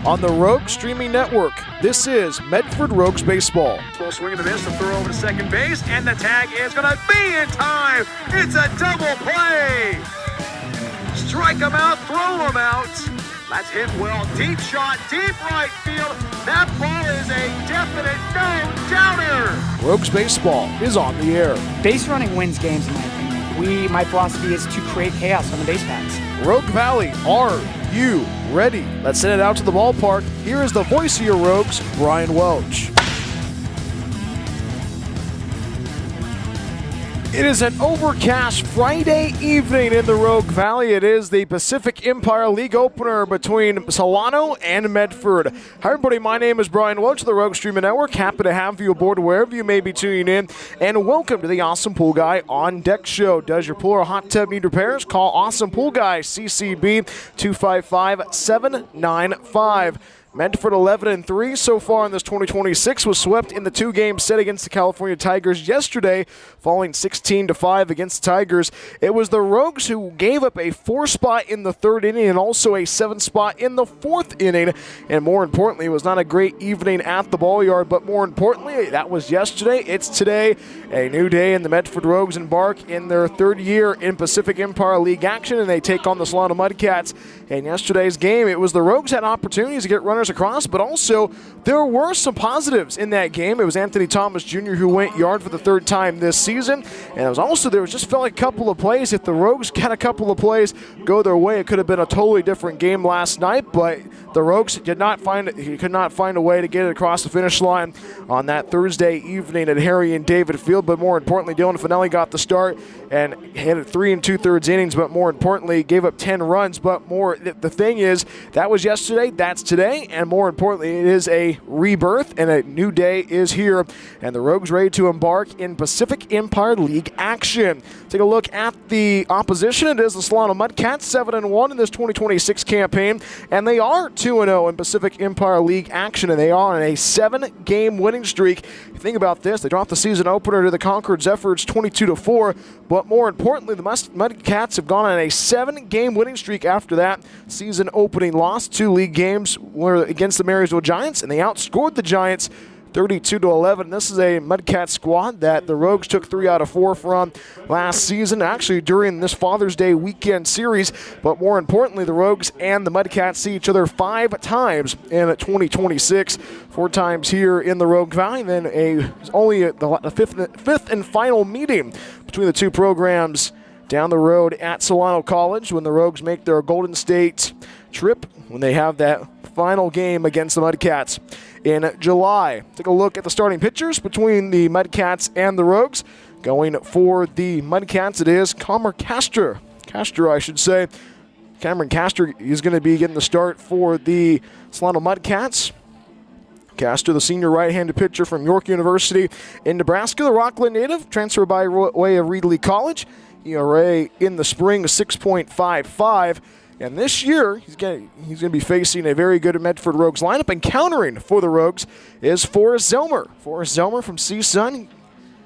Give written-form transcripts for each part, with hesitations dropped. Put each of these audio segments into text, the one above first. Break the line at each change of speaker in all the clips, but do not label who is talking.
on the Rogue Streaming Network. This is Medford Rogues Baseball.
Full swing and a miss, the throw over to second base, and the tag is going to be in time. It's a double play. Strike him out, throw him out. That's hit well. Deep shot, deep right field. That ball is a definite no-doubter.
Rogues Baseball is on the air.
Base running wins games, in my opinion. My philosophy is to create chaos on the base paths.
Rogue Valley, are you ready? Let's send it out to the ballpark. Here is the voice of your Rogues, Brian Welch. It is an overcast Friday evening in the Rogue Valley. It is the Pacific Empire League opener between Solano and Medford. Hi everybody, my name is Brian Welch of the Rogue Streaming Network. Happy to have you aboard wherever you may be tuning in. And welcome to the Awesome Pool Guy on Deck Show. Does your pool or hot tub need repairs? Call Awesome Pool Guy, CCB 255-795. Medford 11-3 so far in this 2026, was swept in the two-game set against the California Tigers yesterday, falling 16-5 against the Tigers. It was the Rogues who gave up a 4-spot in the third inning and also a 7-spot in the fourth inning. And more importantly, it was not a great evening at the ball yard, but more importantly, that was yesterday. It's today. A new day, and the Medford Rogues embark in their third year in Pacific Empire League action, and they take on the Solano Mudcats. In yesterday's game, it was the Rogues had opportunities to get runners across, but also there were some positives in that game. It was Anthony Thomas Jr. who went yard for the third time this season, and it was also there was just felt like a couple of plays. If the Rogues got a couple of plays go their way, it could have been a totally different game last night, but the Rogues could not find a way to get it across the finish line on that Thursday evening at Harry and David Field. But more importantly, Dylan Finelli got the start and hit it 3 2/3 innings, but more importantly, gave up 10 runs. But the thing is, that was yesterday, that's today, and more importantly, it is a rebirth, and a new day is here, and the Rogues ready to embark in Pacific Empire League action. Take a look at the opposition. It is the Solano Mudcats, 7-1 in this 2026 campaign, and they are 2-0 in Pacific Empire League action, and they are on a 7-game winning streak. Think about this, they dropped the season opener to the Concord Zephyrs 22-4, but more importantly, the Mudcats have gone on a 7-game winning streak after that season opening loss. 2 league games were against the Marysville Giants, and they outscored the Giants 32-11. This is a Mudcat squad that the Rogues took 3 out of 4 from last season, actually during this Father's Day weekend series. But more importantly, the Rogues and the Mudcats see each other 5 times in 2026, 4 times here in the Rogue Valley, then only the fifth and final meeting between the two programs down the road at Solano College when the Rogues make their Golden State trip, when they have that final game against the Mudcats in July. Take a look at the starting pitchers between the Mudcats and the Rogues. Going for the Mudcats, it is Cameron Castor, I should say. Cameron Castor is going to be getting the start for the Solano Mudcats. Castor, the senior right-handed pitcher from York University in Nebraska, the Rockland native, transferred by way of Reedley College. ERA in the spring, 6.55. And this year, he's going to be facing a very good Medford Rogues lineup. And countering for the Rogues is Forrest Zelmer. Forrest Zelmer from CSUN.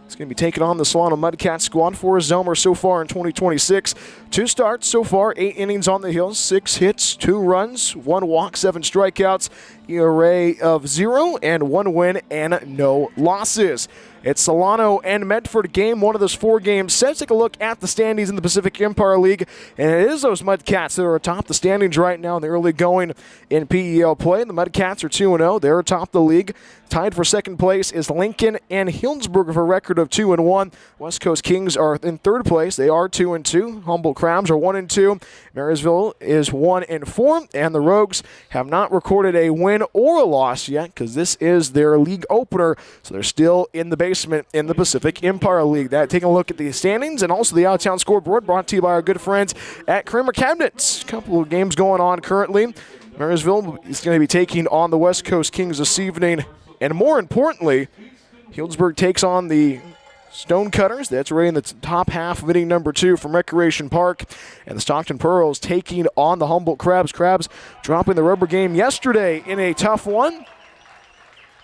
He's going to be taking on the Solano Mudcats squad. Forrest Zelmer so far in 2026. 2 starts so far, 8 innings on the hill, 6 hits, 2 runs, 1 walk, 7 strikeouts, ERA of 0, and 1 win and no losses. It's Solano and Medford game, one of those 4-game sets. Take a look at the standings in the Pacific Empire League, and it is those Mudcats that are atop the standings right now in the early going in PEL play. The Mudcats are 2-0. They're atop the league. Tied for second place is Lincoln and Healdsburg with a record of 2-1. West Coast Kings are in third place. They are 2-2. Humboldt Crabs are 1-2. Marysville is 1-4, and the Rogues have not recorded a win or a loss yet because this is their league opener, so they're still in the basement in the Pacific Empire League. Taking a look at the standings and also the out-of-town scoreboard brought to you by our good friends at Kramer Cabinets. A couple of games going on currently. Marysville is going to be taking on the West Coast Kings this evening, and more importantly, Healdsburg takes on the Stonecutters. That's right in the top half of inning number 2 from Recreation Park. And the Stockton Pearls taking on the Humboldt Crabs. Crabs dropping the rubber game yesterday in a tough one.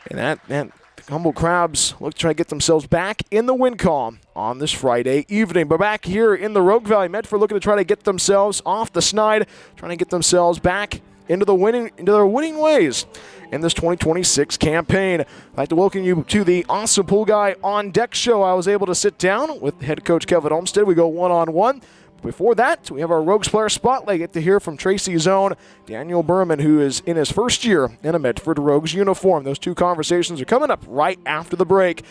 And that Humboldt Crabs look to try to get themselves back in the win column on this Friday evening. But back here in the Rogue Valley, Medford looking to try to get themselves off the snide, trying to get themselves back into their winning ways in this 2026 campaign. I'd like to welcome you to the Awesome Pool Guy on Deck show. I was able to sit down with head coach Kevin Olmsted. We go one-on-one. Before that, we have our Rogues Player Spotlight. Get to hear from Tracy's own Daniel Berman, who is in his first year in a Medford Rogues uniform. Those two conversations are coming up right after the break.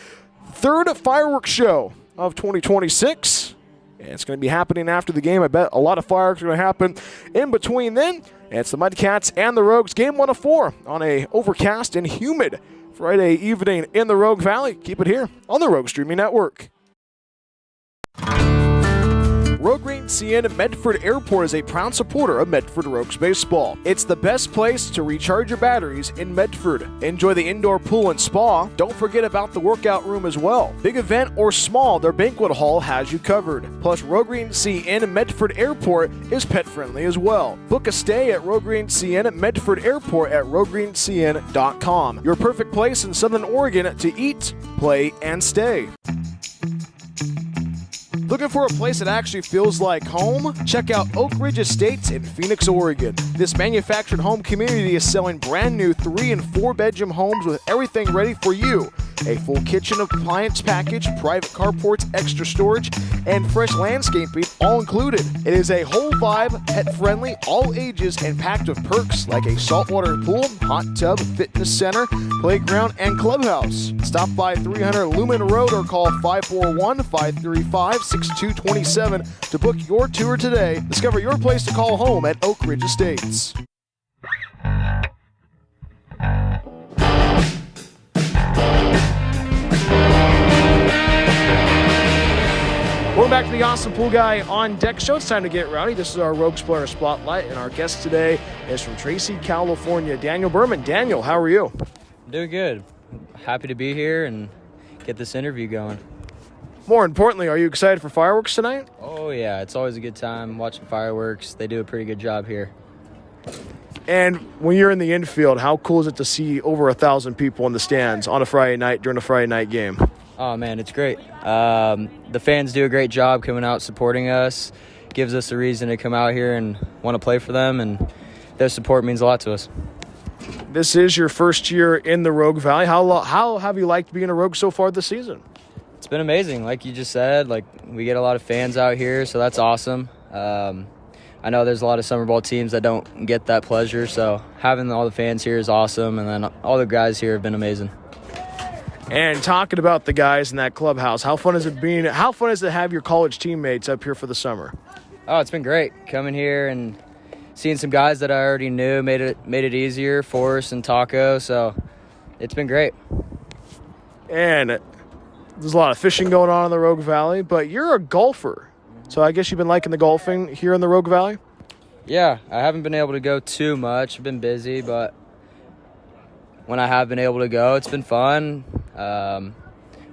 Third fireworks show of 2026. And it's going to be happening after the game. I bet a lot of fireworks are going to happen in between then. It's the Mudcats and the Rogues, game 1 of 4 on a overcast and humid Friday evening in the Rogue Valley. Keep it here on the Rogue Streaming Network. Rogue Green CN Medford Airport is a proud supporter of Medford Rogues baseball. It's the best place to recharge your batteries in Medford. Enjoy the indoor pool and spa. Don't forget about the workout room as well. Big event or small, their banquet hall has you covered. Plus, Rogue Green CN Medford Airport is pet friendly as well. Book a stay at Rogue Green CN Medford Airport at roguegreencn.com. Your perfect place in Southern Oregon to eat, play, and stay. Looking for a place that actually feels like home? Check out Oak Ridge Estates in Phoenix, Oregon. This manufactured home community is selling brand new 3 and 4 bedroom homes with everything ready for you. A full kitchen appliance package, private carports, extra storage, and fresh landscaping all included. It is a whole vibe, pet friendly, all ages, and packed with perks like a saltwater pool, hot tub, fitness center, playground, and clubhouse. Stop by 300 Lumen Road or call 541-535-6227 to book your tour today. Discover your place to call home at Oak Ridge Estates. Welcome back to the Awesome Pool Guy on Deck show. It's time to get rowdy. This is our Rogues Player Spotlight, and our guest today is from Tracy, California, Daniel Berman. Daniel, how are you?
I'm doing good. Happy to be here and get this interview going.
More importantly, are you excited for fireworks tonight?
Oh, yeah. It's always a good time watching fireworks. They do a pretty good job here.
And when you're in the infield, how cool is it to see over 1,000 people in the stands on a Friday night during a Friday night game?
Oh, man, it's great. The fans do a great job coming out supporting us. Gives us a reason to come out here and want to play for them, and their support means a lot to us.
This is your first year in the Rogue Valley. How have you liked being a Rogue so far this season?
It's been amazing. Like you just said, we get a lot of fans out here, so that's awesome. I know there's a lot of summer ball teams that don't get that pleasure, so having all the fans here is awesome, and then all the guys here have been amazing.
And talking about the guys in that clubhouse, how fun is it to have your college teammates up here for the summer?
Oh, it's been great coming here and seeing some guys that I already knew made it easier, Forrest and Taco, so it's been great.
And there's a lot of fishing going on in the Rogue Valley, but you're a golfer, so I guess you've been liking the golfing here in the Rogue Valley?
Yeah, I haven't been able to go too much. I've been busy, but when I have been able to go, it's been fun.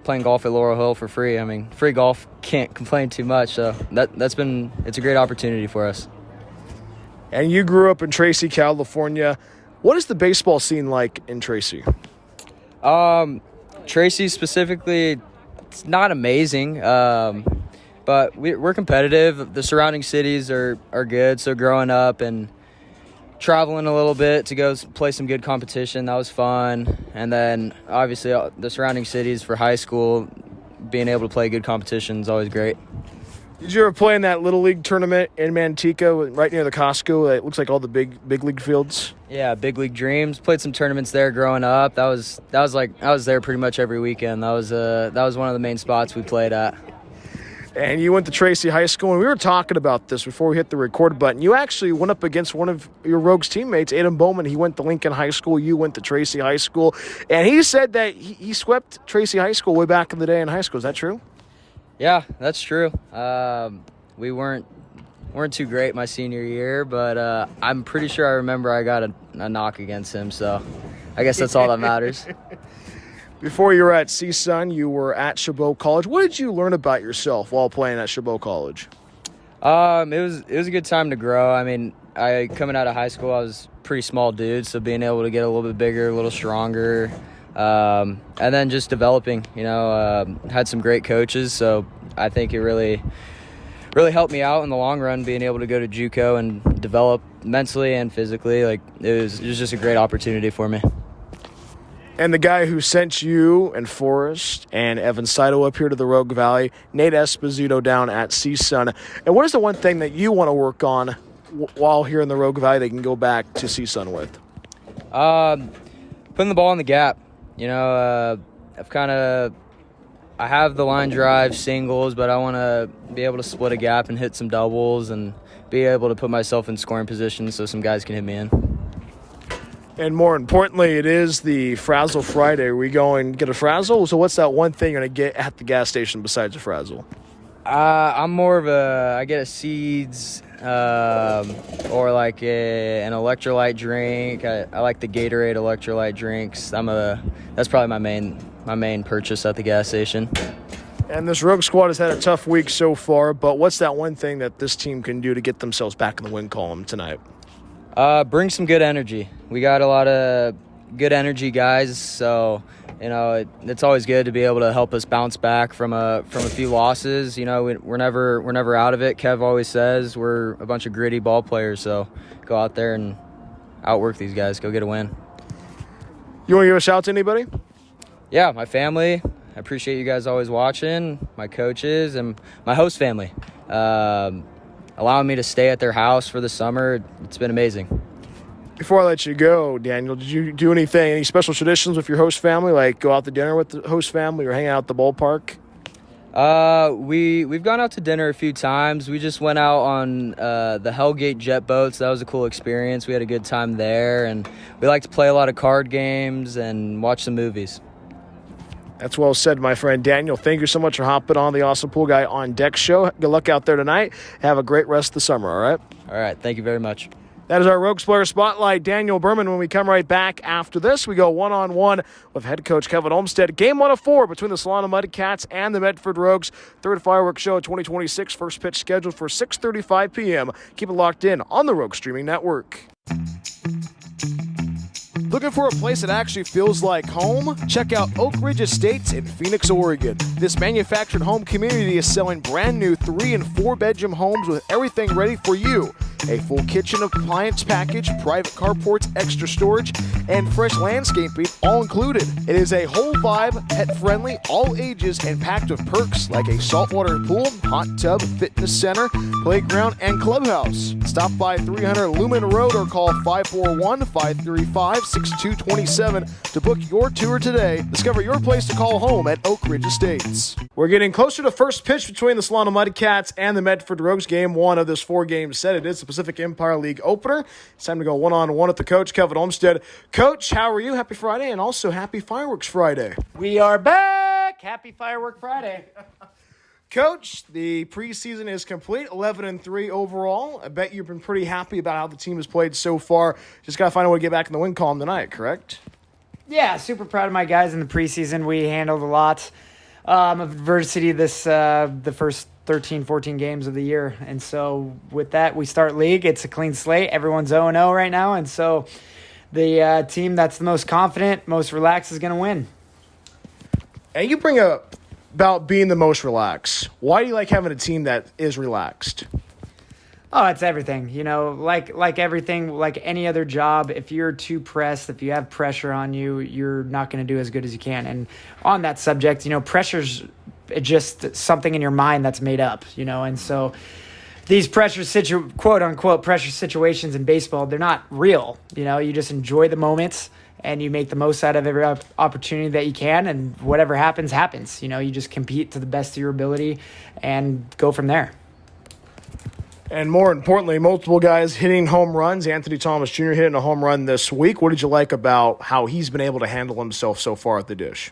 Playing golf at Laurel Hill for free. I mean, free golf, can't complain too much. So it's a great opportunity for us.
And you grew up in Tracy, California. What is the baseball scene like in Tracy?
Tracy specifically, it's not amazing, but we're competitive. The surrounding cities are good. So growing up and traveling a little bit to go play some good competition, that was fun. And then obviously the surrounding cities for high school, being able to play good competition is always great.
Did you ever play in that Little League tournament in Manteca right near the Costco? It looks like all the big league fields.
Yeah, Big League Dreams. Played some tournaments there growing up. I was there pretty much every weekend. That was one of the main spots we played at.
And you went to Tracy High School, and we were talking about this before we hit the record button. You actually went up against one of your Rogues teammates, Adam Bowman. He went to Lincoln High School. You went to Tracy High School. And he said that he swept Tracy High School way back in the day in high school. Is that true?
Yeah, that's true. We weren't too great my senior year, but I'm pretty sure I remember I got a knock against him, so I guess that's all that matters.
Before you were at CSUN, you were at Chabot College. What did you learn about yourself while playing at Chabot College?
It was a good time to grow. I mean, coming out of high school, I was a pretty small dude, so being able to get a little bit bigger, a little stronger, and then just developing. Had some great coaches, so I think it really really helped me out in the long run, being able to go to JUCO and develop mentally and physically. Like it was just a great opportunity for me.
And the guy who sent you and Forrest and Evan Saito up here to the Rogue Valley, Nate Esposito down at CSUN. And what is the one thing that you want to work on while here in the Rogue Valley that you can go back to CSUN with?
Putting the ball in the gap. You know, I have the line drive singles, but I want to be able to split a gap and hit some doubles and be able to put myself in scoring position so some guys can hit me in.
And more importantly, it is the Frazzle Friday. Are we going to get a Frazzle? So what's that one thing you're going to get at the gas station besides a Frazzle?
I'm more of I get a Seeds or like an electrolyte drink. I like the Gatorade electrolyte drinks. That's probably my main purchase at the gas station.
And this Rogue squad has had a tough week so far, but what's that one thing that this team can do to get themselves back in the win column tonight?
Bring some good energy. We got a lot of good energy guys, so you know it's always good to be able to help us bounce back from a few losses. You know we're never out of it. Kev always says we're a bunch of gritty ball players, so go out there and outwork these guys. Go get a win.
You want to give a shout out to anybody?
Yeah, my family. I appreciate you guys always watching. My coaches and my host family. Allowing me to stay at their house for the summer. It's been amazing.
Before I let you go, Daniel, did you do any special traditions with your host family, like go out to dinner with the host family or hang out at the ballpark?
We've gone out to dinner a few times. We just went out on the Hellgate jet boats. That was a cool experience. We had a good time there, and we like to play a lot of card games and watch some movies.
That's well said, my friend Daniel. Thank you so much for hopping on the Awesome Pool Guy on Deck show. Good luck out there tonight. Have a great rest of the summer, all right?
All right. Thank you very much.
That is our Rogues Player Spotlight, Daniel Berman. When we come right back after this, we go one-on-one with head coach Kevin Olmstead. Game 1 of 4 between the Solano Mudcats and the Medford Rogues. Third fireworks show of 2026. First pitch scheduled for 6:35 p.m. Keep it locked in on the Rogue Streaming Network. Looking for a place that actually feels like home? Check out Oak Ridge Estates in Phoenix, Oregon. This manufactured home community is selling brand new 3- and 4-bedroom homes with everything ready for you. A full kitchen appliance package, private carports, extra storage, and fresh landscaping all included. It is a whole vibe, pet-friendly, all ages, and packed with perks like a saltwater pool, hot tub, fitness center, playground, and clubhouse. Stop by 300 Lumen Road or call 541-535-6227 to book your tour today. Discover your place to call home at Oak Ridge Estates. We're getting closer to first pitch between the Solano Mudcats and the Medford Rogues. Game 1 of this 4-game set. It is the Pacific Empire League opener. It's time to go one-on-one with the coach, Kevin Olmstead. Coach, how are you? Happy Friday, and also happy Fireworks Friday.
We are back. Happy Firework Friday.
Coach, the preseason is complete, 11-3 overall. I bet you've been pretty happy about how the team has played so far. Just got to find a way to get back in the win column tonight, correct?
Yeah, super proud of my guys in the preseason. We handled a lot of adversity the first 13, 14 games of the year. And so with that, we start league. It's a clean slate. Everyone's 0-0 right now. And so the team that's the most confident, most relaxed is going to win.
And you bring up about being the most relaxed. Why do you like having a team that is relaxed?
Oh, it's everything. You know, like everything, like any other job, if you're too pressed, if you have pressure on you, you're not going to do as good as you can. And on that subject, you know, pressure's just something in your mind that's made up, you know. And so these quote unquote pressure situations in baseball, they're not real. You know, you just enjoy the moments and you make the most out of every opportunity that you can, and whatever happens, happens. You know, you just compete to the best of your ability and go from there.
And more importantly, multiple guys hitting home runs. Anthony Thomas Jr. hitting a home run this week. What did you like about how he's been able to handle himself so far at the dish?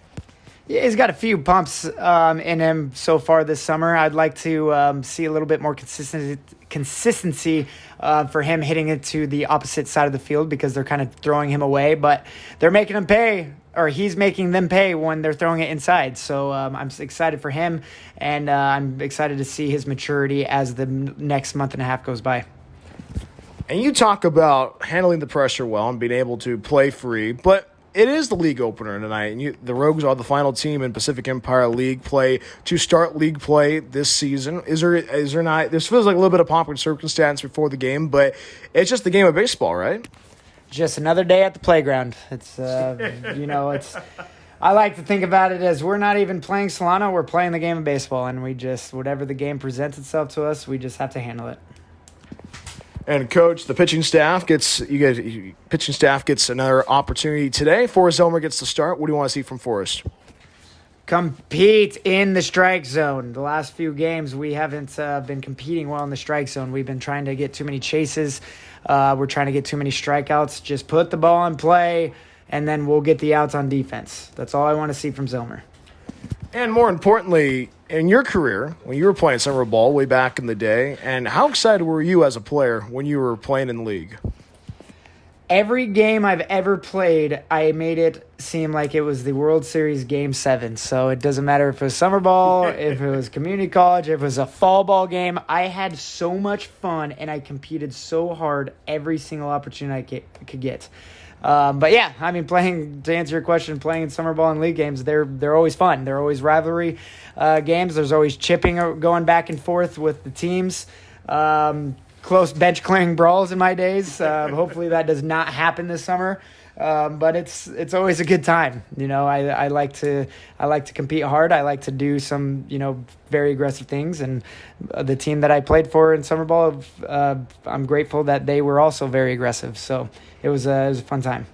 Yeah, he's got a few pumps in him so far this summer. I'd like to see a little bit more consistency for him hitting it to the opposite side of the field, because they're kind of throwing him away, but they're making him pay, or he's making them pay when they're throwing it inside. So I'm excited for him, and I'm excited to see his maturity as the next month and a half goes by.
And you talk about handling the pressure well and being able to play free, but it is the league opener tonight, and the Rogues are the final team in Pacific Empire League play to start league play this season. Is there not? This feels like a little bit of pomp and circumstance before the game, but it's just the game of baseball, right?
Just another day at the playground. It's it's. I like to think about it as we're not even playing Solano, we're playing the game of baseball, and we just, whatever the game presents itself to us, we just have to handle it.
And Coach, the pitching staff gets another opportunity today. Forrest Elmer gets to start. What do you want to see from Forrest?
Compete in the strike zone. The last few games, we haven't been competing well in the strike zone. We've been trying to get too many chases. We're trying to get too many strikeouts. Just put the ball in play, and then we'll get the outs on defense. That's all I want to see from Zelmer.
And more importantly, in your career, when you were playing summer ball way back in the day, and how excited were you as a player when you were playing in the league?
Every game I've ever played, I made it seem like it was the World Series Game 7. So it doesn't matter if it was summer ball, if it was community college, if it was a fall ball game. I had so much fun, and I competed so hard every single opportunity I could get. But yeah, I mean, to answer your question, playing in summer ball and league games, they're always fun. They're always rivalry games. There's always chipping going back and forth with the teams. Close bench clearing brawls in my days. Hopefully that does not happen this summer. But it's always a good time. I like to compete hard. I like to do some, very aggressive things. And the team that I played for in summer ball, I'm grateful that they were also very aggressive. So it was a fun time.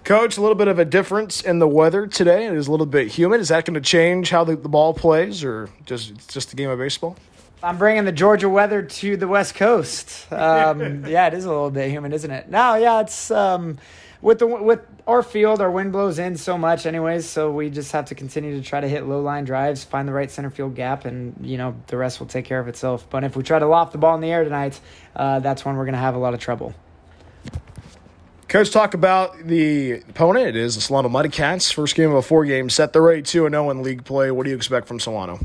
Coach, a little bit of a difference in the weather today. It is a little bit humid. Is that going to change how the ball plays, or it's just a game of baseball?
I'm bringing the Georgia weather to the West Coast. Yeah, it is a little bit humid, isn't it? No, yeah, it's with our field, our wind blows in so much anyways, so we just have to continue to try to hit low line drives, find the right center field gap, and the rest will take care of itself. But if we try to loft the ball in the air tonight, that's when we're going to have a lot of trouble.
Coach, talk about the opponent. It is the Solano Mudcats. First game of a 4-game set. They're ready 2-0 in league play. What do you expect from Solano?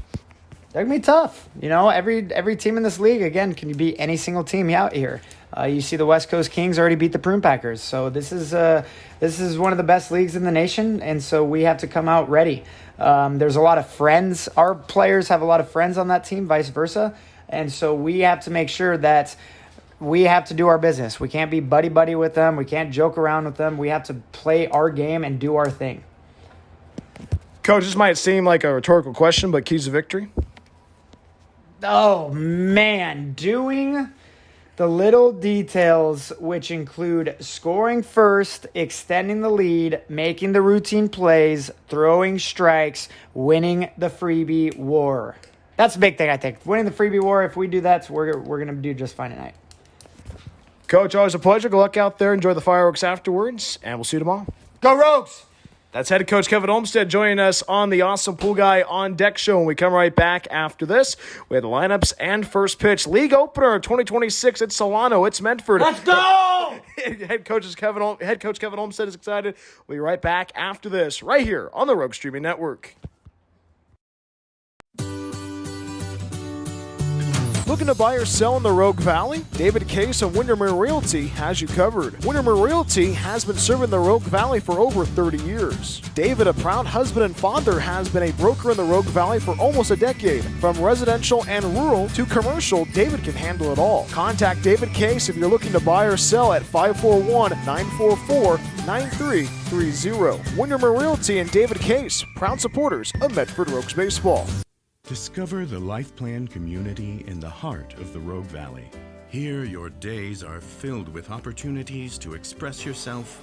They're going to be tough. Every team in this league, again, can beat any single team out here. You see the West Coast Kings already beat the Prune Packers. So this is one of the best leagues in the nation, and so we have to come out ready. There's a lot of friends. Our players have a lot of friends on that team, vice versa. And so we have to make sure that we have to do our business. We can't be buddy-buddy with them. We can't joke around with them. We have to play our game and do our thing.
Coach, this might seem like a rhetorical question, but keys to victory?
Oh, man. Doing the little details, which include scoring first, extending the lead, making the routine plays, throwing strikes, winning the freebie war. That's the big thing, I think. Winning the freebie war, if we do that, we're going to do just fine tonight.
Coach, always a pleasure. Good luck out there. Enjoy the fireworks afterwards, and we'll see you tomorrow.
Go Rogues!
That's head coach Kevin Olmstead joining us on the Awesome Pool Guy on Deck show. When we come right back after this, we have the lineups and first pitch. League opener 2026 at Solano. It's Medford.
Let's go!
Head Coach Kevin Olmstead is excited. We'll be right back after this, right here on the Rogue Streaming Network. Looking to buy or sell in the Rogue Valley? David Case of Windermere Realty has you covered. Windermere Realty has been serving the Rogue Valley for over 30 years. David, a proud husband and father, has been a broker in the Rogue Valley for almost a decade. From residential and rural to commercial, David can handle it all. Contact David Case if you're looking to buy or sell at 541-944-9330. Windermere Realty and David Case, proud supporters of Medford Rogues Baseball.
Discover the Life Plan community in the heart of the Rogue Valley. Here, your days are filled with opportunities to express yourself,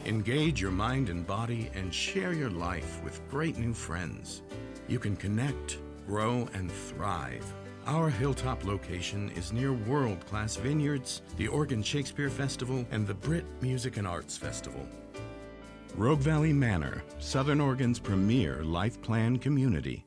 engage your mind and body, and share your life with great new friends. You can connect, grow, and thrive. Our Hilltop location is near world-class vineyards, the Oregon Shakespeare Festival, and the Brit Music and Arts Festival. Rogue Valley Manor, Southern Oregon's premier Life Plan community.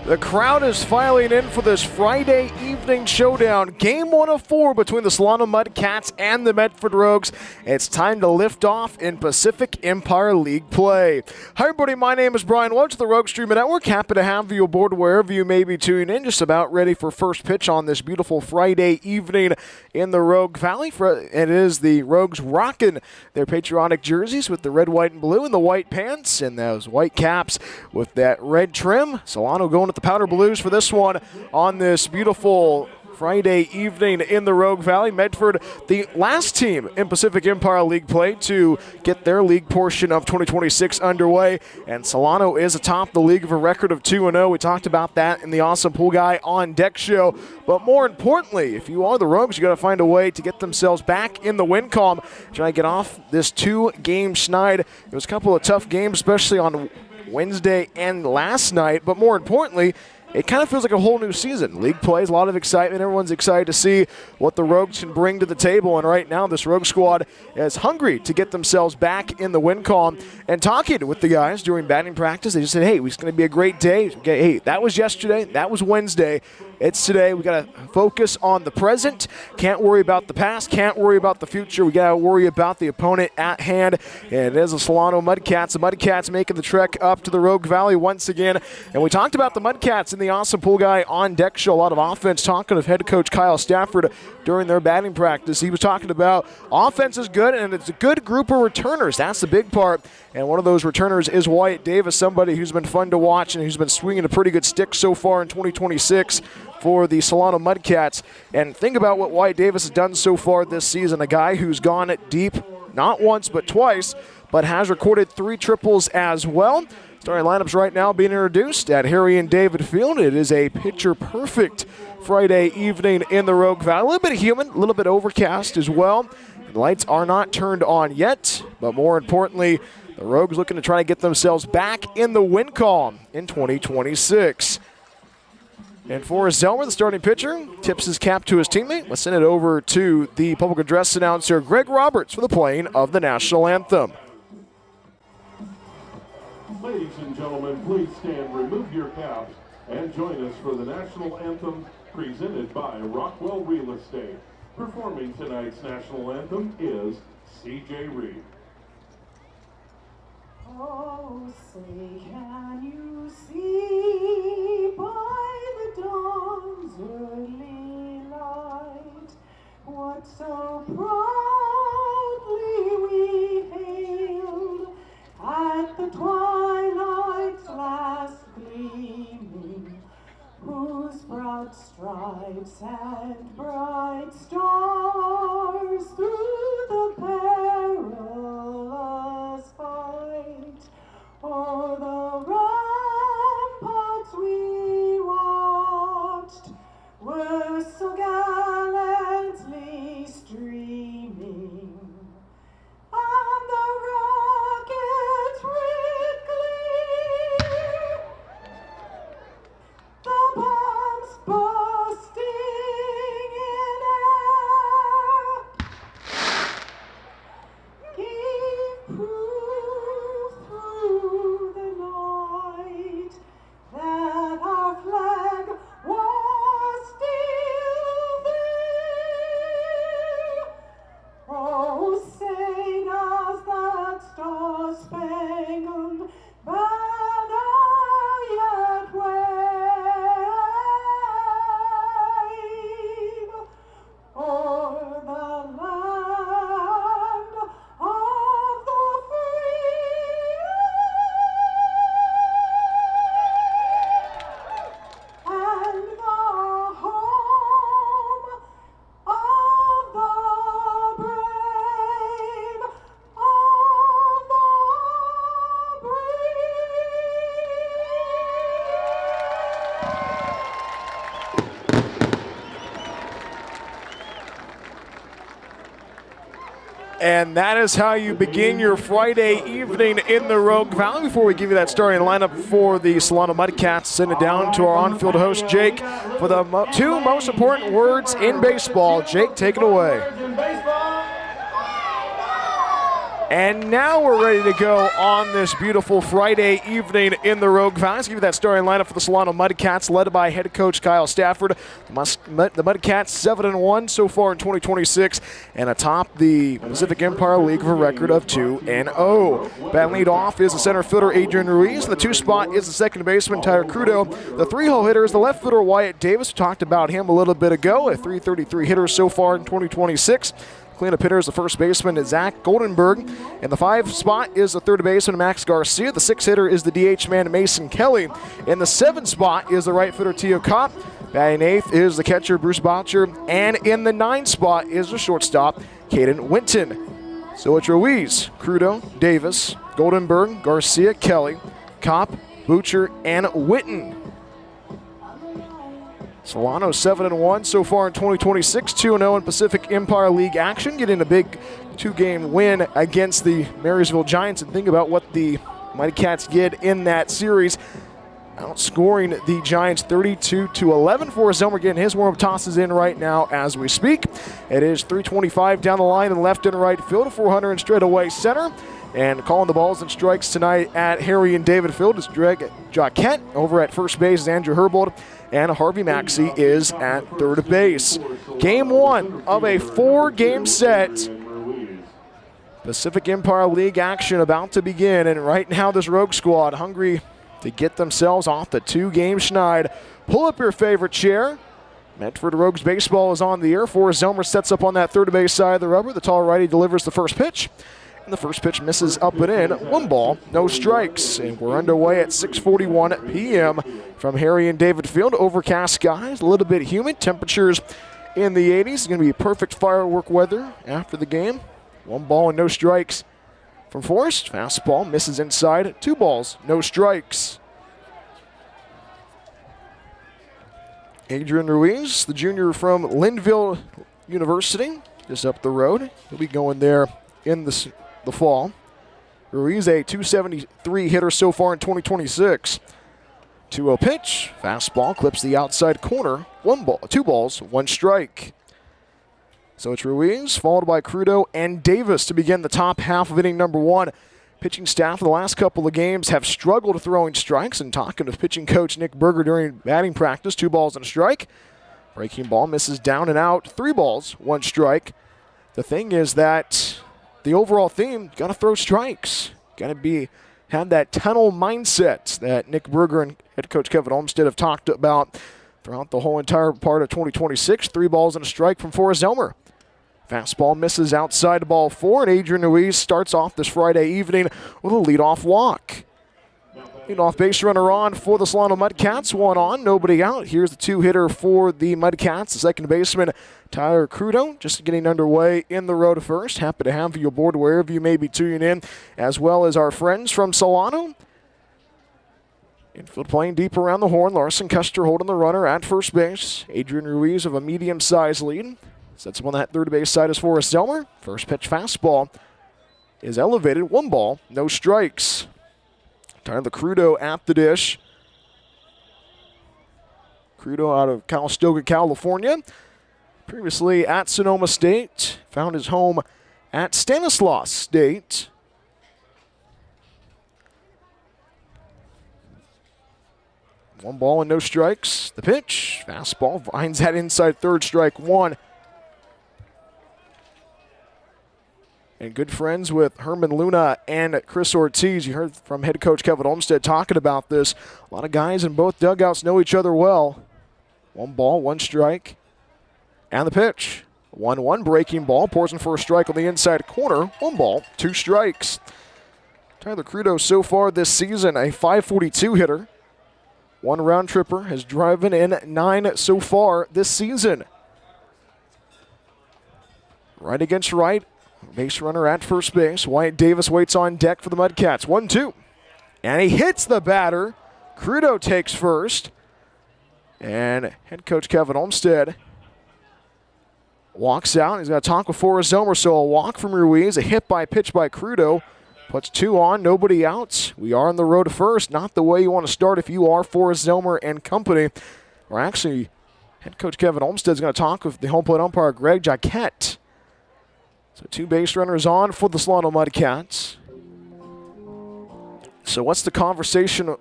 The crowd is filing in for this Friday evening showdown. Game 1 of 4 between the Solano Mudcats and the Medford Rogues. It's time to lift off in Pacific Empire League play. Hi everybody, my name is Brian Welch, the Rogue Streamer Network. Happy to have you aboard wherever you may be tuning in. Just about ready for first pitch on this beautiful Friday evening in the Rogue Valley. It is the Rogues rocking their patriotic jerseys with the red, white, and blue, and the white pants and those white caps with that red trim. Solano going with the powder blues for this one on this beautiful Friday evening in the Rogue Valley. Medford, the last team in Pacific Empire League play to get their league portion of 2026 underway, and Solano is atop the league with a record of 2-0. We talked about that in the Awesome Pool Guy on Deck show, but more importantly, if you are the Rogues, you got to find a way to get themselves back in the win column, trying to get off this 2-game schneid. It was a couple of tough games, especially on Wednesday and last night, but more importantly, it kind of feels like a whole new season. League plays, a lot of excitement. Everyone's excited to see what the Rogues can bring to the table. And right now, this Rogue squad is hungry to get themselves back in the win column. And talking with the guys during batting practice, they just said, hey, it's going to be a great day. Okay, hey, that was yesterday. That was Wednesday. It's today. We got to focus on the present. Can't worry about the past. Can't worry about the future. We got to worry about the opponent at hand. And it is the Solano Mudcats. The Mudcats making the trek up to the Rogue Valley once again. And we talked about the Mudcats in the Awesome Pool Guy on Deck show. A lot of offense talking of head coach Kyle Stafford during their batting practice. He was talking about offense is good and it's a good group of returners. That's the big part. And one of those returners is Wyatt Davis, somebody who's been fun to watch and who's been swinging a pretty good stick so far in 2026 for the Solano Mudcats. And think about what Wyatt Davis has done so far this season. A guy who's gone deep not once but twice, but has recorded 3 triples as well. Starting lineups right now being introduced at Harry and David Field. It is a picture-perfect Friday evening in the Rogue Valley. A little bit humid, a little bit overcast as well. The lights are not turned on yet, but more importantly, the Rogues looking to try to get themselves back in the win column in 2026. And Forrest Zelmer, the starting pitcher, tips his cap to his teammate. Let's send it over to the public address announcer, Greg Roberts, for the playing of the national anthem.
Ladies and gentlemen, please stand, remove your caps, and join us for the national anthem presented by Rockwell Real Estate. Performing tonight's national anthem is C.J. Reed.
Oh, say can you see by the dawn's early light what so proudly we hailed at the twilight's last gleaming, whose broad stripes and bright stars through the perilous fight o'er the ramparts we watched were so gallantly streaming, and the rockets red glare, the bombs bursting in air, gave proof through the night that our flag was still there. Oh, say does that star-spangled banner yet wave o'er the land of the free and the home of the brave, of the brave.
And that is how you begin your Friday evening in the Rogue Valley. Before we give you that starting lineup for the Solano Mudcats, send it down to our on-field host, Jake, for the 2 most important words in baseball. Jake, take it away. And now we're ready to go on this beautiful Friday evening in the Rogue Valley. Let's give you that starting lineup for the Solano Mudcats, led by head coach Kyle Stafford. The Mudcats 7-1 so far in 2026, and atop the Pacific Empire League with a record of 2-0. Batting lead off is the center fielder Adrian Ruiz. The 2 spot is the second baseman Tyler Crudo. The 3-hole hitter is the left fielder Wyatt Davis. We talked about him a little bit ago. A .333 hitter so far in 2026. Cleanup hitter is the first baseman Zach Goldenberg. And the 5 spot is the third baseman Max Garcia. The 6 hitter is the DH man Mason Kelly. In the 7 spot is the right fielder Tio Kopp. Batting 8th is the catcher Bruce Boucher. And in the 9 spot is the shortstop Caden Winton. So it's Ruiz, Crudo, Davis, Goldenberg, Garcia, Kelly, Kopp, Boucher, and Winton. Solano 7-1 so far in 2026, 2-0 in Pacific Empire League action, getting a big 2-game win against the Marysville Giants. And think about what the Mighty Cats did in that series, outscoring the Giants 32-11. Forrest Elmer getting his warm-up tosses in right now as we speak. It is 325 down the line in left and right field, 400 in straightaway center. And calling the balls and strikes tonight at Harry and David Field is Greg Jacquette. Over at first base is Andrew Herbold. And Harvey Maxey is at third base. Game 1 of a 4-game set. Pacific Empire League action about to begin. And right now this Rogue squad hungry to get themselves off the 2-game schneid. Pull up your favorite chair. Medford Rogues baseball is on the air. Forrest Zelmer sets up on that third base side of the rubber. The tall righty delivers the first pitch. And the first pitch misses up and in. 1 ball, no strikes. And we're underway at 6:41 p.m. from Harry and David Field. Overcast skies, a little bit humid. Temperatures in the 80s. It's going to be perfect firework weather after the game. 1 ball and no strikes from Forrest. Fastball misses inside. 2 balls, no strikes. Adrian Ruiz, the junior from Linville University, just up the road. He'll be going there in the fall. Ruiz, a .273 hitter so far in 2026. 2-0 pitch. Fastball clips the outside corner. 2 balls, 1 strike. So it's Ruiz, followed by Crudo and Davis to begin the top half of inning number 1. Pitching staff for the last couple of games have struggled throwing strikes, and talking to pitching coach Nick Berger during batting practice, 2 balls and a strike. Breaking ball misses down and out. 3 balls, 1 strike. The thing is that the overall theme, got to throw strikes. Got to have that tunnel mindset that Nick Berger and head coach Kevin Olmstead have talked about throughout the whole entire part of 2026. 3 balls and a strike from Forrest Elmer. Fastball misses outside ball 4, and Adrian Ruiz starts off this Friday evening with a leadoff walk. Leadoff base runner on for the Solano Mudcats. 1 on, nobody out. Here's the 2-hitter for the Mudcats, the second baseman Tyler Crudo, just getting underway in the road first. Happy to have you aboard wherever you may be tuning in, as well as our friends from Solano. Infield playing deep around the horn. Larson Custer holding the runner at first base. Adrian Ruiz of a medium-sized lead. Sets him on that third base side is Forrest Zelmer. First pitch fastball is elevated. 1 ball, no strikes. Tyler Crudo at the dish. Crudo out of Calistoga, California. Previously at Sonoma State. Found his home at Stanislaus State. One ball and no strikes. The pitch. Fastball. Vines that inside third, strike 1. And good friends with Herman Luna and Chris Ortiz. You heard from head coach Kevin Olmstead talking about this. A lot of guys in both dugouts know each other well. 1 ball, 1 strike. And the pitch. 1-1 breaking ball. Pours in for a strike on the inside corner. 1 ball, 2 strikes. Tyler Crudo so far this season, a .542 hitter. 1 round tripper, has driven in 9 so far this season. Right against right. Base runner at first base. Wyatt Davis waits on deck for the Mudcats. 1-2. And he hits the batter. Crudo takes first. And head coach Kevin Olmstead walks out. He's got to talk with Forrest Zelmer. So a walk from Ruiz, a hit by pitch by Crudo. Puts 2 on, nobody out. We are on the road to first. Not the way you want to start if you are Forrest Zelmer and company. Or actually, head coach Kevin Olmstead is going to talk with the home plate umpire Greg Jacquette. So 2 base runners on for the Solano Mudcats. So what's the conversation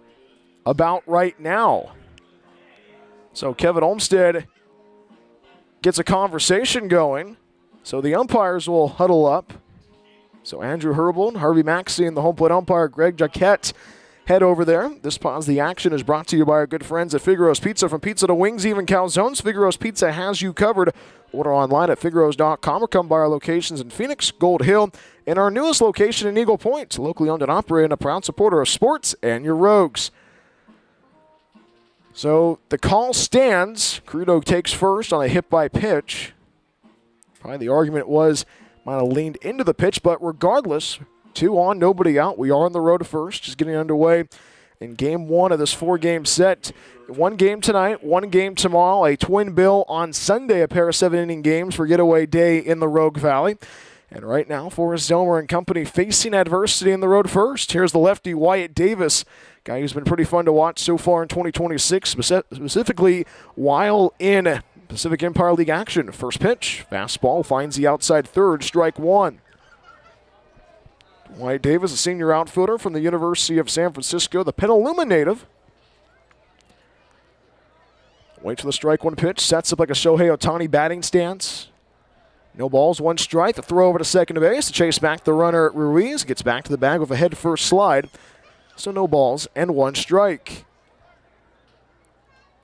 about right now? So Kevin Olmstead gets a conversation going. So the umpires will huddle up. So Andrew Herbel, Harvey Maxey, and the home plate umpire Greg Jaquette head over there. This pause the action is brought to you by our good friends at Figaro's Pizza. From pizza to wings, even calzones, Figaro's Pizza has you covered. Order online at figaros.com or come by our locations in Phoenix, Gold Hill, and our newest location in Eagle Point. Locally owned and operated and a proud supporter of sports and your Rogues. So the call stands. Crudo takes first on a hit by pitch. Probably the argument was might have leaned into the pitch, but regardless, 2 on, nobody out. We are on the road to first, just getting underway in game 1 of this 4-game set. 1 game tonight, 1 game tomorrow, a twin bill on Sunday, a pair of 7-inning games for getaway day in the Rogue Valley. And right now, Forrest Zelmer and company facing adversity in the road first. Here's the lefty, Wyatt Davis, guy who's been pretty fun to watch so far in 2026, specifically while in Pacific Empire League action. First pitch, fastball, finds the outside third, strike 1. Wyatt Davis, a senior outfielder from the University of San Francisco, the Petaluma native. Waits for the strike 1 pitch, sets up like a Shohei Ohtani batting stance. No balls, 1 strike. The throw over to second base to chase back the runner Ruiz. Gets back to the bag with a head first slide. So no balls and 1 strike.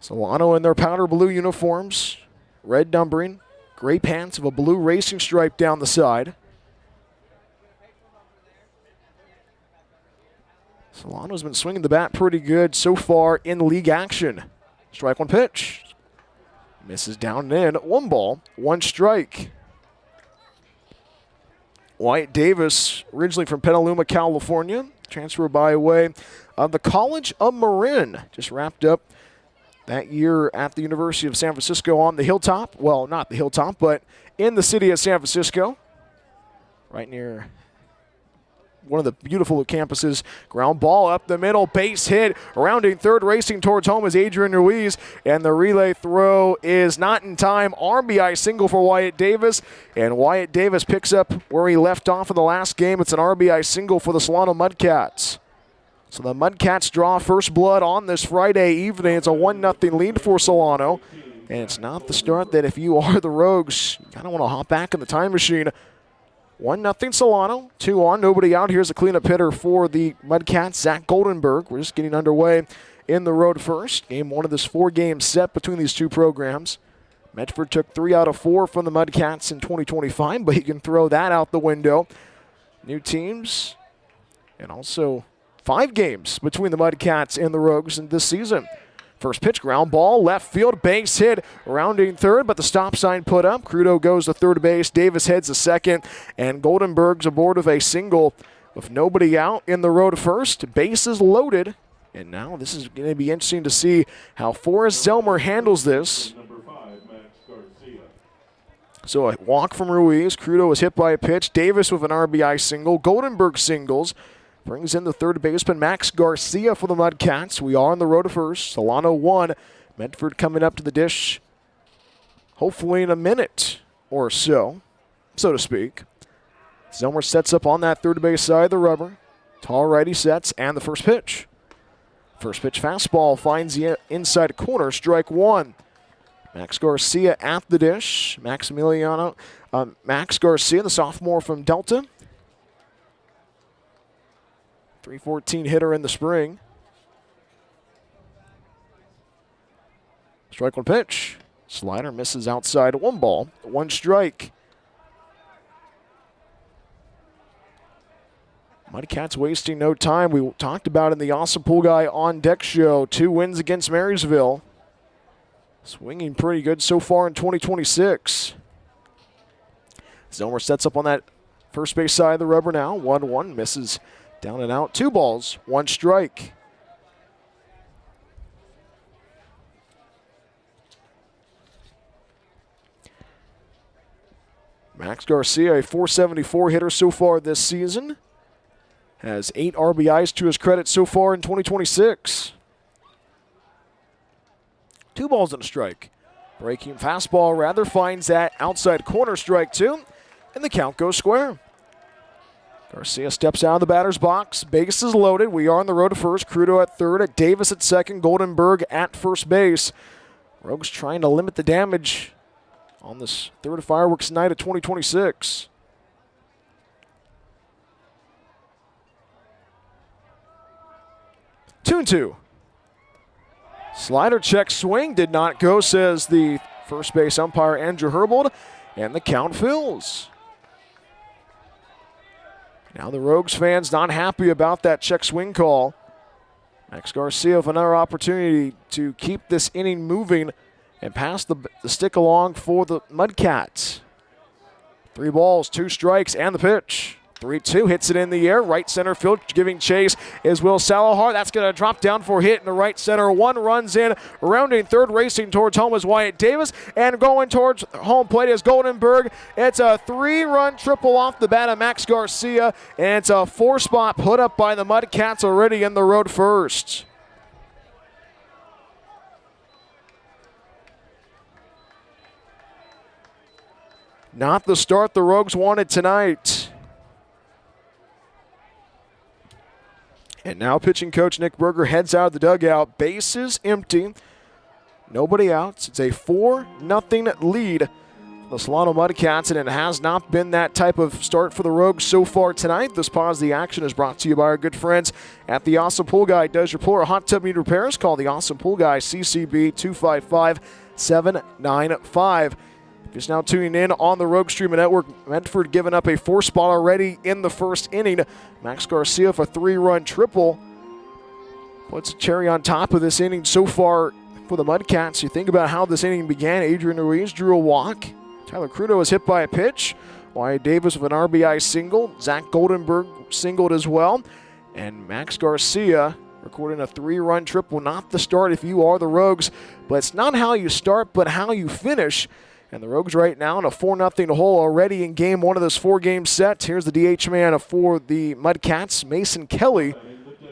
Solano in their powder blue uniforms, red numbering, gray pants with a blue racing stripe down the side. Solano's been swinging the bat pretty good so far in league action. Strike 1 pitch. Misses down and in. 1 ball, 1 strike. Wyatt Davis, originally from Petaluma, California. Transfer by way of the College of Marin. Just wrapped up that year at the University of San Francisco on the hilltop. Well, not the hilltop, but in the city of San Francisco. Right near one of the beautiful campuses. Ground ball up the middle, base hit, rounding third, racing towards home is Adrian Ruiz, and the relay throw is not in time. RBI single for Wyatt Davis, and Wyatt Davis picks up where he left off in the last game. It's an RBI single for the Solano Mudcats. So the Mudcats draw first blood on this Friday evening. It's a 1-0 lead for Solano, and it's not the start that if you are the Rogues, you kind of want to hop back in the time machine. 1-0 Solano, 2 on, nobody out. Here's a cleanup hitter for the Mudcats, Zach Goldenberg. We're just getting underway in the road first. Game 1 of this 4-game set between these 2 programs. Medford took 3 out of 4 from the Mudcats in 2025, but you can throw that out the window. New teams, and also 5 games between the Mudcats and the Rogues in this season. First pitch, ground ball, left field, base hit, rounding third, but the stop sign put up. Crudo goes to third base, Davis heads to second, and Goldenberg's aboard of a single with nobody out in the road first. Bases loaded, and now this is going to be interesting to see how Forrest Zelmer handles this. So a walk from Ruiz. Crudo was hit by a pitch. Davis with an RBI single. Goldenberg singles. Brings in the third baseman, Max Garcia, for the Mudcats. We are on the road to first. Solano 1. Medford coming up to the dish, hopefully in a minute or so to speak. Zelmer sets up on that third base side of the rubber. Tall righty sets, and the first pitch. First pitch fastball finds the inside corner, strike 1. Max Garcia at the dish. Max Garcia, the sophomore from Delta. 314 hitter in the spring. Strike 1 pitch. Slider misses outside. 1 ball, 1 strike. Mudcats wasting no time. We talked about in the Awesome Pool Guy on Deck show. 2 wins against Marysville. Swinging pretty good so far in 2026. Zelmer sets up on that first base side of the rubber now. 1-1, misses down and out. 2 balls, 1 strike. Max Garcia, a .474 hitter so far this season. Has 8 RBIs to his credit so far in 2026. 2 balls and a strike. Breaking fastball rather finds that outside corner, strike 2. and the count goes square. Garcia steps out of the batter's box. Base is loaded. We are on the road to first. Crudo at third. Davis at second. Goldenberg at first base. Rogues trying to limit the damage on this third fireworks night of 2026. Two and two. Slider check swing did not go, says the first base umpire Andrew Herbold, and the count fills. Now the Rogues fans not happy about that check swing call. Max Garcia with another opportunity to keep this inning moving and pass the stick along for the Mudcats. 3 balls, 2 strikes, and the pitch. 3-2 hits it in the air. Right center field giving chase is Will Salahar. That's going to drop down for a hit in the right center. 1 runs in. Rounding third, racing towards home is Wyatt Davis. And going towards home plate is Goldenberg. It's a 3-run triple off the bat of Max Garcia. And it's a 4-spot put up by the Mudcats already in the road first. Not the start the Rogues wanted tonight. And now pitching coach Nick Berger heads out of the dugout. Bases empty. Nobody out. It's a 4-0 lead for the Solano Mudcats, and it has not been that type of start for the Rogues so far tonight. This pause the action is brought to you by our good friends at the Awesome Pool Guy. Does your pool or hot tub need repairs? Call the Awesome Pool Guy, CCB 255-795. Just now tuning in on the Rogue Streaming Network. Medford giving up a 4-spot already in the first inning. Max Garcia for a 3-run triple. Puts a cherry on top of this inning so far for the Mudcats. You think about how this inning began. Adrian Ruiz drew a walk. Tyler Crudo was hit by a pitch. Wyatt Davis with an RBI single. Zach Goldenberg singled as well. And Max Garcia recording a 3-run triple. Not the start if you are the Rogues, but it's not how you start, but how you finish. And the Rogues right now in a 4-0 hole already in game 1 of this 4-game set. Here's the DH man for the Mudcats, Mason Kelly.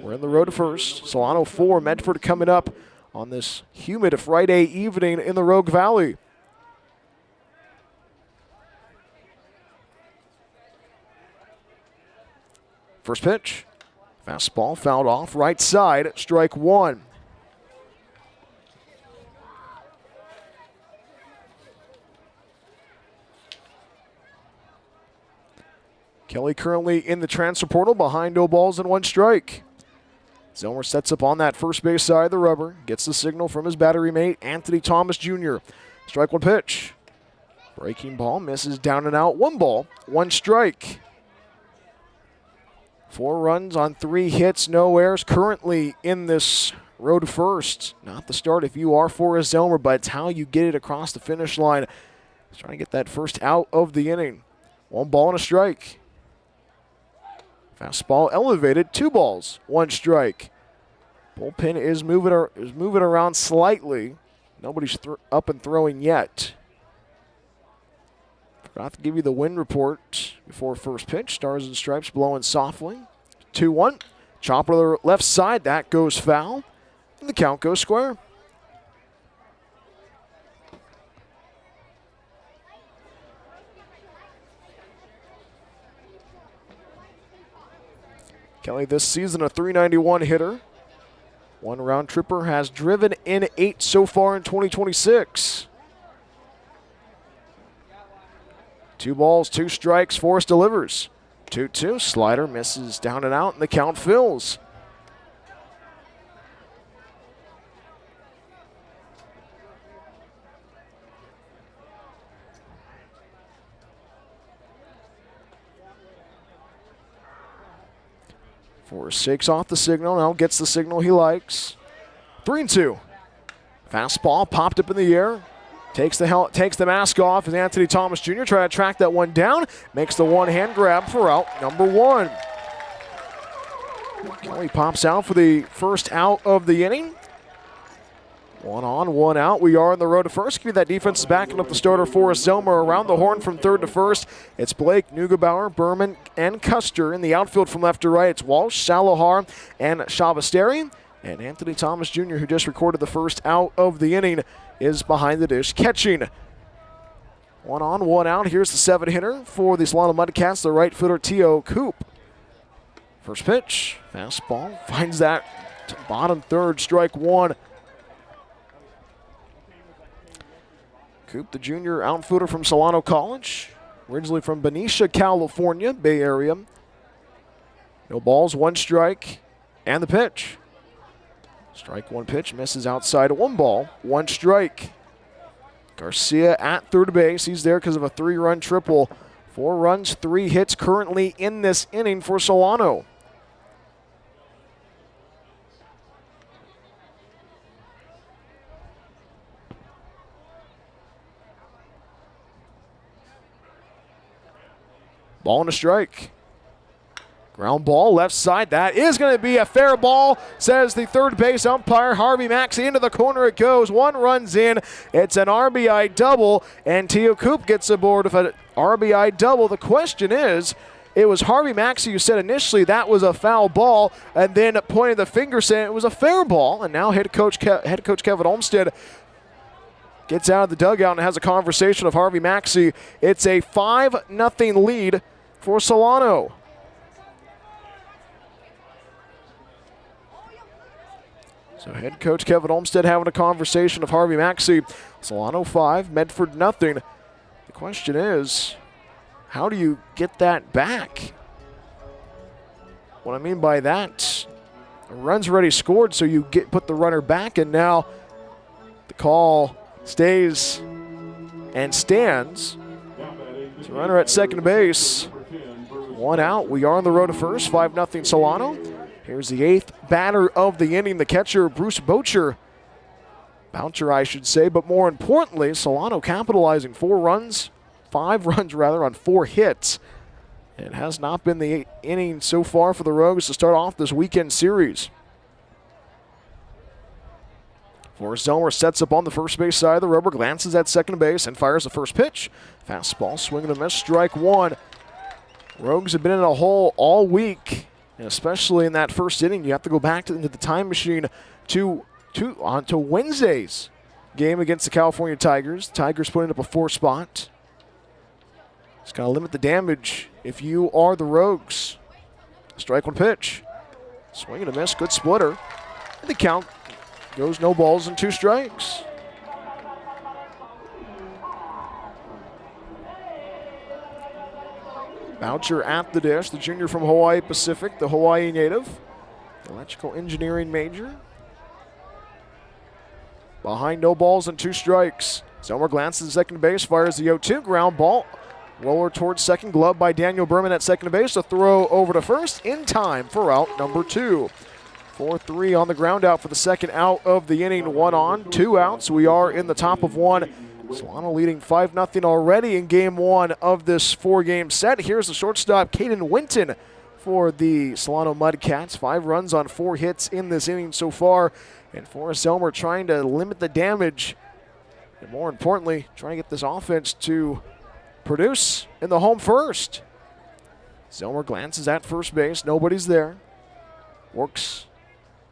We're in the road to first. Solano 4, Medford coming up on this humid Friday evening in the Rogue Valley. First pitch. Fastball fouled off right side, strike 1. Kelly currently in the transfer portal behind 0 balls and 1 strike. Zellmer sets up on that first base side of the rubber. Gets the signal from his battery mate, Anthony Thomas Jr. Strike 1 pitch. Breaking ball misses down and out. 1 ball, 1 strike. 4 runs on 3 hits, no errors. Currently in this road to first. Not the start if you are Forrest Zellmer, but it's how you get it across the finish line. He's trying to get that first out of the inning. 1 ball and a strike. Fastball elevated, 2 balls, 1 strike. Bullpen is moving around slightly. Nobody's up and throwing yet. Forgot to give you the wind report before first pitch. Stars and Stripes blowing softly. 2-1. Chopper to the left side. That goes foul. And the count goes square. Kelly this season a .391 hitter. 1 round tripper, has driven in 8 so far in 2026. 2 balls, 2 strikes, Forrest delivers. 2-2, slider misses down and out, and the count fills. Forrest shakes off the signal, now gets the signal he likes. 3-2. Fastball popped up in the air. Takes the mask off as Anthony Thomas Jr. try to track that one down. Makes the one-hand grab for out number 1. Kelly pops out for the first out of the inning. 1 on, 1 out. We are on the road to first. Give you that defense is backing up the starter Forrest Zellmer around the horn from third to first. It's Blake, Neugebauer, Berman, and Custer. In the outfield from left to right, it's Walsh, Salahar, and Shabasteri. And Anthony Thomas Jr., who just recorded the first out of the inning, is behind the dish catching. 1 on, 1 out. Here's the 7-hitter for the Solano Mudcats, the right footer T.O. Coop. First pitch, fastball, finds that to bottom third, strike 1. Coop, the junior outfielder from Solano College, originally from Benicia, California, Bay Area. No balls, 1 strike, and the pitch. Strike 1 pitch, misses outside, 1 ball, 1 strike. Garcia at third base. He's there because of a 3-run triple. 4 runs, 3 hits currently in this inning for Solano. Ball and a strike. Ground ball, left side. That is going to be a fair ball, says the third base umpire, Harvey Maxey. Into the corner it goes. 1 runs in. It's an RBI double, and T.O. Coop gets aboard with an RBI double. The question is, it was Harvey Maxey who said initially that was a foul ball, and then pointed the finger saying it was a fair ball. And now head coach Kevin Olmsted gets out of the dugout and has a conversation with Harvey Maxey. It's a 5-0 lead for Solano. So head coach Kevin Olmsted having a conversation with Harvey Maxey. Solano 5, Medford nothing. The question is, how do you get that back? What I mean by that, a run's already scored, so you put the runner back, and now the call stays and stands. So runner at second base. 1 out. We are on the road to first. 5-0 Solano. Here's the 8th batter of the inning, the catcher, Bruce Boucher, I should say. But more importantly, Solano capitalizing 5 runs on 4 hits. It has not been the inning so far for the Rogues to start off this weekend series. Forrest Zelmer sets up on the first base side of the rubber, glances at second base, and fires the first pitch. Fastball, swing and a miss, strike 1. Rogues have been in a hole all week. And especially in that first inning, you have to go back into the time machine to Wednesday's game against the California Tigers. Tigers putting up a 4 spot. Just got to limit the damage if you are the Rogues. Strike 1 pitch. Swing and a miss, good splitter. And the count goes no balls and 2 strikes. Boucher at the dish, the junior from Hawaii Pacific, the Hawaii native, electrical engineering major. Behind, no balls and 2 strikes. Zelmer glances at second base, fires the 0-2, ground ball. Roller towards second, glove by Daniel Berman at second base. A throw over to first in time for out number 2. 4-3 on the ground out for the second out of the inning. 1 on, 2 outs. We are in the top of 1. Solano leading 5-0 already in game 1 of this 4-game set. Here's the shortstop, Caden Winton, for the Solano Mudcats. 5 runs on 4 hits in this inning so far. And Forrest Zelmer trying to limit the damage. And more importantly, trying to get this offense to produce in the home first. Zelmer glances at first base. Nobody's there. Works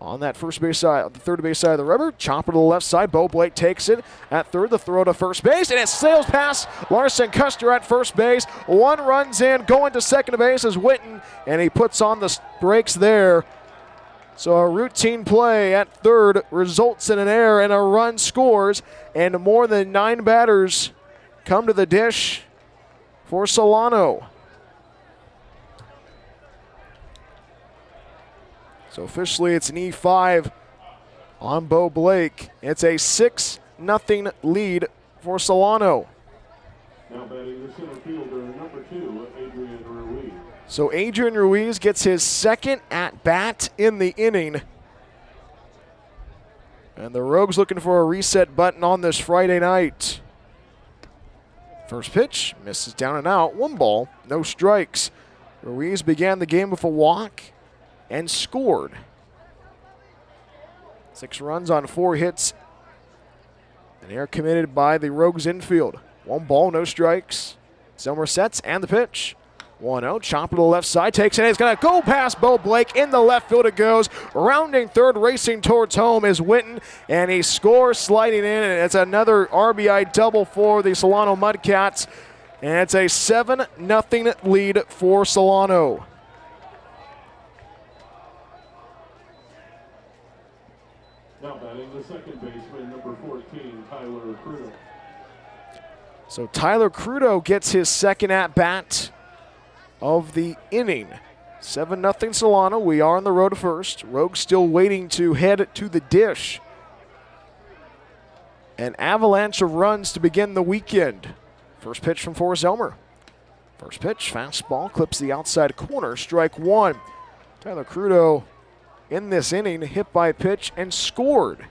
on that first base side, the third base side of the rubber. Chopper to the left side. Bo Blake takes it at third. The throw to first base, and it sails past Larson Custer at first base. 1 runs in, going to second base is Winton, and he puts on the brakes there. So a routine play at third results in an error, and a run scores, and more than 9 batters come to the dish for Solano. So officially it's an E5 on Bo Blake. It's a 6-0 lead for Solano.
Now batting the center fielder, number 2, Adrian Ruiz.
So Adrian Ruiz gets his second at-bat in the inning. And the Rogues looking for a reset button on this Friday night. First pitch, misses down and out. 1 ball, no strikes. Ruiz began the game with a walk and scored. 6 runs on 4 hits. And they're committed by the Rogues infield. 1 ball, no strikes. Zelmer sets and the pitch. 1-0, chopper to the left side, takes it, it's going to go past Bo Blake, in the left field it goes, rounding third, racing towards home is Witten, and he scores sliding in, and it's another RBI double for the Solano Mudcats, and it's a 7-0 lead for Solano.
Now batting the second baseman, number 14, Tyler Crudo.
So Tyler Crudo gets his second at-bat of the inning. 7-0 Solano. We are on the road to first. Rogues still waiting to head to the dish. An avalanche of runs to begin the weekend. First pitch from Forrest Elmer. First pitch, fastball, clips the outside corner, strike one. Tyler Crudo in this inning, hit by pitch and scored.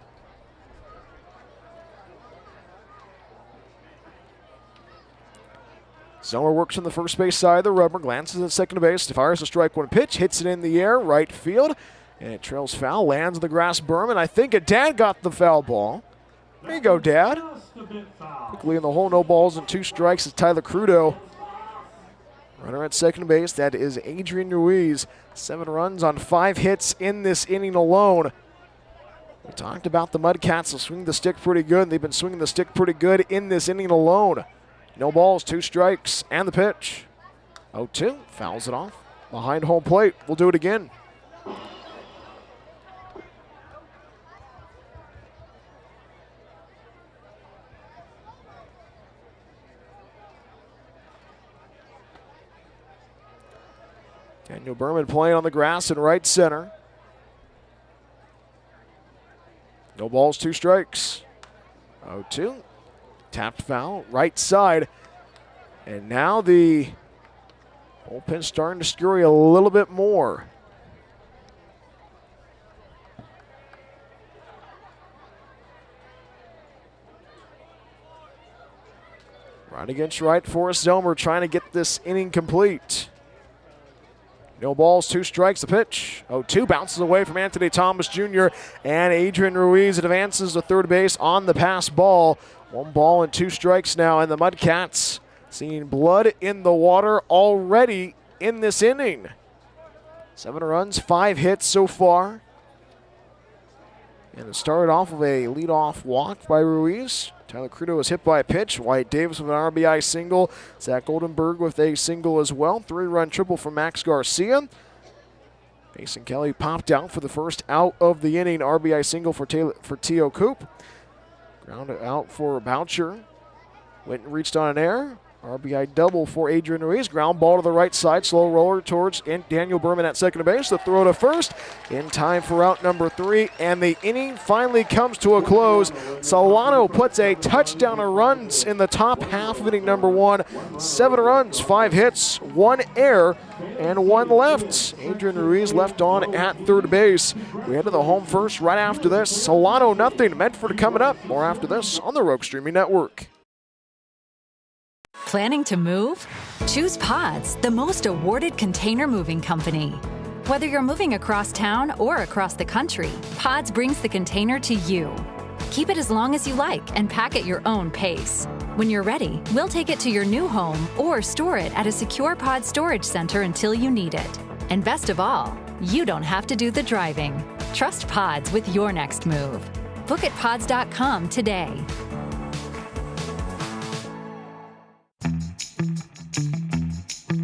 Zomer works on the first base side of the rubber, glances at second base, fires a strike one pitch, hits it in the air, right field, and it trails foul, lands on the grass berm, and I think Dad got the foul ball. There you go, Dad. Quickly in the hole, no balls and 2 strikes is Tyler Crudo. Runner at second base, that is Adrian Ruiz. 7 runs on 5 hits in this inning alone. We talked about the Mudcats will swing the stick pretty good, and they've been swinging the stick pretty good in this inning alone. No balls, 2 strikes, and the pitch. 0-2, fouls it off. Behind home plate, we'll do it again. Daniel Berman playing on the grass in right center. No balls, 2 strikes. 0-2. Tapped foul, right side. And now the bullpen starting to scurry a little bit more. Right against right, Forrest Elmer trying to get this inning complete. No balls, 2 strikes, the pitch. 0-2, bounces away from Anthony Thomas Jr. and Adrian Ruiz advances to third base on the pass ball. 1 ball and 2 strikes now, and the Mudcats seeing blood in the water already in this inning. 7 runs, 5 hits so far. And it started off with a leadoff walk by Ruiz. Tyler Crudo was hit by a pitch. Wyatt Davis with an RBI single. Zach Goldenberg with a single as well. 3-run triple from Max Garcia. Mason Kelly popped out for the first out of the inning. RBI single for Teo Coop. Ground out for Boucher. Went and reached on an error. RBI double for Adrian Ruiz. Ground ball to the right side. Slow roller towards Daniel Berman at second base. The throw to first in time for out number 3. And the inning finally comes to a close. Solano puts a touchdown of runs in the top half of inning number 1. 7 runs, 5 hits, 1 error, and 1 left. Adrian Ruiz left on at third base. We head to the home first right after this. Solano nothing. Medford coming up. More after this on the Rogue Streaming Network.
Planning to move? Choose Pods, the most awarded container moving company. Whether you're moving across town or across the country, Pods brings the container to you. Keep it as long as you like and pack at your own pace. When you're ready, we'll take it to your new home or store it at a secure Pod storage center until you need it. And best of all, you don't have to do the driving. Trust Pods with your next move. Book at pods.com today.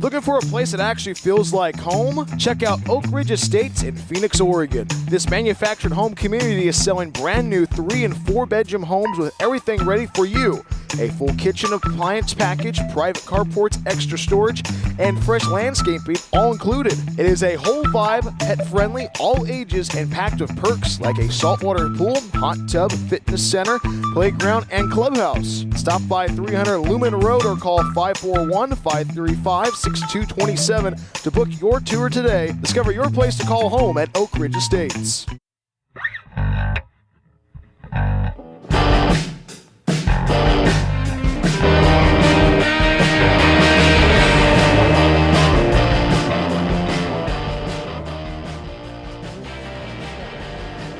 Looking for a place that actually feels like home? Check out Oak Ridge Estates in Phoenix, Oregon. This manufactured home community is selling brand new 3- and 4-bedroom homes with everything ready for you. A full kitchen appliance package, private carports, extra storage, and fresh landscaping all included. It is a whole vibe, pet-friendly, all ages, and packed with perks like a saltwater pool, hot tub, fitness center, playground, and clubhouse. Stop by 300 Lumen Road or call 541-535-6227 to book your tour today. Discover your place to call home at Oak Ridge Estates.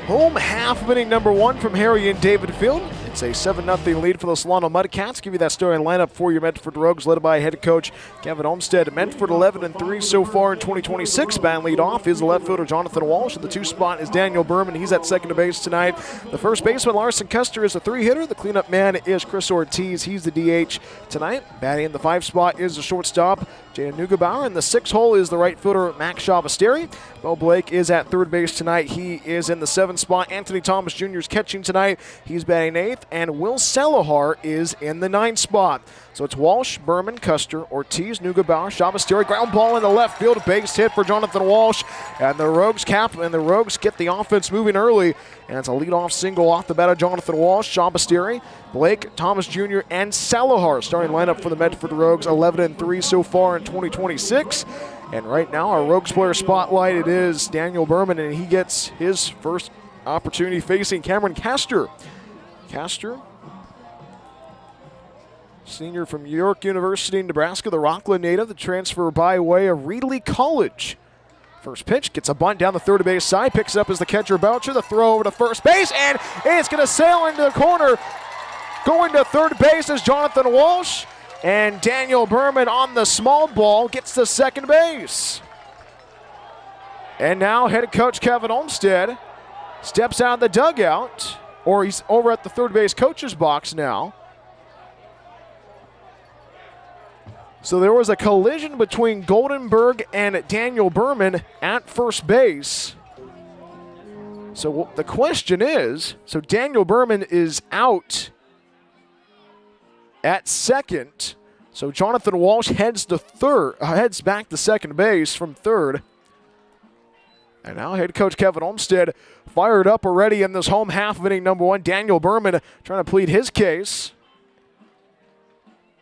Home half of inning number 1 from Harry and David Field. It's a 7-0 lead for the Solano Mudcats. Give you that starting lineup for your Medford Rogues, led by head coach Kevin Olmstead. Medford 11-3 so far in 2026. Batting lead off is the left fielder Jonathan Walsh. At the 2 spot is Daniel Berman. He's at second base tonight. The first baseman Larson Custer is a 3-hitter. The cleanup man is Chris Ortiz. He's the DH tonight. Batting in the 5 spot is the shortstop Jay Nugebauer. And the 6 hole is the right fielder Max Shavasteri. Bo Blake is at third base tonight. He is in the 7 spot. Anthony Thomas Jr. is catching tonight. He's batting 8th. And Will Salahar is in the 9 spot. So it's Walsh, Berman, Custer, Ortiz, Nugebauer, Shavasteri. Ground ball in the left field. Base hit for Jonathan Walsh. And the Rogues get the offense moving early. And it's a leadoff single off the bat of Jonathan Walsh, Shavasteri, Blake, Thomas Jr., and Salahar. Starting lineup for the Medford Rogues, 11-3 so far in 2026. And right now, our Rogues player spotlight, it is Daniel Berman, and he gets his first opportunity facing Cameron Castor. Castor, senior from York University in Nebraska, the Rockland native, the transfer by way of Reedley College. First pitch, gets a bunt down the third base side, picks it up as the catcher Boucher, the throw over to first base, and it's going to sail into the corner. Going to third base is Jonathan Walsh, and Daniel Berman on the small ball gets to second base. And now head coach Kevin Olmstead steps out of the dugout, or he's over at the third base coach's box now. So there was a collision between Goldenberg and Daniel Berman at first base. So the question is, so Daniel Berman is out at second. So Jonathan Walsh heads back to second base from third. And now head coach Kevin Olmstead fired up already in this home half of inning number 1. Daniel Berman trying to plead his case.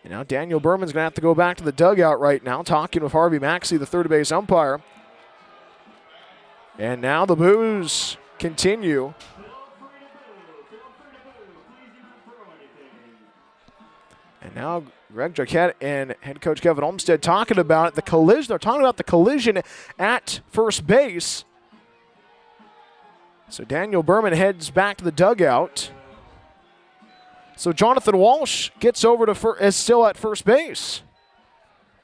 And now Daniel Berman's going to have to go back to the dugout right now, talking with Harvey Maxey, the third base umpire. And now the boos continue. And now Greg Jaquette and head coach Kevin Olmstead talking about the collision. They're talking about the collision at first base. So Daniel Berman heads back to the dugout. So Jonathan Walsh gets over to is still at first base.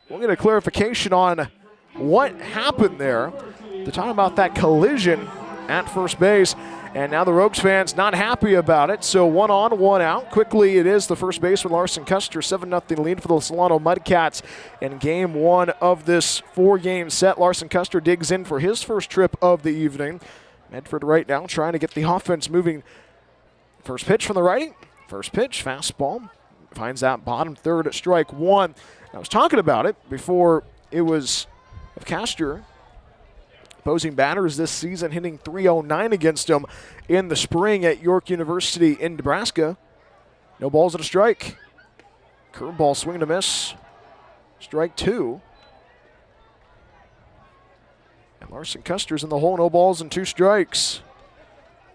We'll get a clarification on what happened there. They're talking about that collision at first base. And now the Rogues fans not happy about it. So 1 on, 1 out. Quickly, it is the first baseman Larson Custer, 7-0 lead for the Solano Mudcats in game 1 of this 4-game set. Larson Custer digs in for his first trip of the evening. Medford right now trying to get the offense moving. First pitch from the righty. First pitch, fastball. Finds that bottom third at strike 1. I was talking about it before it was of Castor. Opposing batters this season hitting .309 against him in the spring at York University in Nebraska. No balls and a strike. Curveball swing and a miss. Strike 2. And Larson Custer's in the hole, no balls and 2 strikes.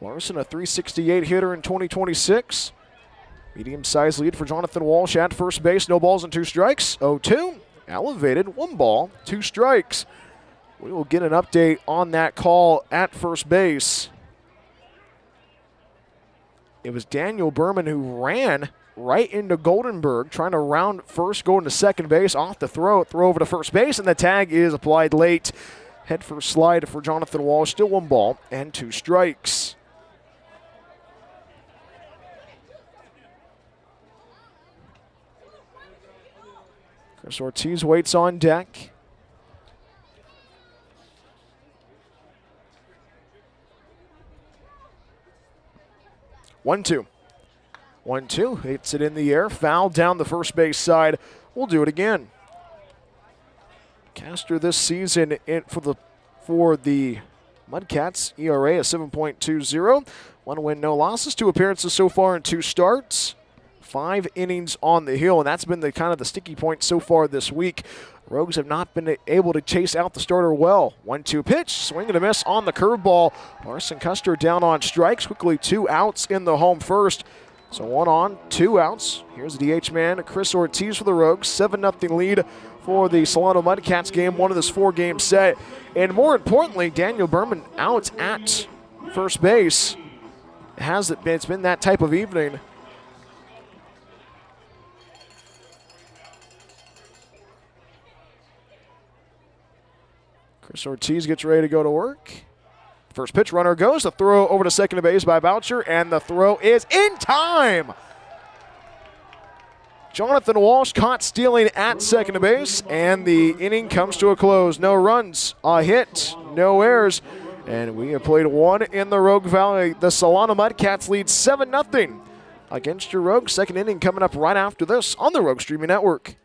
Larson, a .368 hitter in 2026. Medium-sized lead for Jonathan Walsh at first base, no balls and 2 strikes. 0-2, elevated, 1 ball, 2 strikes. We will get an update on that call at first base. It was Daniel Berman who ran right into Goldenberg, trying to round first, going to second base, off the throw over to first base, and the tag is applied late. Head first slide for Jonathan Walsh, still 1 ball and 2 strikes. Chris Ortiz waits on deck. One, two. 1-2, hits it in the air, foul down the first base side. We'll do it again. Castor this season for the Mudcats, ERA of 7.20. 1 win, no losses, 2 appearances so far in 2 starts. 5 innings on the hill, and that's been the kind of the sticky point so far this week. Rogues have not been able to chase out the starter well. 1-2 pitch, swing and a miss on the curveball. Larson Custer down on strikes, quickly 2 outs in the home first. So 1 on, 2 outs. Here's the DH man, Chris Ortiz for the Rogues. 7-0 lead for the Solano Mudcats game, 1 of this 4-game set. And more importantly, Daniel Berman out at first base. It's been that type of evening Chris Ortiz gets ready to go to work. First pitch, runner goes. The throw over to second base by Boucher, and the throw is in time. Jonathan Walsh caught stealing at second base, and the inning comes to a close. No runs, a hit, no errors, and we have played one in the Rogue Valley. The Solano Mudcats lead 7-0 against your Rogues. Second inning coming up right after this on the Rogue Streaming Network.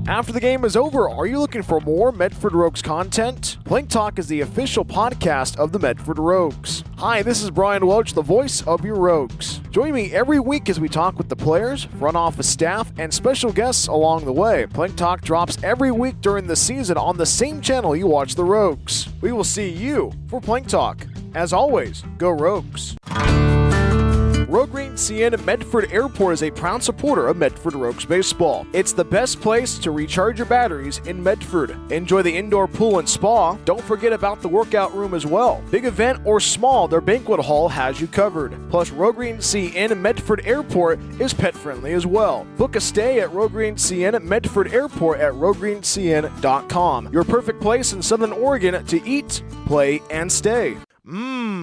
After the game is over, are you looking for more Medford Rogues content? Plank Talk is the official podcast of the Medford Rogues. Hi, this is Brian Welch, the voice of your Rogues. Join me every week as we talk with the players, front office staff, and special guests along the way. Plank Talk drops every week during the season on the same channel you watch the Rogues. We will see you for Plank Talk. As always, go Rogues. Rogue Green CN Medford Airport is a proud supporter of Medford Rogues baseball. It's the best place to recharge your batteries in Medford. Enjoy the indoor pool and spa. Don't forget about the workout room as well. Big event or small, their banquet hall has you covered. Plus, Rogue Green CN Medford Airport is pet friendly as well. Book a stay at Rogue Green CN Medford Airport at roguegreencn.com. Your perfect place in Southern Oregon to eat, play, and stay.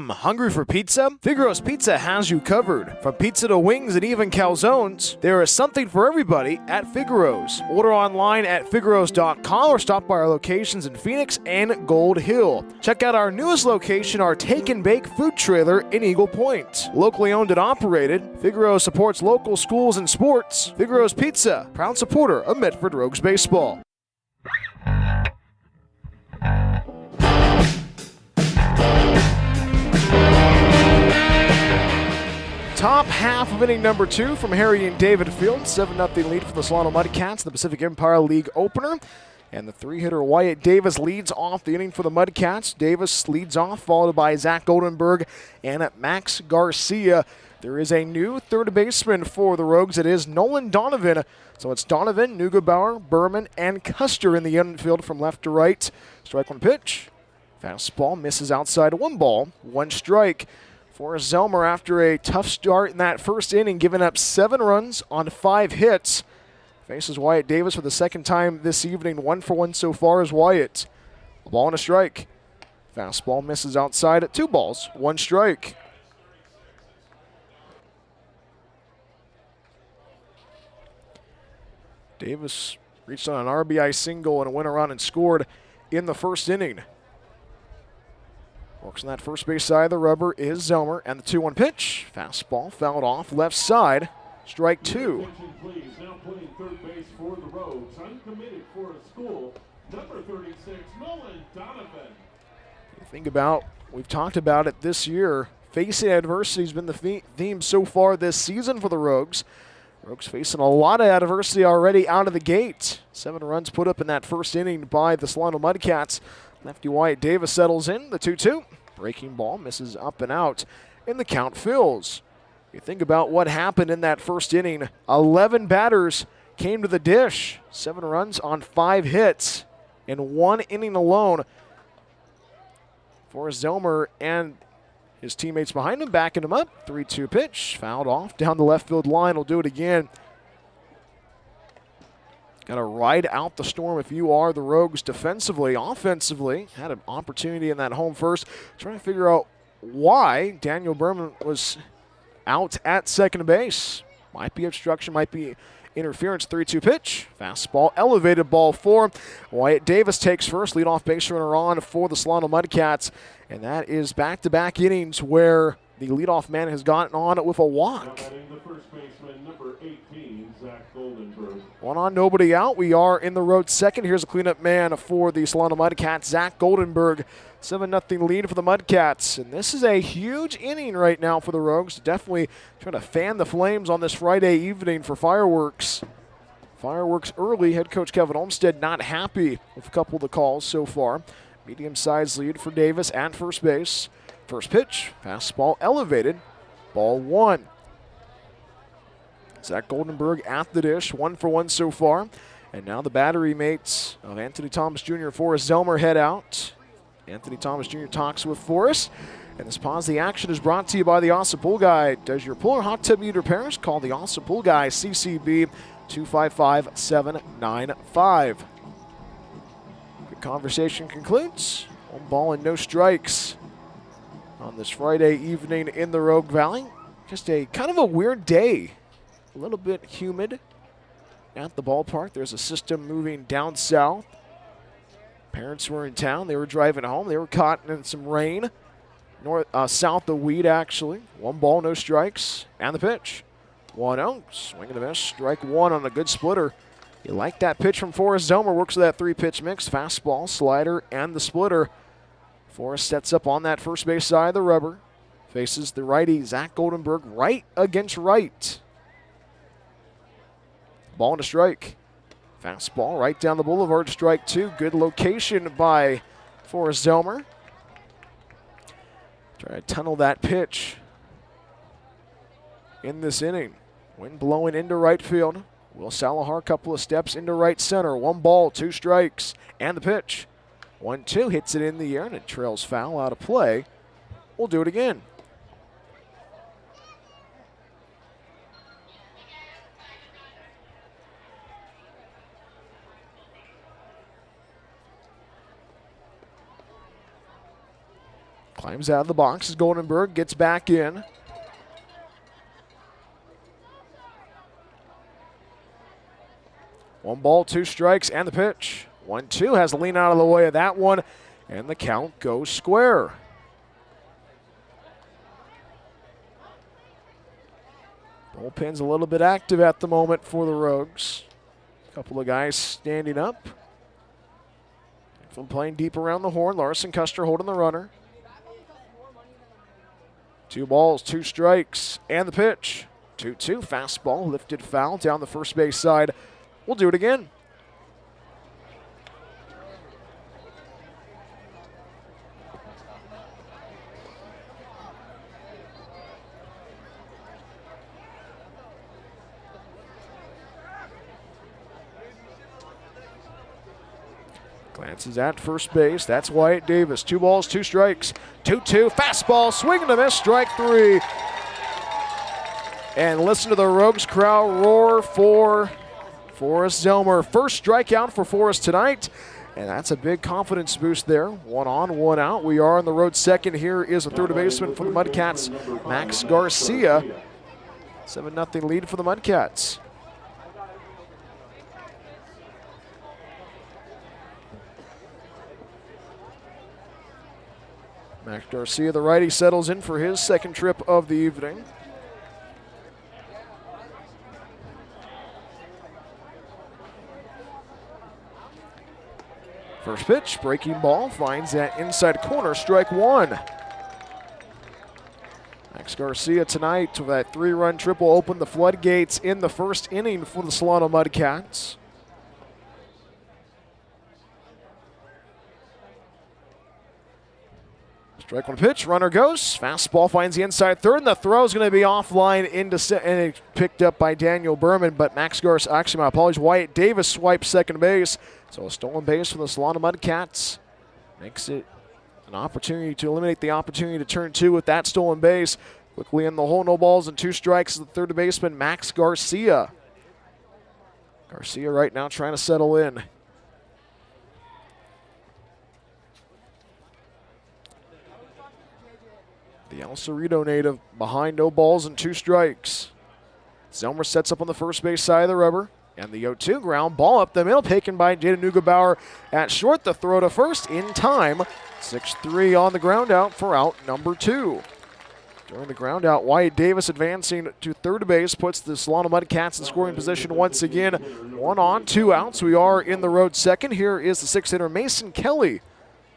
Hungry for pizza? Figaro's Pizza has you covered. From pizza to wings and even calzones, there is something for everybody at Figaro's. Order online at figaros.com or stop by our locations in Phoenix and Gold Hill. Check out our newest location, our Take and Bake food trailer in Eagle Point. Locally owned and operated, Figaro supports local schools and sports. Figaro's Pizza, proud supporter of Medford Rogues baseball. Top half of inning number 2 from Harry and David Field. 7-0 lead for the Solano Mudcats, the Pacific Empire League opener. And the 3-hitter Wyatt Davis leads off the inning for the Mudcats. Davis leads off, followed by Zach Goldenberg and Max Garcia. There is a new third baseman for the Rogues. It is Nolan Donovan. So it's Donovan, Neugebauer, Berman, and Custer in the infield from left to right. Strike one pitch. Fastball misses outside. 1 ball, 1 strike. Forrest Zelmer, after a tough start in that first inning, giving up 7 runs on 5 hits, faces Wyatt Davis for the second time this evening. 1 for 1 so far as Wyatt. A ball and a strike. Fastball misses outside at 2 balls, 1 strike. Davis reached on an RBI single and went around and scored in the first inning. Works on that first base side of the rubber is Zelmer, and the 2-1 pitch. Fastball fouled off left side. Strike 2.
Attention, please. Now playing third base for the Rogues. Uncommitted for a school. Number 36, Nolan Donovan.
You think about, we've talked about it this year. Facing adversity has been the theme so far this season for the Rogues. Rogues facing a lot of adversity already out of the gate. 7 runs put up in that first inning by the Solano Mudcats. Lefty Wyatt Davis settles in, the 2-2. Breaking ball misses up and out, and the count fills. You think about what happened in that first inning. 11 batters came to the dish. 7 runs on 5 hits in 1 inning alone. Forrest Zelmer and his teammates behind him backing him up. 3-2 pitch, fouled off down the left field line. Will do it again. Got to ride out the storm if you are the Rogues defensively. Offensively, had an opportunity in that home first. Trying to figure out why Daniel Berman was out at second base. Might be obstruction, might be interference. 3-2 pitch. Fastball, elevated ball 4. Wyatt Davis takes first. Leadoff base runner on for the Solano Mudcats. And that is back-to-back innings where the leadoff man has gotten on with a walk.
The first baseman, number 18, Zach Goldenberg.
1 on, nobody out. We are in the road second. Here's a cleanup man for the Solano Mudcats, Zach Goldenberg. 7-0 lead for the Mudcats. And this is a huge inning right now for the Rogues. Definitely trying to fan the flames on this Friday evening for fireworks. Fireworks early. Head coach Kevin Olmstead not happy with a couple of the calls so far. Medium-sized lead for Davis at first base. First pitch, fastball elevated, ball 1. Zach Goldenberg at the dish, 1 for 1 so far. And now the battery mates of Anthony Thomas Jr. Forrest Zelmer head out. Anthony Thomas Jr. talks with Forrest. And this pause the action is brought to you by the Awesome Pool Guy. Does your pool or hot tub need repairs? Call the Awesome Pool Guy, CCB, 255-795. The conversation concludes. 1 ball and no strikes on this Friday evening in the Rogue Valley. Just a kind of a weird day. A little bit humid at the ballpark. There's a system moving down south. Parents were in town. They were driving home. They were caught in some rain. South of Weed, actually. 1 ball, no strikes. And the pitch. 1-0. Swing and a miss. Strike 1 on a good splitter. You like that pitch from Forrest Zomer. Works with that 3-pitch mix. Fastball, slider, and the splitter. Forrest sets up on that first base side of the rubber. Faces the righty, Zach Goldenberg, right against right. Ball and a strike. Fastball right down the boulevard, strike 2. Good location by Forrest Zomer. Try to tunnel that pitch in this inning. Wind blowing into right field. Will Salahar, couple of steps into right center. 1 ball, 2 strikes, and the pitch. 1-2, hits it in the air, and it trails foul out of play. We'll do it again. Climbs out of the box as Goldenberg gets back in. One ball, 2 strikes, and the pitch. 1-2, has to lean out of the way of that one, and the count goes square. Bullpen's a little bit active at the moment for the Rogues. A couple of guys standing up. From playing deep around the horn, Larson Custer holding the runner. 2 balls, 2 strikes, and the pitch. 2-2, fastball, lifted foul down the first base side. We'll do it again. Glances at first base. That's Wyatt Davis. 2 balls, 2 strikes. 2-2, fastball, swing and a miss, strike 3. And listen to the Rogues crowd roar for Forrest Zomer. First strikeout for Forrest tonight, and that's a big confidence boost there. 1 on, 1 out. We are on the road second. Here is a third baseman for the Mudcats, Max Garcia. 7-0 lead for the Mudcats. Max Garcia, the righty, settles in for his second trip of the evening. First pitch, breaking ball, finds that inside corner, strike 1. Max Garcia tonight with that 3-run triple opened the floodgates in the first inning for the Solano Mudcats. Strike 1 pitch, runner goes. Fastball finds the inside third, and the throw is going to be offline into and it's picked up by Daniel Berman. But Max Garcia, actually, my apologies, Wyatt Davis swipes second base. So a stolen base for the Solano Mudcats makes it an opportunity to eliminate the opportunity to turn 2 with that stolen base. Quickly in the hole, no balls and 2 strikes is the third baseman, Max Garcia. Garcia right now trying to settle in. The El Cerrito native behind, no balls and 2 strikes. Zelmer sets up on the first base side of the rubber. And the 0-2 ground ball up the middle, taken by Jaden Neugebauer at short. The throw to first in time. 6-3 on the ground out for out number 2. During the ground out, Wyatt Davis advancing to third base puts the Solano Mudcats in scoring position once again. 1 on, 2 outs. We are in the road second. Here is the 6th hitter, Mason Kelly.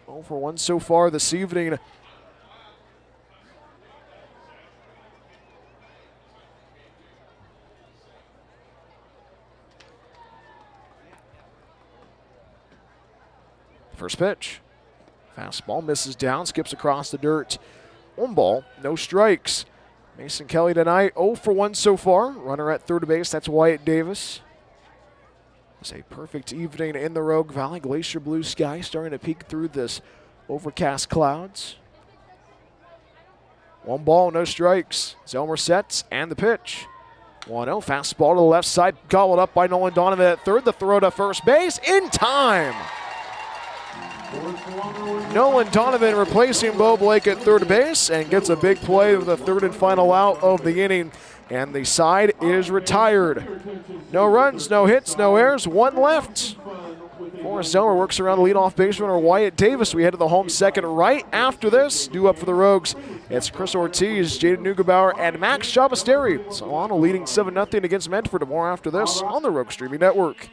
0 for 1 so far this evening. First pitch. Fastball misses down, skips across the dirt. 1 ball, no strikes. Mason Kelly tonight, 0 for 1 so far. Runner at third base, that's Wyatt Davis. It's a perfect evening in the Rogue Valley. Glacier blue sky starting to peek through this overcast clouds. 1 ball, no strikes. Zelmer sets, and the pitch. 1-0, fastball to the left side, gobbled up by Nolan Donovan at third. The throw to first base in time. Nolan Donovan replacing Bo Blake at third base and gets a big play with the third and final out of the inning. And the side is retired. No runs, no hits, no errors, one left. Forrest Elmer works around the leadoff base runner Wyatt Davis. We head to the home second right after this. Due up for the Rogues, it's Chris Ortiz, Jaden Neugebauer, and Max Chabasteri. Solano leading 7-0 against Medford. More after this on the Rogue Streaming Network.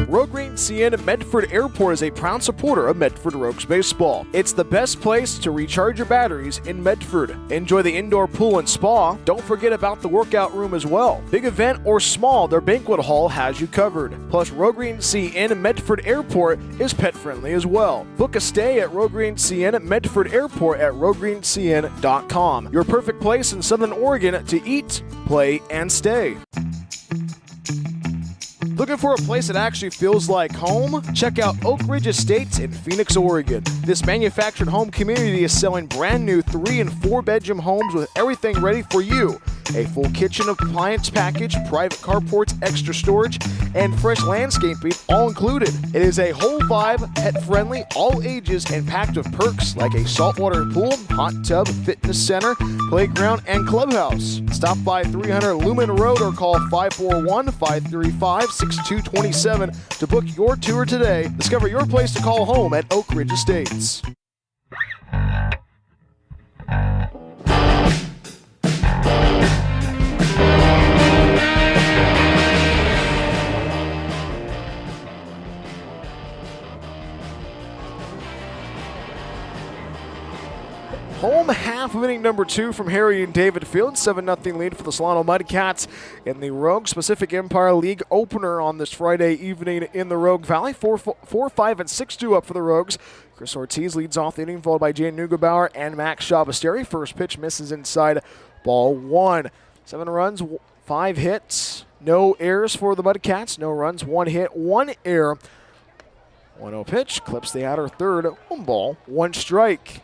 Rogue Green CN Medford Airport is a proud supporter of Medford Rogues baseball. It's the best place to recharge your batteries in Medford. Enjoy the indoor pool and spa. Don't forget about the workout room as well. Big event or small, their banquet hall has you covered. Plus, Rogue Green CN Medford Airport is pet friendly as well. Book a stay at Rogue Green CN Medford Airport at roguegreencn.com. Your perfect place in Southern Oregon to eat, play, and stay. Looking for a place that actually feels like home? Check out Oak Ridge Estates in Phoenix, Oregon. This manufactured home community is selling brand new 3- and 4-bedroom homes with everything ready for you. A full kitchen appliance package, private carports, extra storage, and fresh landscaping all included. It is a whole vibe, pet-friendly, all ages, and packed with perks like a saltwater pool, hot tub, fitness center, playground, and clubhouse. Stop by 300 Lumen Road or call 541-535-6227 to book your tour today. Discover your place to call home at Oak Ridge Estates. Home half of inning number 2 from Harry and David Field. 7-0 lead for the Solano Mudcats in the Rogue Pacific Empire League opener on this Friday evening in the Rogue Valley. 4, 5, and 6-2 up for the Rogues. Chris Ortiz leads off the inning, followed by Jaden Neugebauer and Max Chabasteri. First pitch misses inside, ball 1. 7 runs, 5 hits, no errors for the Mudcats. No runs, 1 hit, 1 error. 1-0 pitch, clips the outer third. 1 ball, 1 strike.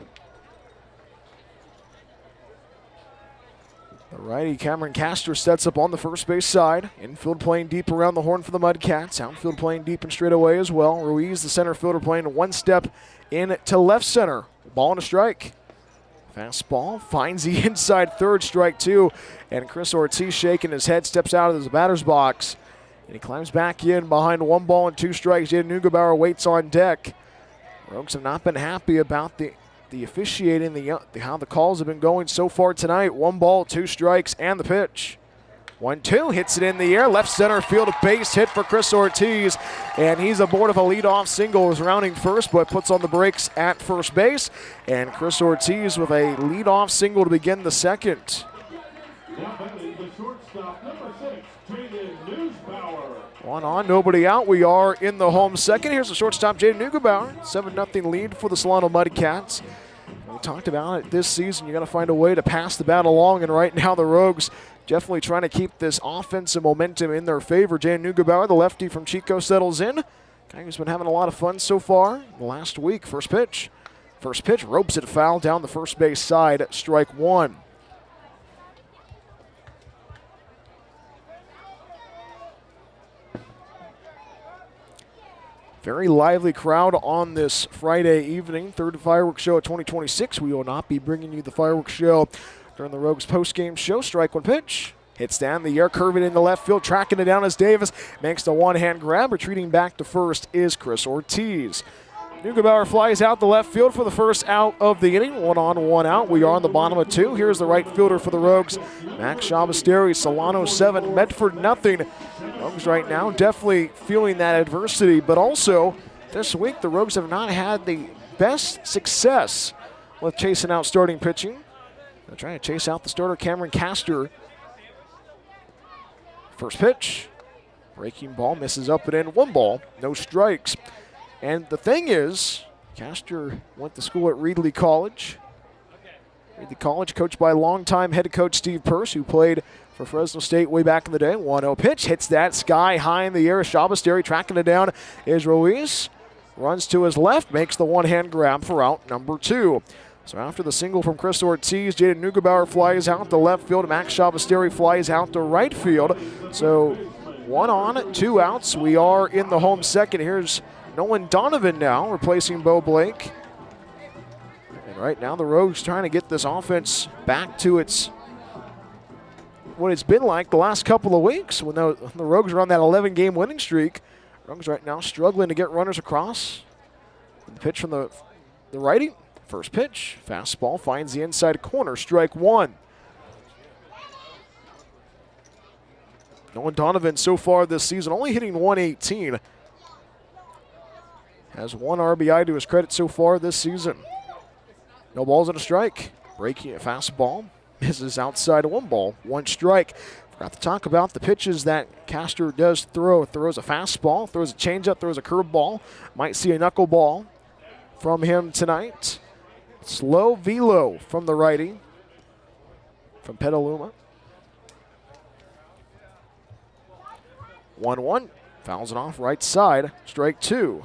The righty Cameron Castor sets up on the first base side. Infield playing deep around the horn for the Mudcats. Outfield playing deep and straight away as well. Ruiz, the center fielder, playing 1 step in to left center. Ball and a strike. Fastball finds the inside third, strike 2. And Chris Ortiz shaking his head, steps out of the batter's box. And he climbs back in behind 1 ball and 2 strikes. Jaden Neugebauer waits on deck. Rogues have not been happy about the officiating, how the calls have been going so far tonight. 1 ball, 2 strikes, and the pitch. 1-2, hits it in the air. Left center field, a base hit for Chris Ortiz. And he's aboard of a leadoff single, is rounding first, but puts on the brakes at first base. And Chris Ortiz with a leadoff single to begin the second.
Now batting the shortstop, number 6, Jaden Neugebauer.
1 on, nobody out. We are in the home second. Here's the shortstop, Jaden Neugebauer. 7-0 lead for the Solano Mudcats. We talked about it this season. You got to find a way to pass the bat along, and right now the Rogues definitely trying to keep this offensive momentum in their favor. Jaden Neugebauer, the lefty from Chico, settles in. Guy who's been having a lot of fun so far last week. First pitch, ropes it foul down the first base side, strike 1. Very lively crowd on this Friday evening. Third fireworks show of 2026. We will not be bringing you the fireworks show during the Rogues postgame show. Strike 1 pitch. Hits down the air, curving into left field. Tracking it down as Davis makes the one-hand grab. Retreating back to first is Chris Ortiz. Neugebauer flies out the left field for the first out of the inning. 1 on, 1 out. We are on the bottom of 2. Here's the right fielder for the Rogues, Max Chabasteri. Solano 7, Medford nothing. Rogues right now definitely feeling that adversity, but also this week the Rogues have not had the best success with chasing out starting pitching. They're trying to chase out the starter, Cameron Castor. First pitch, breaking ball, misses up and in. 1 ball, no strikes. And the thing is, Castor went to school at Reedley College. Reedley College, coached by longtime head coach Steve Peirce, who played for Fresno State way back in the day. 1-0 pitch, hits that sky high in the air. Chabasteri tracking it down is Ruiz. Runs to his left, makes the one-hand grab for out number 2. So after the single from Chris Ortiz, Jaden Neugebauer flies out to left field. Max Shabasteri flies out to right field. So 1 on, 2 outs. We are in the home second. Here's Nolan Donovan now replacing Bo Blake. And right now the Rogues trying to get this offense back to what it's been like the last couple of weeks when the Rogues are on that 11-game winning streak. Rogues right now struggling to get runners across. The pitch from the righty. First pitch, fastball, finds the inside corner, strike 1. Nolan Donovan so far this season only hitting 118. Has 1 RBI to his credit so far this season. No balls and a strike. Breaking a fastball, misses outside, 1 ball, 1 strike. Forgot to talk about the pitches that Castor does throw. Throws a fastball, throws a changeup, throws a curveball. Might see a knuckleball from him tonight. Slow velo from the righty, from Petaluma. 1-1, fouls it off right side, strike 2.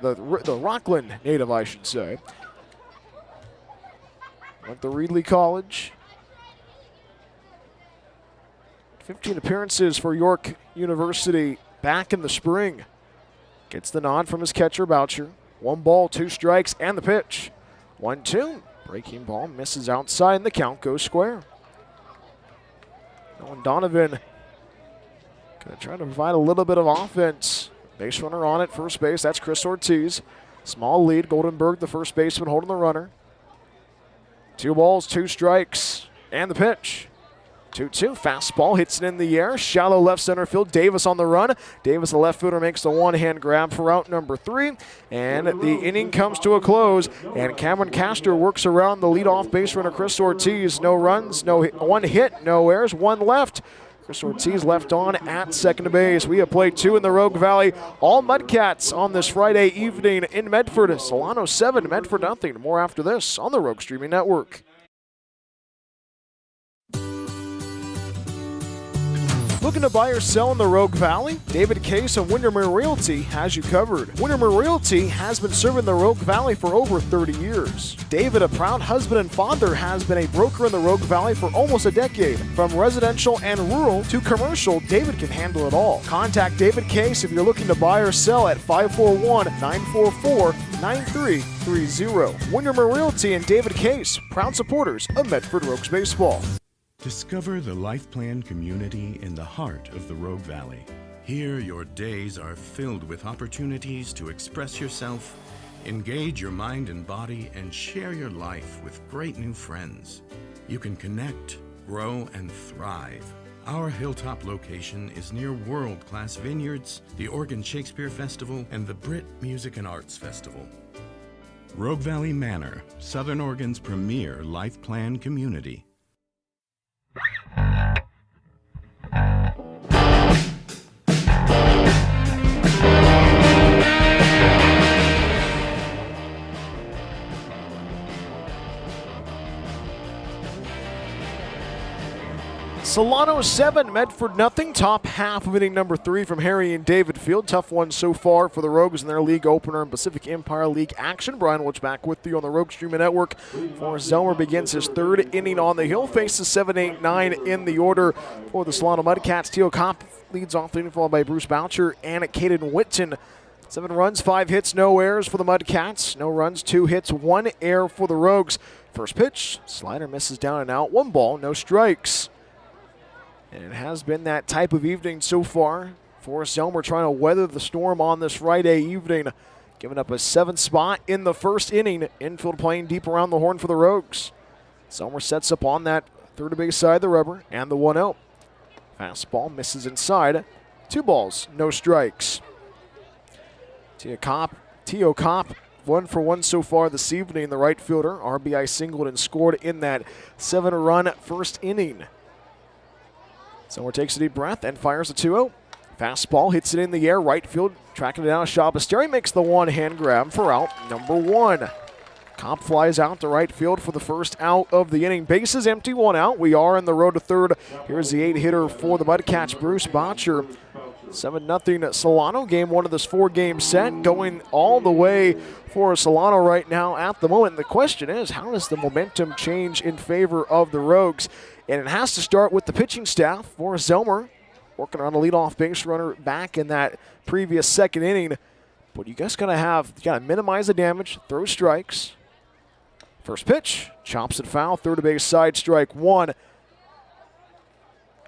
The Rockland native, I should say. Went to Reedley College. 15 appearances for York University back in the spring. Gets the nod from his catcher, Boucher. 1 ball, 2 strikes, and the pitch. 1-2. Breaking ball misses outside, and the count goes square. Nolan Donovan going to try to provide a little bit of offense. Base runner on at first base. That's Chris Ortiz. Small lead. Goldenberg, the first baseman, holding the runner. 2 balls, 2 strikes, and the pitch. 2-2, fastball hits it in the air. Shallow left center field. Davis on the run. Davis, the left fielder, makes the one-hand grab for out number 3. And the inning comes to a close. And Cameron Castor works around the leadoff base runner, Chris Ortiz. No runs, 1 hit, no errors, 1 left. Chris Ortiz left on at second base. We have played 2 in the Rogue Valley. All Mudcats on this Friday evening in Medford. Solano 7, Medford nothing. More after this on the Rogue Streaming Network. Looking to buy or sell in the Rogue Valley? David Case of Windermere Realty has you covered. Windermere Realty has been serving the Rogue Valley for over 30 years. David, a proud husband and father, has been a broker in the Rogue Valley for almost a decade. From residential and rural to commercial, David can handle it all. Contact David Case if you're looking to buy or sell at 541-944-9330. Windermere Realty and David Case, proud supporters of Medford Rogues Baseball.
Discover the Life Plan community in the heart of the Rogue Valley. Here, your days are filled with opportunities to express yourself, engage your mind and body, and share your life with great new friends. You can connect, grow, and thrive. Our Hilltop location is near world-class vineyards, the Oregon Shakespeare Festival, and the Brit Music and Arts Festival. Rogue Valley Manor, Southern Oregon's premier Life Plan community.
Solano 7, Medford nothing. Top half of inning number 3 from Harry and David Field. Tough one so far for the Rogues in their league opener and Pacific Empire League action. Brian Woods back with you on the Rogue Streaming Network. Forrest Zelmer begins his 3rd inning on the hill. Faces 7, 8, 9 in the order for the Solano Mudcats. Teal Kopp leads off the inning, followed by Bruce Boucher and Caden Whitten. 7 runs, 5 hits, no errors for the Mudcats. No runs, 2 hits, 1 error for the Rogues. First pitch, slider misses down and out. 1 ball, no strikes. And it has been that type of evening so far. Forrest Zelmer trying to weather the storm on this Friday evening. Giving up a 7th spot in the 1st inning. Infield playing deep around the horn for the Rogues. Zelmer sets up on that 3rd base side of the rubber and the 1-0. Fastball misses inside. 2 balls, no strikes. Teo Kopp, 1 for 1 so far this evening. The right fielder, RBI singled and scored in that 7-run 1st inning. Zelmer takes a deep breath and fires a 2-0. Fastball hits it in the air, right field, tracking it down. Shabasteri makes the one-hand grab for out number 1. Kopp flies out to right field for the first out of the inning. Bases empty, 1 out. We are in the road to 3rd. Here's the 8-hitter for the Mudcats, Bruce Boucher. 7-0 Solano, game one of this 4-game set, going all the way for Solano right now at the moment. The question is, how does the momentum change in favor of the Rogues? And it has to start with the pitching staff. For Zelmer working on a leadoff base runner back in that previous second inning. But you guys gotta minimize the damage, throw strikes. First pitch, chops it foul, third to base side, strike one.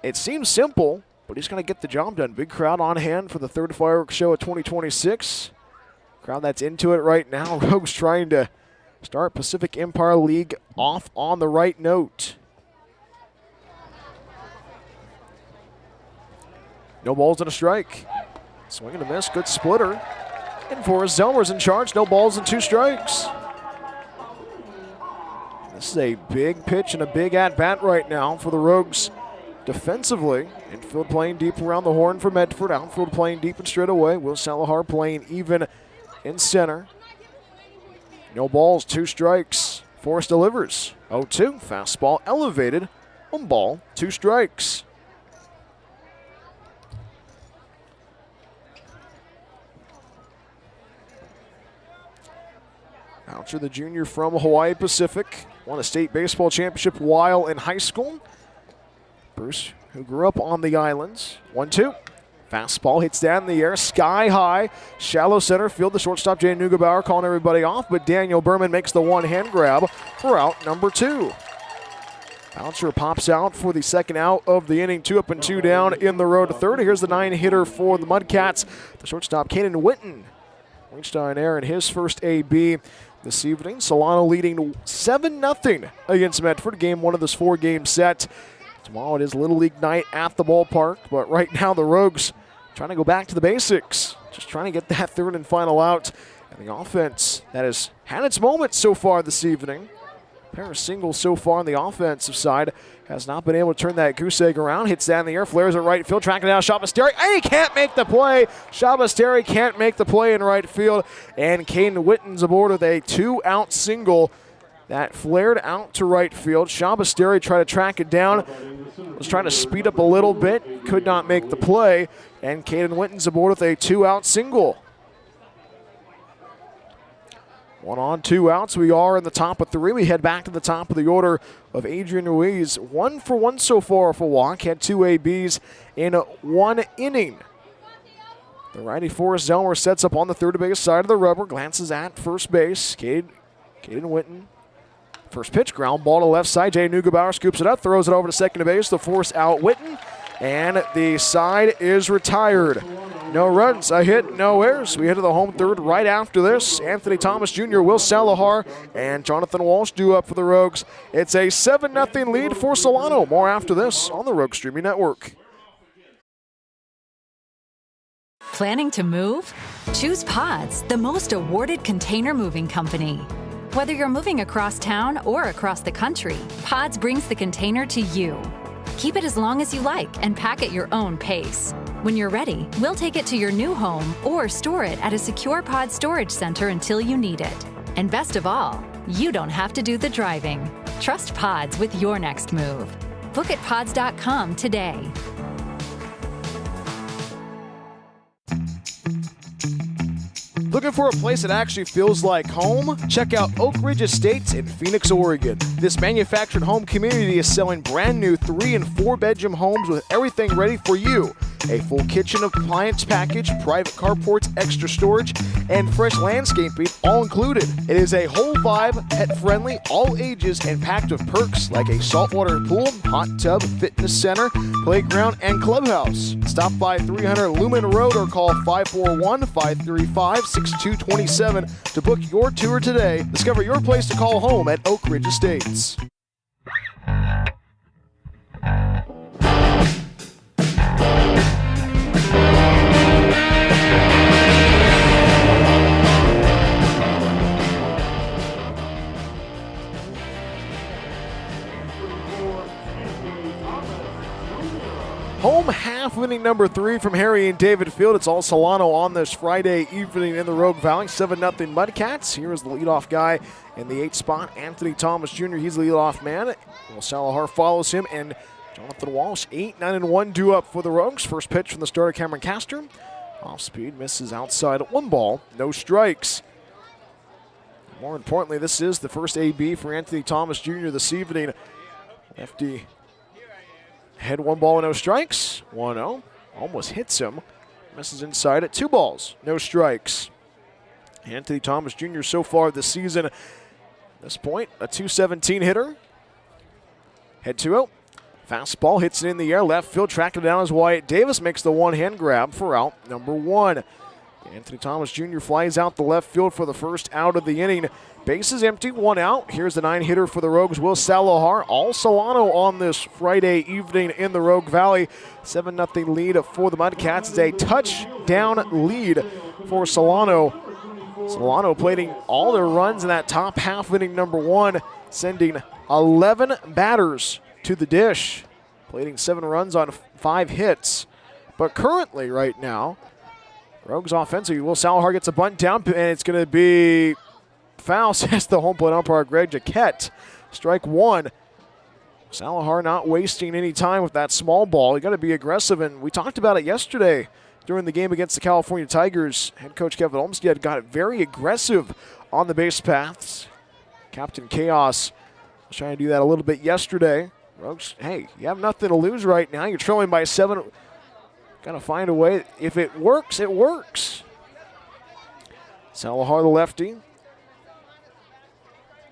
It seems simple, but he's going to get the job done. Big crowd on hand for the third fireworks show of 2026. Crowd that's into it right now. Rogues trying to start Pacific Empire League off on the right note. No balls and a strike. Swing and a miss, good splitter. And Forrest Zelmer's in charge, no balls and 2 strikes. This is a big pitch and a big at-bat right now for the Rogues. Defensively, infield playing deep around the horn for Medford. Outfield playing deep and straight away. Will Salahar playing even in center. No balls, 2 strikes. Forrest delivers. 0-2. Fastball elevated. 1 ball, 2 strikes. Boucher, the junior from Hawaii Pacific, won a state baseball championship while in high school. Bruce, who grew up on the islands. 1-2. Fastball hits down in the air, sky high. Shallow center field. The shortstop, Jay Neugebauer, calling everybody off, but Daniel Berman makes the one-hand grab for out number 2. Bouncer pops out for the second out of the inning. 2 up and 2 down in the road to third. Here's the 9-hitter for the Mudcats. The shortstop, Kanan Witten, reached on air in his first AB this evening. Solano leading 7-0 against Medford. Game 1 of this 4-game set. Tomorrow it is Little League night at the ballpark, but right now the Rogues trying to go back to the basics, just trying to get that third and final out. And the offense that has had its moments so far this evening. A pair of singles so far on the offensive side. Has not been able to turn that goose egg around. Hits down in the air, flares at right field, tracking down Shabasteri. And he can't make the play. Shabasteri can't make the play in right field. And Caden Witten's aboard with a 2-out single that flared out to right field. Shabasteri tried to track it down. Was trying to speed up a little bit. Could not make the play. And Caden Witten's aboard with a 2-out single. 1 on, 2 outs. We are in the top of 3. We head back to the top of the order of Adrian Ruiz. 1 for 1 so far for Walk. Had 2 ABs in 1 inning. The righty Forrest Zelmer sets up on the third base side of the rubber. Glances at first base. Caden Witten. First pitch, ground ball to left side. Jay Neugebauer scoops it up, throws it over to second base to force out Witten. And the side is retired. No runs, a hit, no errors. We head to the home third right after this. Anthony Thomas Jr., Will Salahar, and Jonathan Walsh due up for the Rogues. It's a 7-0 lead for Solano. More after this on the Rogue Streaming Network.
Planning to move? Choose Pods, the most awarded container moving company. Whether you're moving across town or across the country, Pods brings the container to you. Keep it as long as you like and pack at your own pace. When you're ready, we'll take it to your new home or store it at a secure pod storage center until you need it. And best of all, you don't have to do the driving. Trust Pods with your next move. Book at pods.com today.
Looking for a place that actually feels like home? Check out Oak Ridge Estates in Phoenix, Oregon. This manufactured home community is selling brand new 3- and 4-bedroom homes with everything ready for you. A full kitchen appliance package, private carports, extra storage, and fresh landscaping all included. It is a whole vibe, pet-friendly, all ages, and packed with perks like a saltwater pool, hot tub, fitness center, playground, and clubhouse. Stop by 300 Lumen Road or call 541-535-6227 to book your tour today. Discover your place to call home at Oak Ridge Estates. Home half inning number 3 from Harry and David Field. It's all Solano on this Friday evening in the Rogue Valley. 7-0 Mudcats. Here is the leadoff guy in the 8th spot, Anthony Thomas Jr. He's the leadoff man. Well, Salahar follows him, and Jonathan Walsh, 8-9-1 due up for the Rogues. First pitch from the starter, Cameron Castor. Off speed, misses outside at 1 ball, no strikes. More importantly, this is the first AB for Anthony Thomas Jr. this evening. Lefty had 1 ball, no strikes. 1-0, almost hits him. Misses inside at 2 balls, no strikes. Anthony Thomas Jr. so far this season, at this point, a .217 hitter. Head 2-0. Fastball hits it in the air, left field, tracked it down as Wyatt Davis makes the one-hand grab for out number 1. Anthony Thomas Jr. flies out the left field for the first out of the inning. Bases empty, 1 out. Here's the 9-hitter for the Rogues, Will Salahar. All Solano on this Friday evening in the Rogue Valley. 7-0 lead for the Mudcats. It's a touchdown lead for Solano. Solano plating all their runs in that top half of inning number 1, sending 11 batters to the dish, plating 7 runs on 5 hits. But currently, right now, Rogues offensively, Will Salahar gets a bunt down, and it's going to be foul, says the home plate umpire, Greg Jaquette. Strike 1. Salahar not wasting any time with that small ball. You got to be aggressive, and we talked about it yesterday during the game against the California Tigers. Head coach Kevin Olmstead got very aggressive on the base paths. Captain Chaos was trying to do that a little bit yesterday. Rogues, hey, you have nothing to lose right now. You're trailing by 7. Got to find a way. If it works, it works. Salahar, the lefty,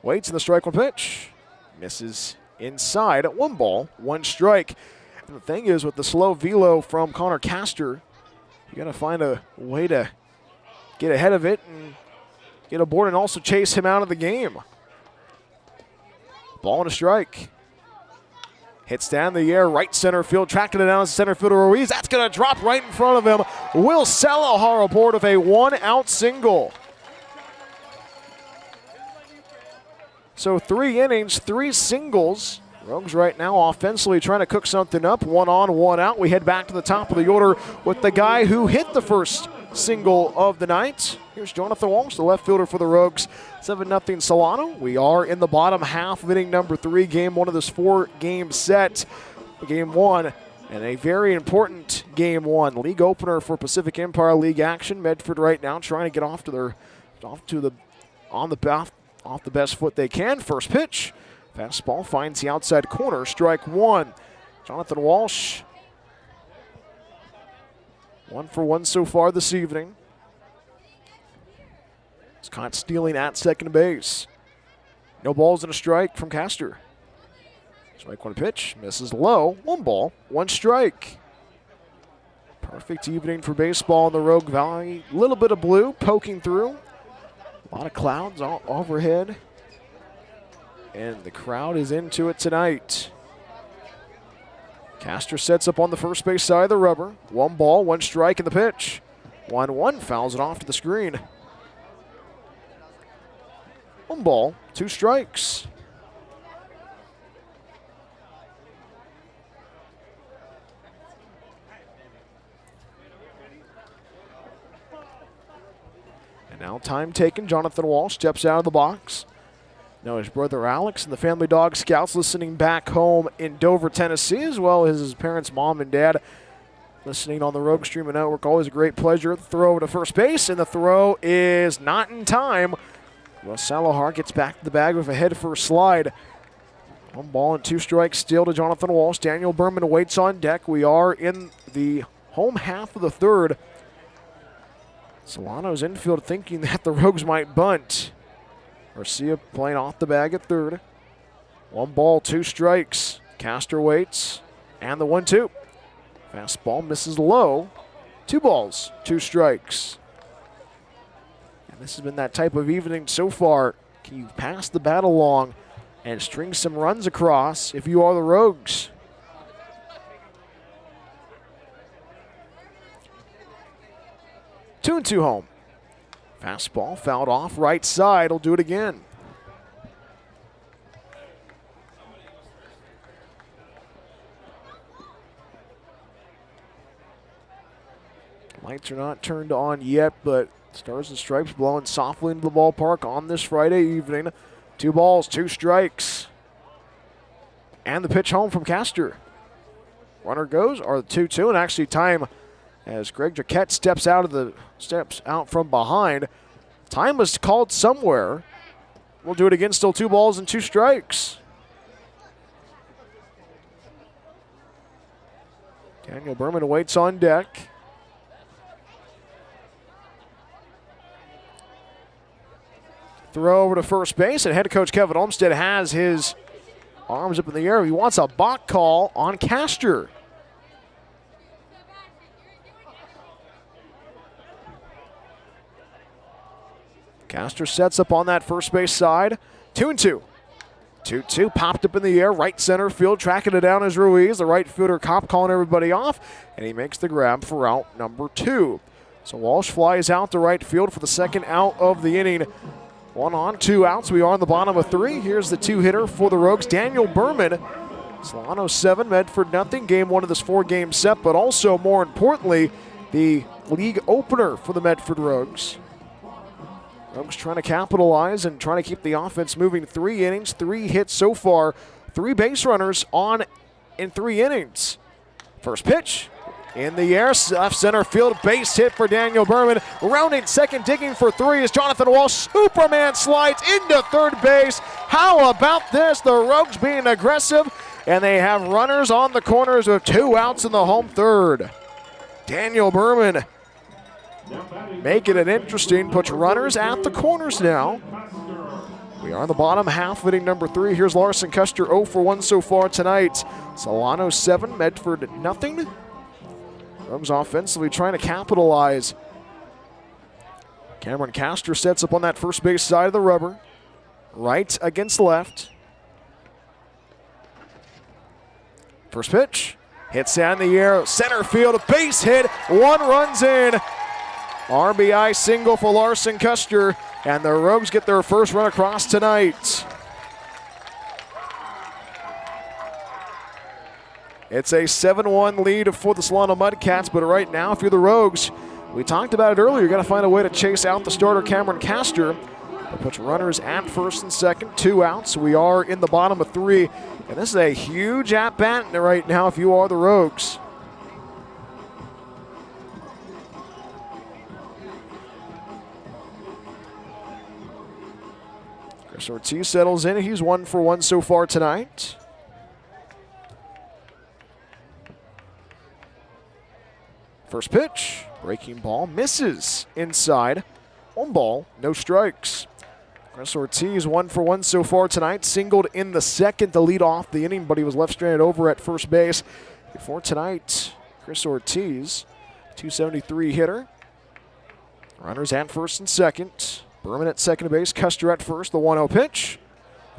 waits in the strike 1 pitch. Misses inside at 1 ball, 1 strike. And the thing is, with the slow velo from Connor Castor, you got to find a way to get ahead of it and get aboard and also chase him out of the game. Ball and a strike. Hits down the air, right center field, tracking it down as center fielder Ruiz. That's going to drop right in front of him. Will Salahar aboard of a 1-out single. So 3 innings, 3 singles. Rogues right now offensively trying to cook something up. 1 on, 1 out. We head back to the top of the order with the guy who hit the first single of the night. Here's Jonathan Walsh, the left fielder for the Rogues. 7-0 Solano. We are in the bottom half of inning number 3, game 1 of this 4-game set. Game 1, and a very important game 1. League opener for Pacific Empire League action. Medford right now trying to get off the best foot they can. First pitch. Fastball finds the outside corner. Strike 1. Jonathan Walsh, 1 for 1 so far this evening. It's caught stealing at second base. No balls and a strike from Castor. Strike 1 pitch. Misses low. 1 ball, 1 strike. Perfect evening for baseball in the Rogue Valley. A little bit of blue poking through. A lot of clouds overhead. And the crowd is into it tonight. Castor sets up on the first base side of the rubber. 1 ball, 1 strike in the pitch. 1-1, fouls it off to the screen. 1 ball, 2 strikes. And now time taken. Jonathan Walsh steps out of the box. Now his brother Alex and the family dog scouts listening back home in Dover, Tennessee, as well as his parents, mom and dad, listening on the Rogue Streaming Network. Always a great pleasure. The throw to first base, and the throw is not in time. Well, Salahar gets back to the bag with a head first slide. 1 ball and 2 strikes still to Jonathan Walsh. Daniel Berman waits on deck. We are in the home half of the 3rd. Solano's infield thinking that the Rogues might bunt. Garcia playing off the bag at 3rd. 1 ball, 2 strikes. Castor waits, and the 1-2. Fastball misses low. 2 balls, 2 strikes. And this has been that type of evening so far. Can you pass the bat along and string some runs across if you are the Rogues? Two and two home. Fastball fouled off right side. He'll do it again. Lights are not turned on yet, but Stars and Stripes blowing softly into the ballpark on this Friday evening. 2 balls, 2 strikes. And the pitch home from Castor. Runner goes, or the 2-2, and actually time as Greg Jaquette steps out from behind. Time was called somewhere. We'll do it again, still 2 balls and 2 strikes. Daniel Berman waits on deck. Throw over to first base, and head coach Kevin Olmsted has his arms up in the air. He wants a balk call on Castor. Castor sets up on that first base side. 2-2. 2-2 popped up in the air, right center field, tracking it down as Ruiz. The right fielder Kopp calling everybody off, and he makes the grab for out number 2. So Walsh flies out to right field for the second out of the inning. 1 on, 2 outs. We are on the bottom of 3. Here's the 2-hitter for the Rogues, Daniel Berman. Solano 7, Medford nothing. Game 1 of this 4-game set, but also more importantly, the league opener for the Medford Rogues. Rogues trying to capitalize and trying to keep the offense moving. 3 innings, 3 hits so far, 3 base runners on in 3 innings. First pitch in the air, left center field, base hit for Daniel Berman. Rounding second, digging for 3 is Jonathan Walsh. Superman slides into third base. How about this? The Rogues being aggressive, and they have runners on the corners with 2 outs in the home third. Daniel Berman making it interesting, puts runners at the corners now. We are on the bottom half of inning number 3. Here's Larson Custer 0 for 1 so far tonight. Solano 7, Medford nothing. Rogues offensively trying to capitalize. Cameron Castor sets up on that first base side of the rubber. Right against left. First pitch. Hits down the air. Center field. A base hit. 1 runs in. RBI single for Larson Custer. And the Rogues get their first run across tonight. It's a 7-1 lead for the Solano Mudcats, but right now, if you're the Rogues, we talked about it earlier, you got to find a way to chase out the starter, Cameron Castor. That puts runners at first and second, 2 outs. We are in the bottom of 3, and this is a huge at-bat right now if you are the Rogues. Chris Ortiz settles in. He's 1 for 1 so far tonight. First pitch, breaking ball, misses inside. 1 ball, no strikes. Chris Ortiz 1 for 1 so far tonight. Singled in the second to lead off the inning, but he was left stranded over at first base. Before tonight, Chris Ortiz, 273 hitter. Runners at first and second. Berman at second base, Custer at first. The 1-0 pitch.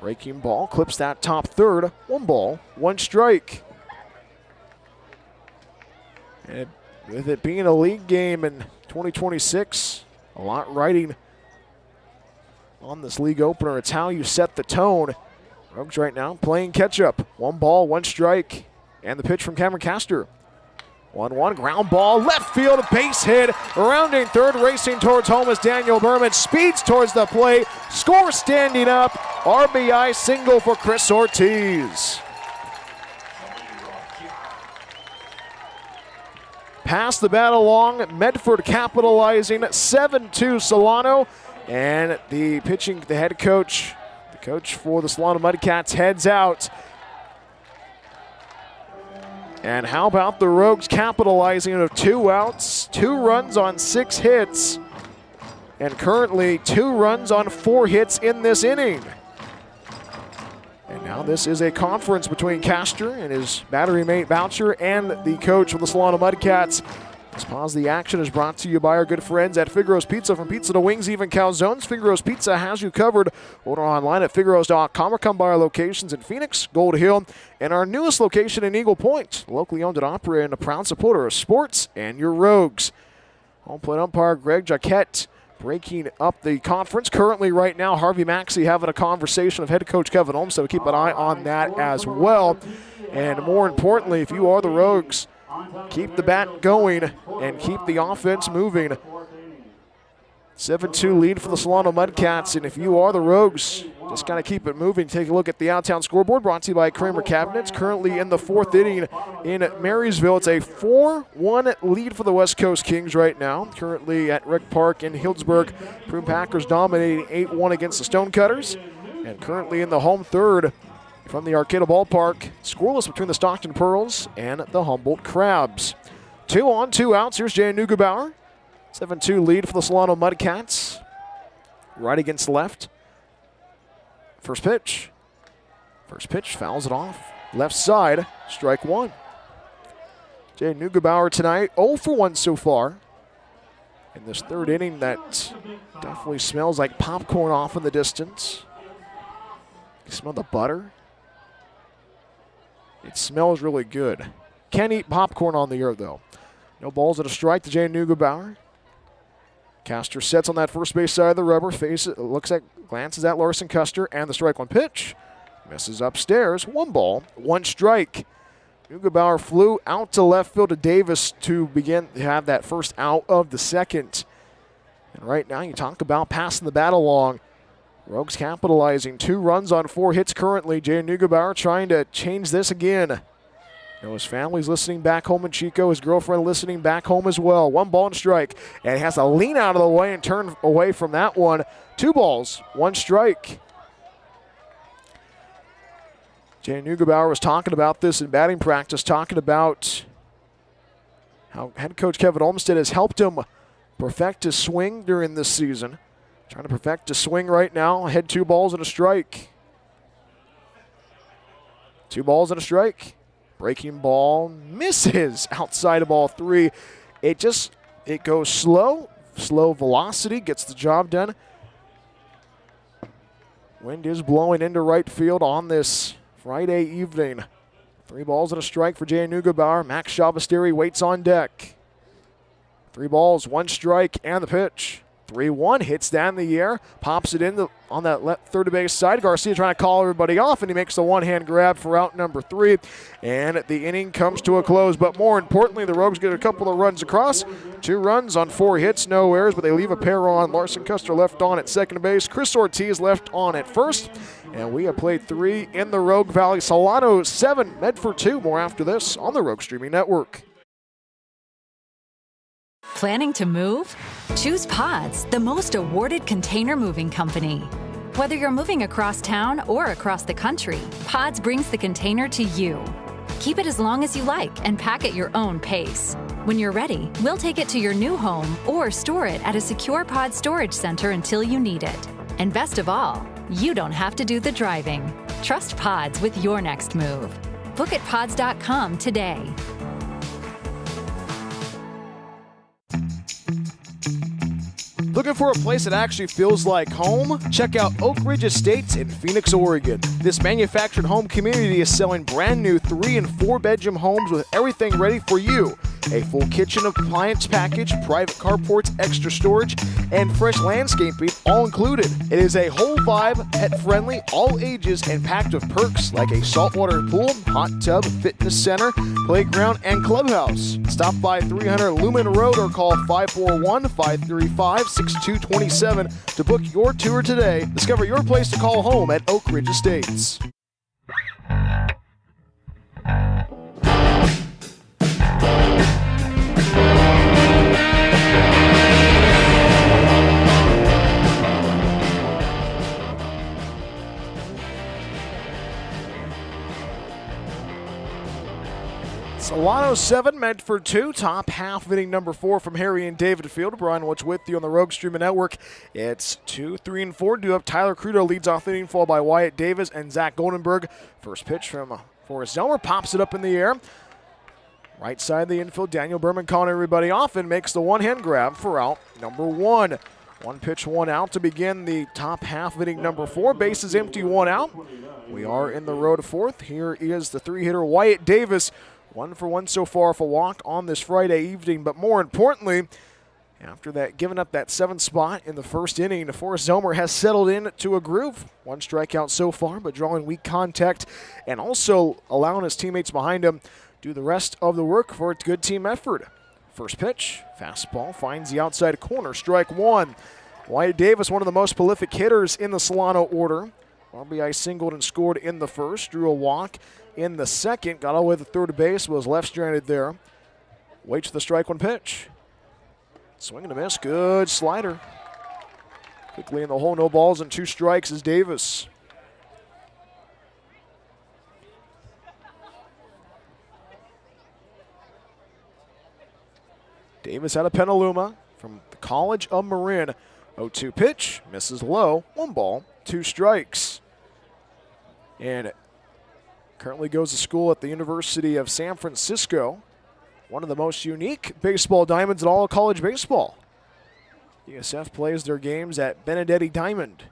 Breaking ball, clips that top third. 1 ball, 1 strike. And with it being a league game in 2026, a lot riding on this league opener. It's how you set the tone. Rogues right now playing catch-up. 1 ball, 1 strike. And the pitch from Cameron Castor. 1-1, ground ball, left field, base hit. Rounding third, racing towards home is Daniel Berman. Speeds towards the plate. Score standing up. RBI single for Chris Ortiz. Pass the bat along. Medford capitalizing. 7-2 Solano. And the head coach, the coach for the Solano Mudcats heads out. And how about the Rogues capitalizing of 2 outs, 2 runs on 6 hits, and currently 2 runs on 4 hits in this inning. And now this is a conference between Castor and his battery mate Boucher and the coach of the Solano Mudcats. This pause the action is brought to you by our good friends at Figaro's Pizza. From pizza to wings, even calzones, Figaro's Pizza has you covered. Order online at figaros.com or come by our locations in Phoenix, Gold Hill, and our newest location in Eagle Point. Locally owned and operated and a proud supporter of sports and your Rogues. Home plate umpire Greg Jaquette breaking up the conference. Currently right now, Harvey Maxey having a conversation with head coach Kevin Holmes, so keep an eye on that as well. And more importantly, if you are the Rogues, keep the bat going and keep the offense moving. 7-2 lead for the Solano Mudcats, and if you are the Rogues, just kind of keep it moving. Take a look at the out-of-town scoreboard brought to you by Kramer Cabinets. Currently in the 4th inning in Marysville. It's a 4-1 lead for the West Coast Kings right now. Currently at Rec Park in Healdsburg, Prune Packers dominating 8-1 against the Stonecutters. And currently in the home third from the Arcata Ballpark, scoreless between the Stockton Pearls and the Humboldt Crabs. 2 on, 2 outs. Here's Jay Neugebauer. 7-2 lead for the Solano Mudcats. Right against left. First pitch. First pitch, fouls it off. Left side, strike one. Jay Neugebauer tonight, 0 for 1 so far. In this 3rd inning, that definitely smells like popcorn off in the distance. You smell the butter? It smells really good. Can't eat popcorn on the air, though. No balls at a strike to Jay Neugebauer. Castor sets on that first base side of the rubber, glances at Larson Custer, and the strike one pitch. Misses upstairs, 1 ball, 1 strike. Neugebauer flew out to left field to Davis to begin to have that first out of the 2nd. And right now you talk about passing the bat along. Rogues capitalizing, 2 runs on 4 hits currently. Jay Neugebauer trying to change this again. His family's listening back home in Chico. His girlfriend listening back home as well. 1 ball and strike. And he has to lean out of the way and turn away from that one. 2 balls, 1 strike. Jay Neugebauer was talking about this in batting practice, talking about how head coach Kevin Olmsted has helped him perfect his swing during this season. Trying to perfect his swing right now. Ahead 2 balls and a strike. 2 balls and a strike. Breaking ball misses outside of ball 3. It goes slow velocity, gets the job done. Wind is blowing into right field on this Friday evening. 3 balls and a strike for Jay Neugebauer. Max Shabasteri waits on deck. 3 balls, 1 strike, and the pitch. 3-1, hits down the air, pops it in on that left third base side. Garcia trying to call everybody off, and he makes the one-hand grab for out number 3. And the inning comes to a close. But more importantly, the Rogues get a couple of runs across. 2 runs on 4 hits, no errors, but they leave a pair on. Larson Custer left on at second base. Chris Ortiz left on at first. And we have played 3 in the Rogue Valley. Solano 7, Medford 2. More after this on the Rogue Streaming Network.
Planning to move? Choose Pods, the most awarded container moving company. Whether you're moving across town or across the country, Pods brings the container to you. Keep it as long as you like and pack at your own pace. When you're ready, we'll take it to your new home or store it at a secure Pod storage center until you need it. And best of all, you don't have to do the driving. Trust Pods with your next move. Book at pods.com today.
Looking for a place that actually feels like home? Check out Oak Ridge Estates in Phoenix, Oregon. This manufactured home community is selling brand new 3- and 4-bedroom homes with everything ready for you. A full kitchen appliance package, private carports, extra storage, and fresh landscaping all included. It is a whole vibe, pet-friendly, all ages, and packed with perks like a saltwater pool, hot tub, fitness center, playground, and clubhouse. Stop by 300 Lumen Road or call 541-535-6227 to book your tour today. Discover your place to call home at Oak Ridge Estates. Solano 7, Medford 2, top half of inning number 4 from Harry and David Field. Brian Woods with you on the Rogue Streaming Network. It's 2, 3, and 4. Do up Tyler Crudo leads off the inning, followed by Wyatt Davis and Zach Goldenberg. First pitch from Forrest Zelmer, pops it up in the air. Right side of the infield, Daniel Berman calling everybody off and makes the one-hand grab for out number 1. 1 pitch, 1 out to begin the top half of inning number 4. Bases empty, 1 out. We are in the road to 4th. Here is the 3-hitter Wyatt Davis. 1 for 1 so far for walk on this Friday evening. But more importantly, after that, giving up that 7th spot in the first inning, Forrest Zelmer has settled into a groove. 1 strikeout so far, but drawing weak contact and also allowing his teammates behind him do the rest of the work for its good team Medford. First pitch, fastball, finds the outside corner, strike 1. Wyatt Davis, one of the most prolific hitters in the Solano order. RBI singled and scored in the first, drew a walk in the second, got all the way to third base, was left stranded there. Waits for the strike one pitch. Swing and a miss, good slider. Quickly in the hole, no balls and 2 strikes is Davis. Davis out of Petaluma from the College of Marin. 0-2 pitch, misses low, 1 ball, 2 strikes. And currently goes to school at the University of San Francisco. One of the most unique baseball diamonds in all of college baseball. USF plays their games at Benedetti Diamond.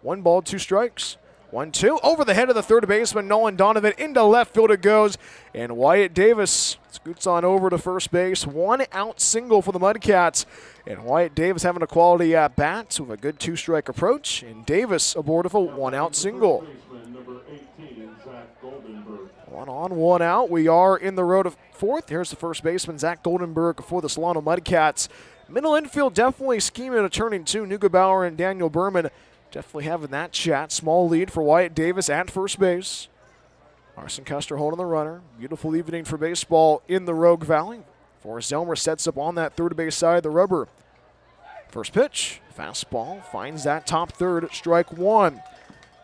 1 ball, 2 strikes. 1-2 over the head of the third baseman, Nolan Donovan. Into left field it goes. And Wyatt Davis scoots on over to first base. 1 out single for the Mudcats. And Wyatt Davis having a quality at bat with a good 2-strike approach. And Davis aboard of a 1 out single. 1 on, 1 out. We are in the road of fourth. Here's the first baseman, Zach Goldenberg, for the Solano Mudcats. Middle infield definitely scheming and turning two. Neugebauer and Daniel Berman definitely having that chat. Small lead for Wyatt Davis at first base. Arson Custer holding the runner. Beautiful evening for baseball in the Rogue Valley. Forrest Zelmer sets up on that third base side of the rubber. First pitch, fastball, finds that top third, strike 1.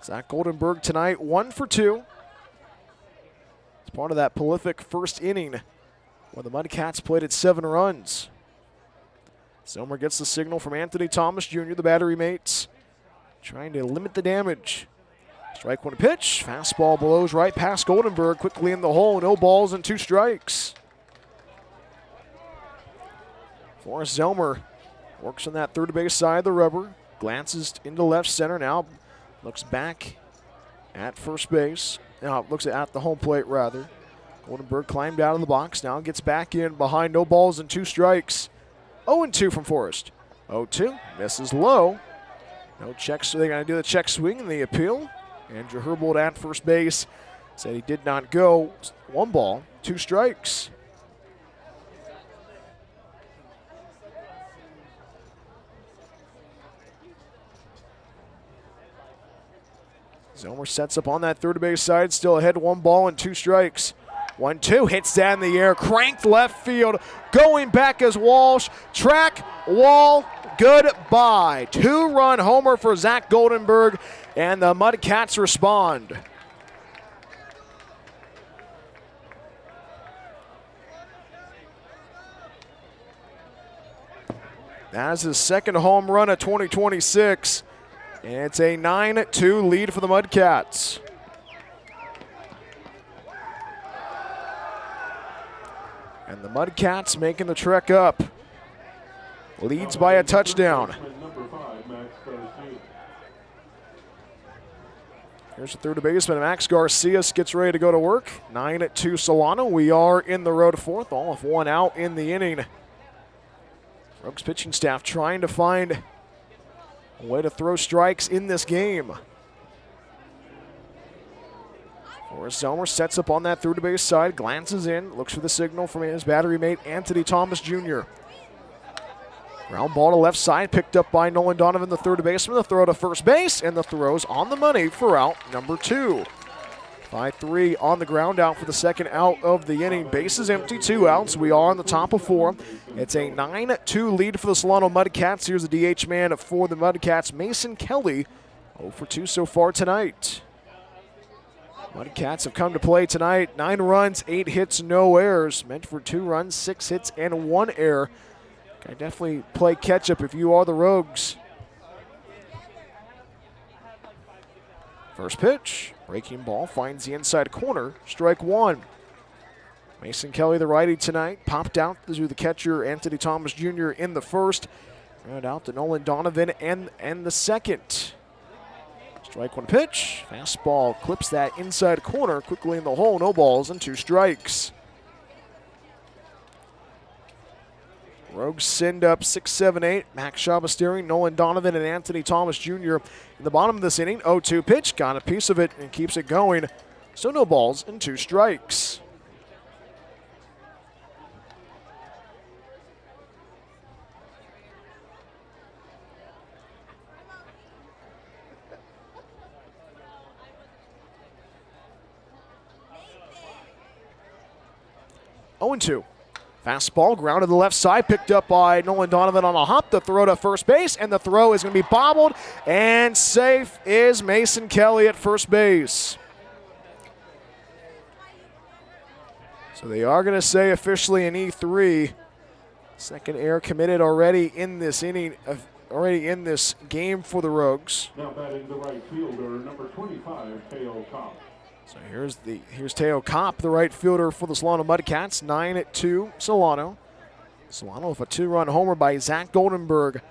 Zach Goldenberg tonight 1 for 2. It's part of that prolific first inning where the Mudcats played at 7 runs. Zelmer gets the signal from Anthony Thomas Jr., the battery mates, trying to limit the damage. Strike 1 pitch, fastball blows right past Goldenberg, quickly in the hole, no balls and 2 strikes. Forrest Zelmer works on that third base side of the rubber, glances into left center now, looks back at first base. Now looks at the home plate rather. Goldenberg climbed out of the box, now gets back in behind, no balls and 2 strikes. 0-2 from Forrest. 0-2, misses low. No checks, so they're going to do the check swing and the appeal. Andrew Herbold at first base said he did not go. 1 ball, 2 strikes. Zelmer sets up on that third base side, still ahead, 1 ball and 2 strikes. 1-2, hits that in the air, cranked left field, going back as Walsh, track, wall, goodbye. 2-run homer for Zach Goldenberg, and the Mudcats respond. That is his second home run of 2026, and it's a 9-2 lead for the Mudcats. And the Mudcats making the trek up. Leads by a touchdown. Here's the third baseman, Max Garcia, gets ready to go to work. 9-2 Solano. We are in the road fourth, all of 1 out in the inning. Rogues pitching staff trying to find a way to throw strikes in this game. Forrest Zelmer sets up on that third base side, glances in, looks for the signal from his battery mate, Anthony Thomas Jr. Ground ball to left side, picked up by Nolan Donovan, the third baseman. The throw to first base, and the throw's on the money for out number 2. 5-3 on the ground, out for the second out of the inning. Bases empty, 2 outs. We are on the top of 4. It's a 9-2 lead for the Solano Mudcats. Here's the DH man for the Mudcats, Mason Kelly. 0 for 2 so far tonight. Mudcats have come to play tonight. 9 runs, 8 hits, no errors. Medford 2 runs, 6 hits, and 1 error. Can definitely play catch-up if you are the Rogues. First pitch, breaking ball, finds the inside corner, strike 1. Mason Kelly, the righty tonight, popped out to the catcher, Anthony Thomas Jr. in the first. Round out to Nolan Donovan and the second. Strike 1 pitch, fastball clips that inside corner, quickly in the hole, no balls and 2 strikes. Rogues send up 6, 7, 8. Max Shabasteri, Nolan Donovan, and Anthony Thomas Jr. in the bottom of this inning. 0-2 pitch, got a piece of it and keeps it going. So no balls and 2 strikes. 0-2. Fastball ground to the left side, picked up by Nolan Donovan on a hop. The throw to first base, and the throw is going to be bobbled, and safe is Mason Kelly at first base. So they are going to say officially an E3. Second error committed already in this inning, already in this game for the Rogues.
Now batting the right fielder, number 25, Teo Kopp.
So here's Teo Kopp, the right fielder for the Solano Mudcats. 9-2 Solano. Solano with a 2-run homer by Zach Goldenberg.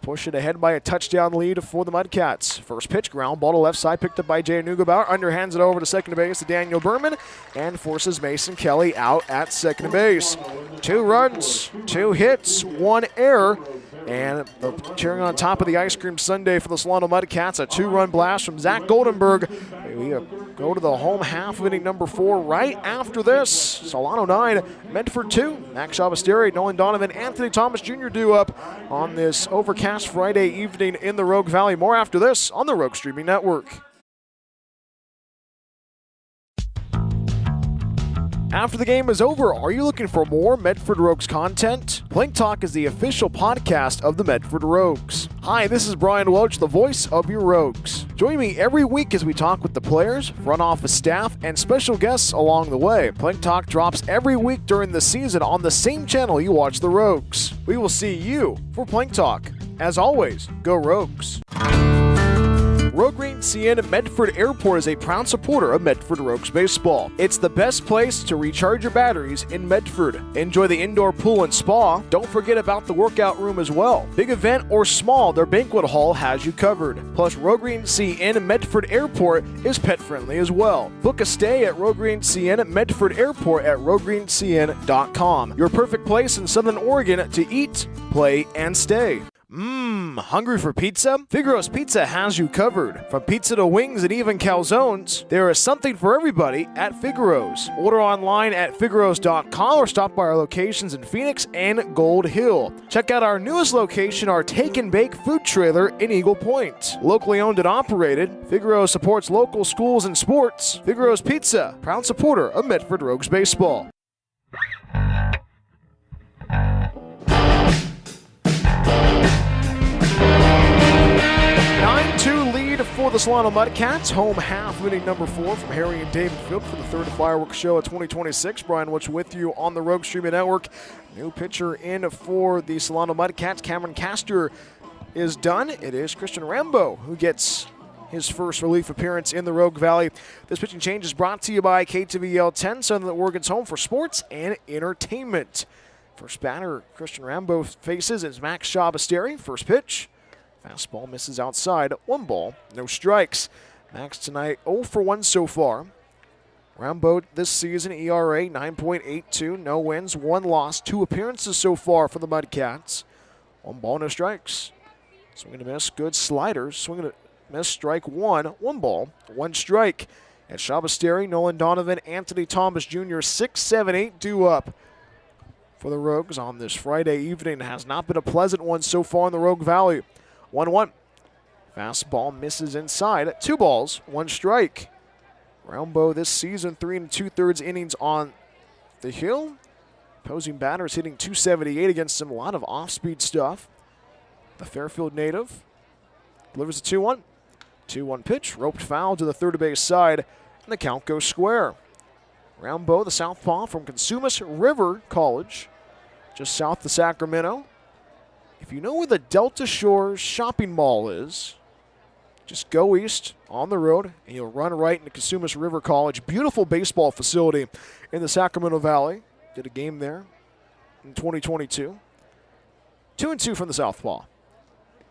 Push it ahead by a touchdown lead for the Mudcats. First pitch, ground ball to left side, picked up by Jay Neugebauer. Underhands it over to second base to Daniel Berman and forces Mason Kelly out at second base. 2 runs, 2 hits, 1 error. And the cherry on top of the ice cream sundae for the Solano Mudcats, a 2-run blast from Zach Goldenberg. We go to the home half of inning number 4 right after this. Solano 9, Medford 2. Max Shabasteri, Nolan Donovan, Anthony Thomas Jr. due up on this overcast Friday evening in the Rogue Valley. More after this on the Rogue Streaming Network. After the game is over, are you looking for more Medford Rogues content? Plank Talk is the official podcast of the Medford Rogues. Hi, this is Brian Welch, the voice of your Rogues. Join me every week as we talk with the players, front office staff, and special guests along the way. Plank Talk drops every week during the season on the same channel you watch the Rogues. We will see you for Plank Talk. As always, go Rogues. Rogreen CN Medford Airport is a proud supporter of Medford Rogues baseball. It's the best place to recharge your batteries in Medford. Enjoy the indoor pool and spa. Don't forget about the workout room as well. Big event or small, their banquet hall has you covered. Plus, Rogreen CN Medford Airport is pet friendly as well. Book a stay at Rogreen CN Medford Airport at rogreencn.com. Your perfect place in Southern Oregon to eat, play, and stay. Hungry for pizza? Figaro's Pizza has you covered. From pizza to wings and even calzones, there is something for everybody at Figaro's. Order online at figaros.com or stop by our locations in Phoenix and Gold Hill. Check out our newest location, our Take and Bake food trailer in Eagle Point. Locally owned and operated, Figaro supports local schools and sports. Figaro's Pizza, proud supporter of Medford Rogues baseball. 9-2 lead for the Solano Mudcats. Home half, winning number 4 from Harry and David Field for the third fireworks show of 2026. Brian Welch with you on the Rogue Streaming Network. New pitcher in for the Solano Mudcats. Cameron Castor is done. It is Christian Rambo who gets his first relief appearance in the Rogue Valley. This pitching change is brought to you by KTVL 10, Southern Oregon's home for sports and entertainment. First batter Christian Rambo faces is Max Shabasteri. First pitch. Fastball misses outside. 1 ball, no strikes. Max tonight 0 for 1 so far. Rambo this season ERA 9.82, no wins, 1 loss, 2 appearances so far for the Mudcats. 1 ball, no strikes. Swing and a miss, good sliders. Swing and a miss, strike 1. 1 ball, 1 strike. At Shabasteri, Nolan Donovan, Anthony Thomas Jr. 6, 7, 8 due up for the Rogues on this Friday evening. It has not been a pleasant one so far in the Rogue Valley. 1-1. Fastball misses inside. 2 balls, 1 strike. Rambo this season, 3 2/3 innings on the hill. Opposing batters hitting .278 against him. A lot of off-speed stuff. The Fairfield native delivers a 2-1. 2-1 pitch, roped foul to the third base side, and the count goes square. Rambo, the southpaw from Cosumnes River College, just south of Sacramento. If you know where the Delta Shores shopping mall is, just go east on the road and you'll run right into Cosumnes River College. Beautiful baseball facility in the Sacramento Valley. Did a game there in 2022. 2-2 from the southpaw.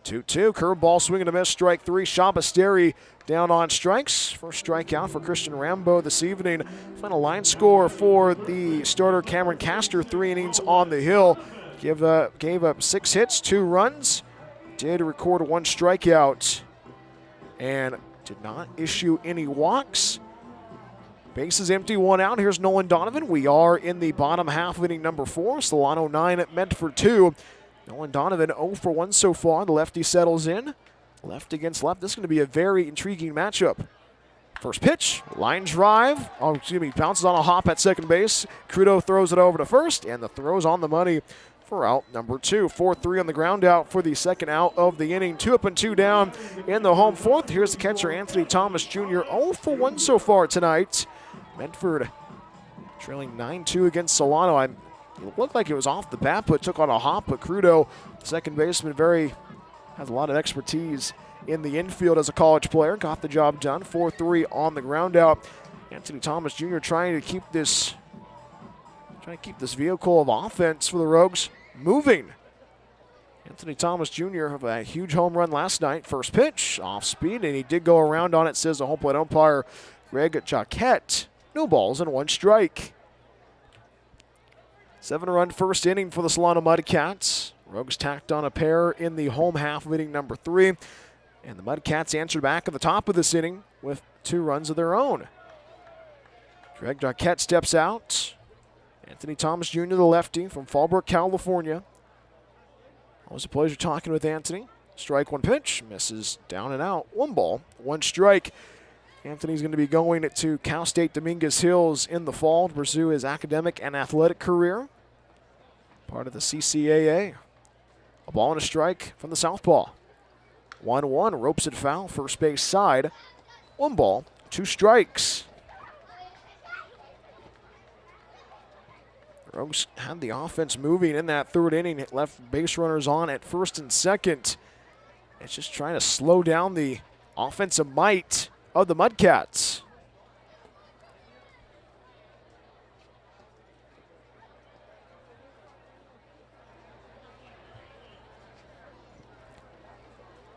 2-2, curveball, swing and a miss, strike 3. Shabasteri down on strikes. First strikeout for Christian Rambo this evening. Final line score for the starter Cameron Castor, 3 innings on the hill. Gave up 6 hits, 2 runs. Did record 1 strikeout and did not issue any walks. Bases empty, 1 out. Here's Nolan Donovan. We are in the bottom half of inning number 4. Solano 9 at Medford 2. Nolan Donovan 0 for 1 so far. The lefty settles in. Left against left. This is going to be a very intriguing matchup. First pitch, line drive. Oh, excuse me, bounces on a hop at second base. Crudo throws it over to first, and the throw's on the money for out number 2. 4-3 on the ground out for the second out of the inning. 2 up and 2 down in the home fourth. Here's the catcher, Anthony Thomas Jr. 0 for 1 so far tonight. Medford trailing 9-2 against Solano. It looked like it was off the bat, but took on a hop. But Crudo, second baseman, has a lot of expertise in the infield as a college player. Got the job done. 4-3 on the ground out. Anthony Thomas Jr. trying to keep this vehicle of offense for the Rogues moving. Anthony Thomas Jr. have a huge home run last night. First pitch, off speed, and he did go around on it, says the home plate umpire, Greg Jaquette. No balls and 1 strike. 7-run first inning for the Solano Mudcats. Rogues tacked on a pair in the home half of inning number 3. And the Mudcats answered back at the top of this inning with 2 runs of their own. Greg Jaquette steps out. Anthony Thomas Jr., the lefty from Fallbrook, California. Always a pleasure talking with Anthony. Strike 1 pitch, misses down and out. 1 ball, 1 strike. Anthony's going to be going to Cal State Dominguez Hills in the fall to pursue his academic and athletic career. Part of the CCAA. A ball and a strike from the southpaw. 1-1, ropes it foul, first base side. 1 ball, 2 strikes. Rogues had the offense moving in that 3rd inning. It left base runners on at first and second. It's just trying to slow down the offensive might of the Mudcats.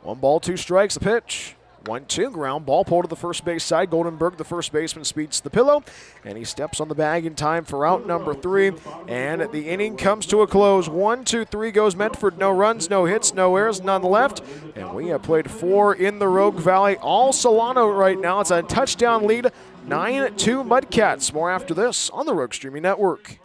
One ball, 2 strikes, the pitch. 1-2, ground ball pulled to the first base side. Goldenberg, the first baseman, speeds the pillow, and he steps on the bag in time for out number 3. And the inning comes to a close. 1-2-3 goes Medford. No runs, no hits, no errors, none left. And we have played 4 in the Rogue Valley. All Solano right now. It's a touchdown lead, 9-2 Mudcats. More after this on the Rogue Streaming Network.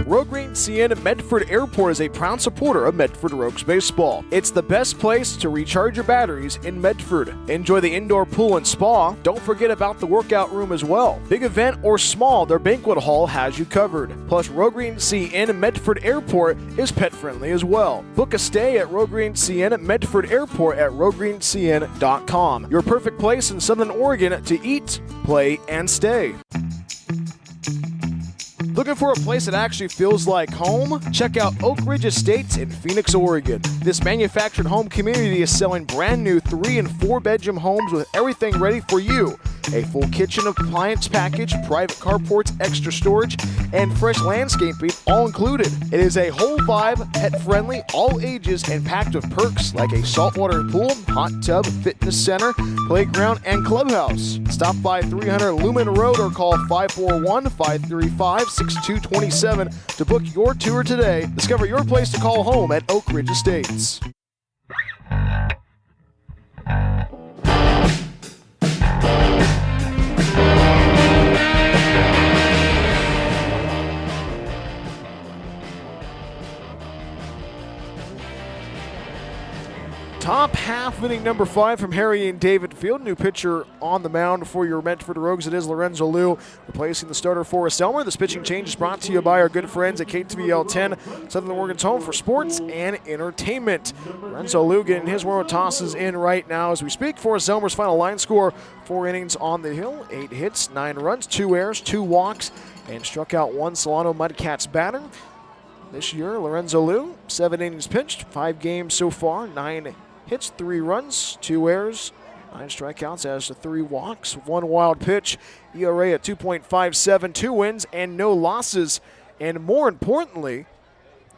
Rogue Green CN Medford Airport is a proud supporter of Medford Rogues baseball. It's the best place to recharge your batteries in Medford. Enjoy the indoor pool and spa. Don't forget about the workout room as well. Big event or small, their banquet hall has you covered. Plus, Rogue Green CN Medford Airport is pet friendly as well. Book a stay at Rogue Green CN Medford Airport at roguegreencn.com. Your perfect place in Southern Oregon to eat, play, and stay. Looking for a place that actually feels like home? Check out Oak Ridge Estates in Phoenix, Oregon. This manufactured home community is selling brand new 3- and 4-bedroom homes with everything ready for you. A full kitchen appliance package, private carports, extra storage, and fresh landscaping all included. It is a whole vibe, pet-friendly, all ages, and packed with perks like a saltwater pool, hot tub, fitness center, playground, and clubhouse. Stop by 300 Lumen Road or call 541-535-6227 to book your tour today. Discover your place to call home at Oak Ridge Estates. Top half inning number 5 from Harry and David Field. New pitcher on the mound for your Medford Rogues. It is Lorenzo Liu replacing the starter Forrest Elmer. This pitching change is brought to you by our good friends at KTVL 10, Southern Oregon's home for sports and entertainment. Lorenzo Liu getting his warm tosses in right now as we speak. Forrest Elmer's final line score, 4 innings on the hill, 8 hits, 9 runs, 2 errors, 2 walks, and struck out 1 Solano Mudcats batter. This year, Lorenzo Liu, 7 innings pitched, 5 games so far, 9 hits, 3 runs, 2 errors, 9 strikeouts, has 3 walks, 1 wild pitch, ERA at 2.57, 2 wins and no losses. And more importantly,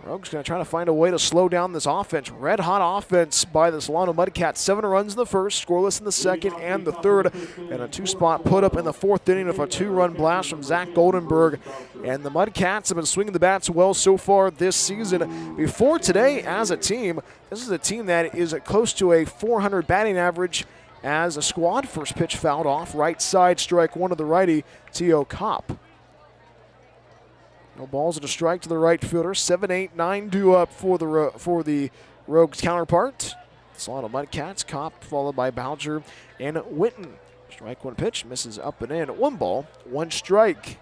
Rogues going to try to find a way to slow down this offense. Red hot offense by the Solano Mudcats. 7 runs in the first, scoreless in the second and the third, and a 2-spot put up in the 4th inning of a 2-run blast from Zach Goldenberg. And the Mudcats have been swinging the bats well so far this season. Before today, as a team, this is a team that is close to a 400 batting average as a squad. First pitch fouled off, right side, strike 1 to the righty, T.O. Kopp. No balls and a strike to the right fielder. 7-8-9 due up for the Rogues counterpart. Solano Mudcats. Kopp followed by Boucher and Witten. Strike one pitch, misses up and in. 1 ball, 1 strike.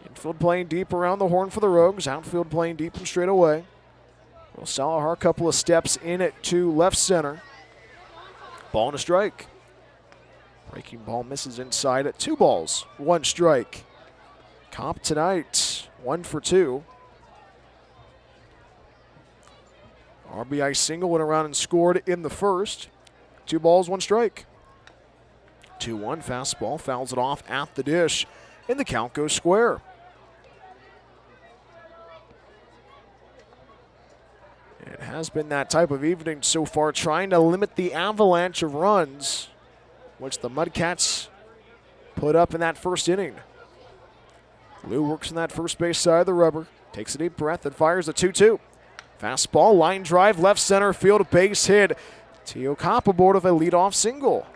Infield playing deep around the horn for the Rogues. Outfield playing deep and straight away. Will Salahar a couple of steps in it to left center. Ball and a strike. Breaking ball misses inside at 2 balls, 1 strike. Kopp tonight, 1 for 2. RBI single went around and scored in the first. 2 balls, 1 strike. 2-1 fastball, fouls it off at the dish, and the count goes square. It has been that type of evening so far, trying to limit the avalanche of runs, which the Mudcats put up in that first inning. Lou works on that first base side of the rubber, takes a deep breath and fires a 2-2. Fastball, line drive, left center field, base hit. Tio Kopp aboard of a leadoff single.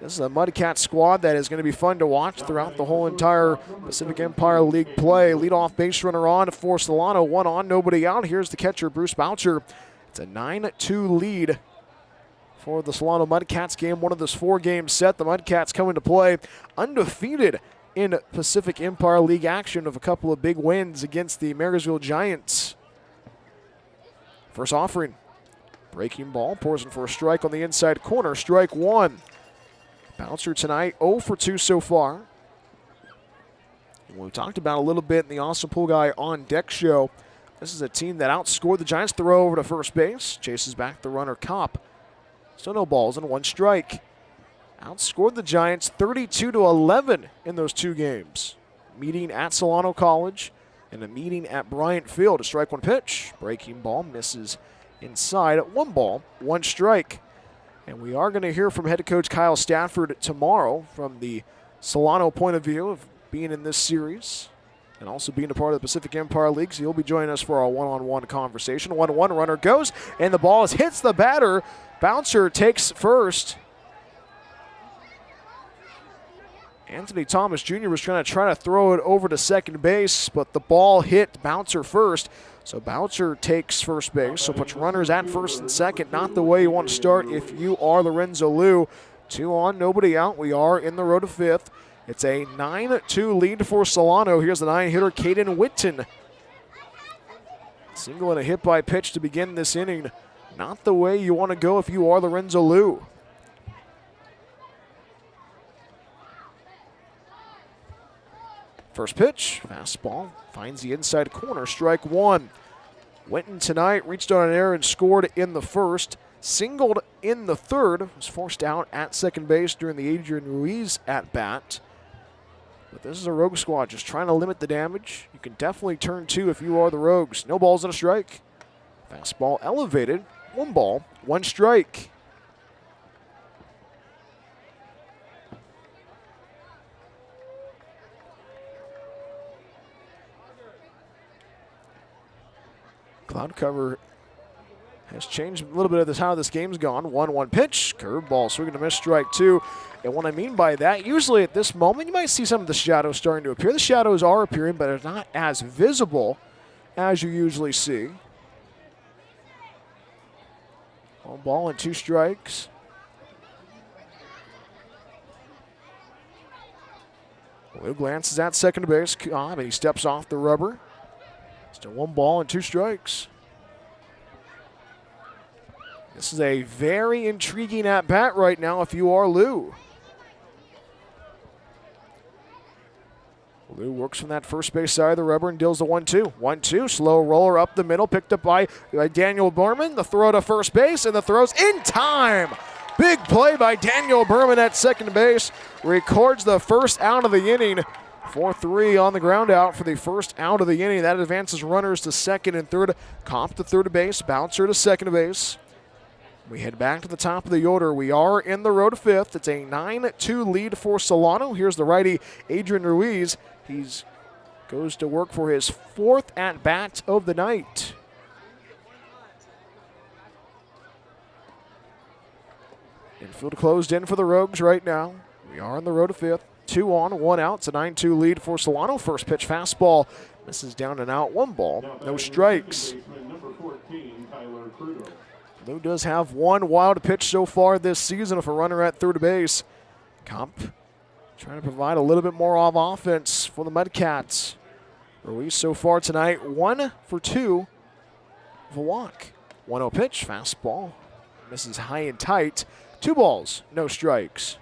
This is a Mudcat squad that is going to be fun to watch throughout the whole entire Pacific Empire League play. Leadoff base runner on for Solano, 1 on, nobody out. Here's the catcher, Bruce Boucher. It's a 9-2 lead for the Solano Mudcats game, 1 of this 4-game set. The Mudcats coming to play undefeated in Pacific Empire League action of a couple of big wins against the Marysville Giants. First offering, breaking ball, pours in for a strike on the inside corner, strike 1. Bouncer tonight, 0 for 2 so far. And we talked about a little bit in the Awesome Pool Guy on Deck show. This is a team that outscored the Giants. Throw over to first base, chases back the runner Kopp. So no balls and 1 strike. Outscored the Giants 32-11 in those 2 games. Meeting at Solano College and a meeting at Bryant Field. A strike 1 pitch. Breaking ball misses inside at 1 ball, 1 strike. And we are going to hear from head coach Kyle Stafford tomorrow from the Solano point of view of being in this series and also being a part of the Pacific Empire League. So he'll be joining us for our one-on-one conversation. 1-1 runner goes, and the ball hits the batter. Bouncer takes first. Anthony Thomas Jr. was trying to throw it over to second base, but the ball hit Bouncer first. So Bouncer takes first base, so puts runners at first and second. Not the way you want to start if you are Lorenzo Liu. 2 on, nobody out. We are in the road to 5th. It's a 9-2 lead for Solano. Here's the 9-hitter, Caden Witten. Single and a hit by pitch to begin this inning. Not the way you want to go if you are Lorenzo Liu. First pitch, fastball, finds the inside corner, strike 1. Witten tonight reached on an error and scored in the first. Singled in the third, was forced out at second base during the Adrian Ruiz at bat. But this is a Rogue squad just trying to limit the damage. You can definitely turn 2 if you are the Rogues. No balls and a strike. Fastball elevated, 1 ball, 1 strike. Cloud cover has changed a little bit of how this game's gone. 1-1 pitch, curveball, swinging to miss, strike 2. And what I mean by that, usually at this moment, you might see some of the shadows starting to appear. The shadows are appearing, but they're not as visible as you usually see. 1 ball and 2 strikes. Lou glances at second base, and he steps off the rubber. Still 1 ball and 2 strikes. This is a very intriguing at-bat right now if you are Lou. Lou works from that first base side of the rubber and deals the 1-2. 1-2, slow roller up the middle, picked up by Daniel Berman. The throw to first base, and the throw's in time. Big play by Daniel Berman at second base. Records the first out of the inning. 4-3 on the ground out for the first out of the inning. That advances runners to second and third. Kopp to third base, Bouncer to second base. We head back to the top of the order. We are in the road to 5th. It's a 9-2 lead for Solano. Here's the righty, Adrian Ruiz. He goes to work for his 4th at-bat of the night. Infield closed in for the Rogues right now. We are on the road to 5th. 2 on, 1 out. It's a 9-2 lead for Solano. First pitch fastball. Misses down and out. 1 ball. No strikes.
Tyler Crudo.
Lou does have one wild pitch so far this season with a runner at third base. Comp trying to provide a little bit more of offense for the Mudcats. Ruiz so far tonight, 1 for 2 with a walk. 1-0 pitch, fastball. Misses high and tight. 2 balls, no strikes.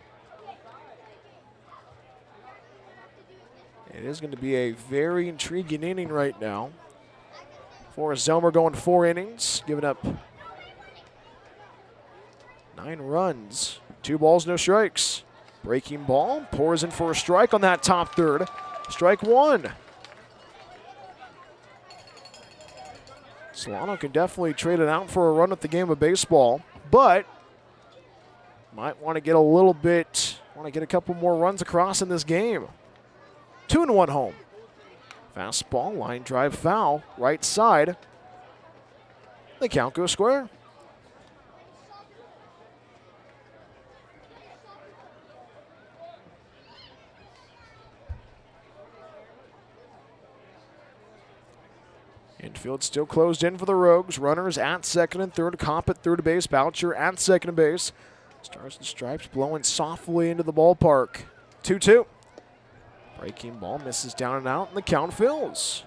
It is going to be a very intriguing inning right now. Forrest Zelmer going 4 innings, giving up 9 runs. 2 balls, no strikes. Breaking ball, pours in for a strike on that top third. Strike 1. Solano can definitely trade it out for a run at the game of baseball, but might want to get a couple more runs across in this game. 2-1 home. Fastball, line drive foul, right side. The count goes square. Infield still closed in for the Rogues. Runners at second and third. Comp at third base. Boucher at second base. Stars and Stripes blowing softly into the ballpark. 2-2. Breaking ball misses down and out, and the count fills.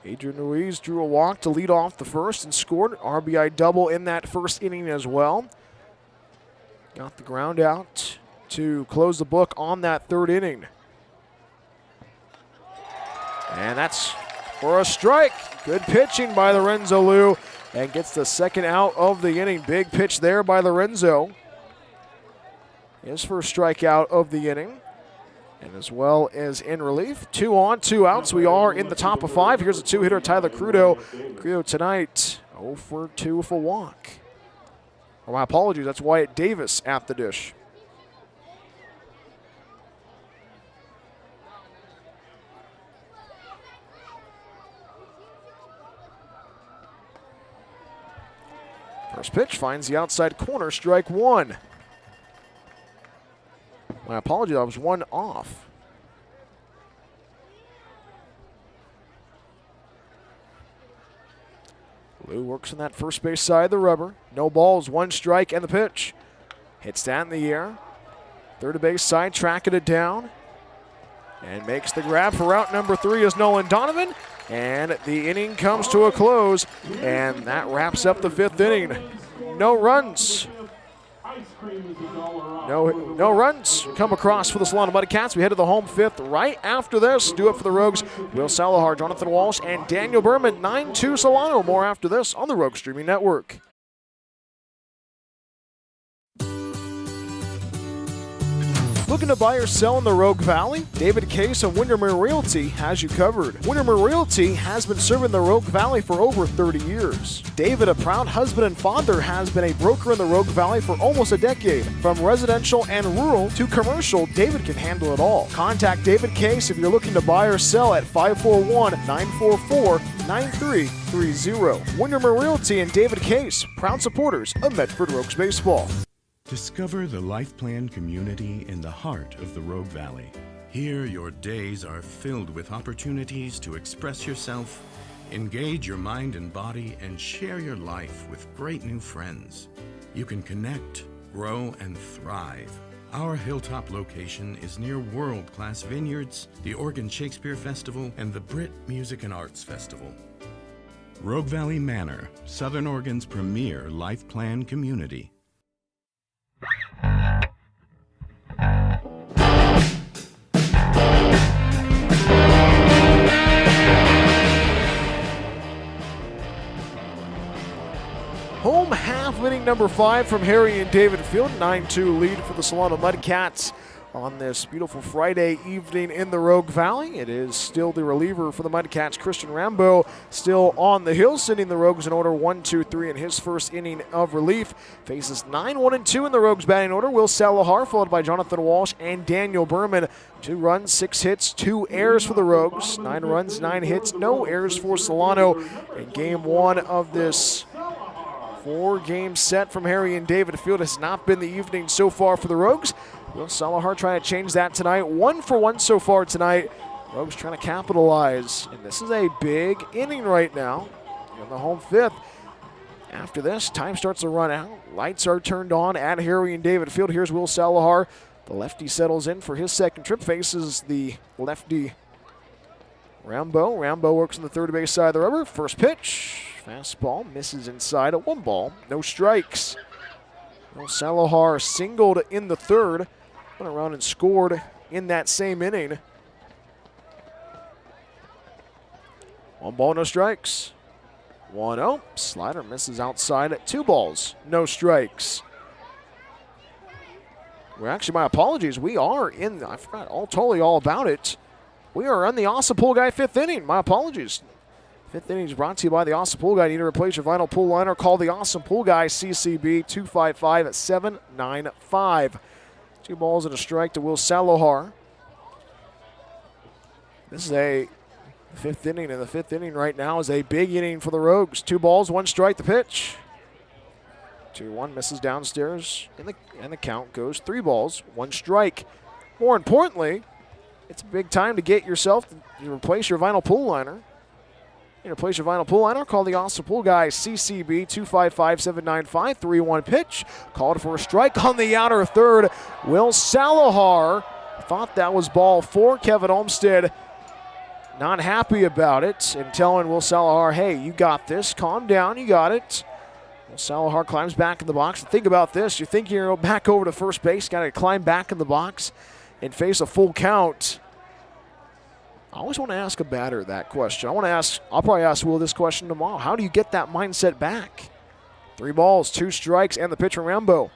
Adrian Ruiz drew a walk to lead off the first and scored an RBI double in that first inning as well. Got the ground out to close the book on that third inning. And that's for a strike. Good pitching by Lorenzo Liu, and gets the second out of the inning. Big pitch there by Lorenzo. His first strikeout of the inning. And as well as in relief, 2 on, 2 outs. We are in the top of 5. Here's a 2-hitter, Tyler Crudo. Crudo tonight, 0 for 2 with a walk. Oh, my apologies, that's Wyatt Davis at the dish. First pitch finds the outside corner, strike 1. My apologies, I was 1 off. Lou works on that first base side of the rubber. No balls, 1 strike, and the pitch. Hits that in the air. Third base side, tracking it down. And makes the grab for route number 3 is Nolan Donovan. And the inning comes to a close, and that wraps up the 5th inning. No runs. No runs come across for the Solano Mudcats. We head to the home 5th right after this. Do it for the Rogues. Will Salahar, Jonathan Walsh, and Daniel Berman. 9-2 Solano. More after this on the Rogue Streaming Network. Looking to buy or sell in the Rogue Valley? David Case of Windermere Realty has you covered. Windermere Realty has been serving the Rogue Valley for over 30 years. David, a proud husband and father, has been a broker in the Rogue Valley for almost a decade. From residential and rural to commercial, David can handle it all. Contact David Case if you're looking to buy or sell at 541-944-9330. Windermere Realty and David Case, proud supporters of Medford Rogues Baseball.
Discover the Life Plan community in the heart of the Rogue Valley. Here, your days are filled with opportunities to express yourself, engage your mind and body, and share your life with great new friends. You can connect, grow, and thrive. Our hilltop location is near world-class vineyards, the Oregon Shakespeare Festival, and the Brit Music and Arts Festival. Rogue Valley Manor, Southern Oregon's premier Life Plan community.
Home half inning number 5 from Harry and David Field. 9-2 lead for the Solano Mudcats on this beautiful Friday evening in the Rogue Valley. It is still the reliever for the Mudcats, Christian Rambo, still on the hill, sending the Rogues in order 1-2-3 in his first inning of relief. Faces 9-1-2 in the Rogues batting order. Will Salahar, followed by Jonathan Walsh and Daniel Berman. 2 runs, 6 hits, 2 errors for the Rogues. 9 runs, 9 hits, no errors for Solano in game 1 of this 4-game set from Harry and David Field has not been the evening so far for the Rogues. Will Salahar trying to change that tonight. 1 for 1 so far tonight. Rogues trying to capitalize. And this is a big inning right now in the home 5th. After this, time starts to run out. Lights are turned on at Harry and David Field. Here's Will Salahar. The lefty settles in for his second trip. Faces the lefty Rambo. Rambo works on the third base side of the rubber. First pitch. Fastball misses inside at 1 ball. No strikes. Will Salahar singled in the third. Went around and scored in that same inning. 1 ball, no strikes. 1-0. Slider misses outside at 2 balls. No strikes. We're actually, my apologies, we are in, I forgot totally all about it. We are on the Ossipol Guy 5th inning. My apologies. 5th inning is brought to you by the Ossipol Guy. Need to replace your vinyl pool liner? Call the Ossipol Guy, CCB 255-795. 2 balls and a strike to Will Salahar. This is a 5th inning, and the 5th inning right now is a big inning for the Rogues. 2 balls, 1 strike, the pitch. 2-1 misses downstairs, and the count goes 3 balls, 1 strike. More importantly, it's a big time to get yourself to replace your vinyl pool liner. You replace your vinyl pool liner, call the Ossipol Guy, CCB 255-795, 3-1 pitch. Called for a strike on the outer third. Will Salahar thought that was ball 4. Kevin Olmstead not happy about it and telling Will Salahar, hey, you got this. Calm down, you got it. Will Salahar climbs back in the box. And think about this. You're thinking you're back over to first base, got to climb back in the box and face a full count. I always want to ask a batter that question. I'll probably ask Will this question tomorrow. How do you get that mindset back? 3 balls, 2 strikes, and the pitch from Rambo.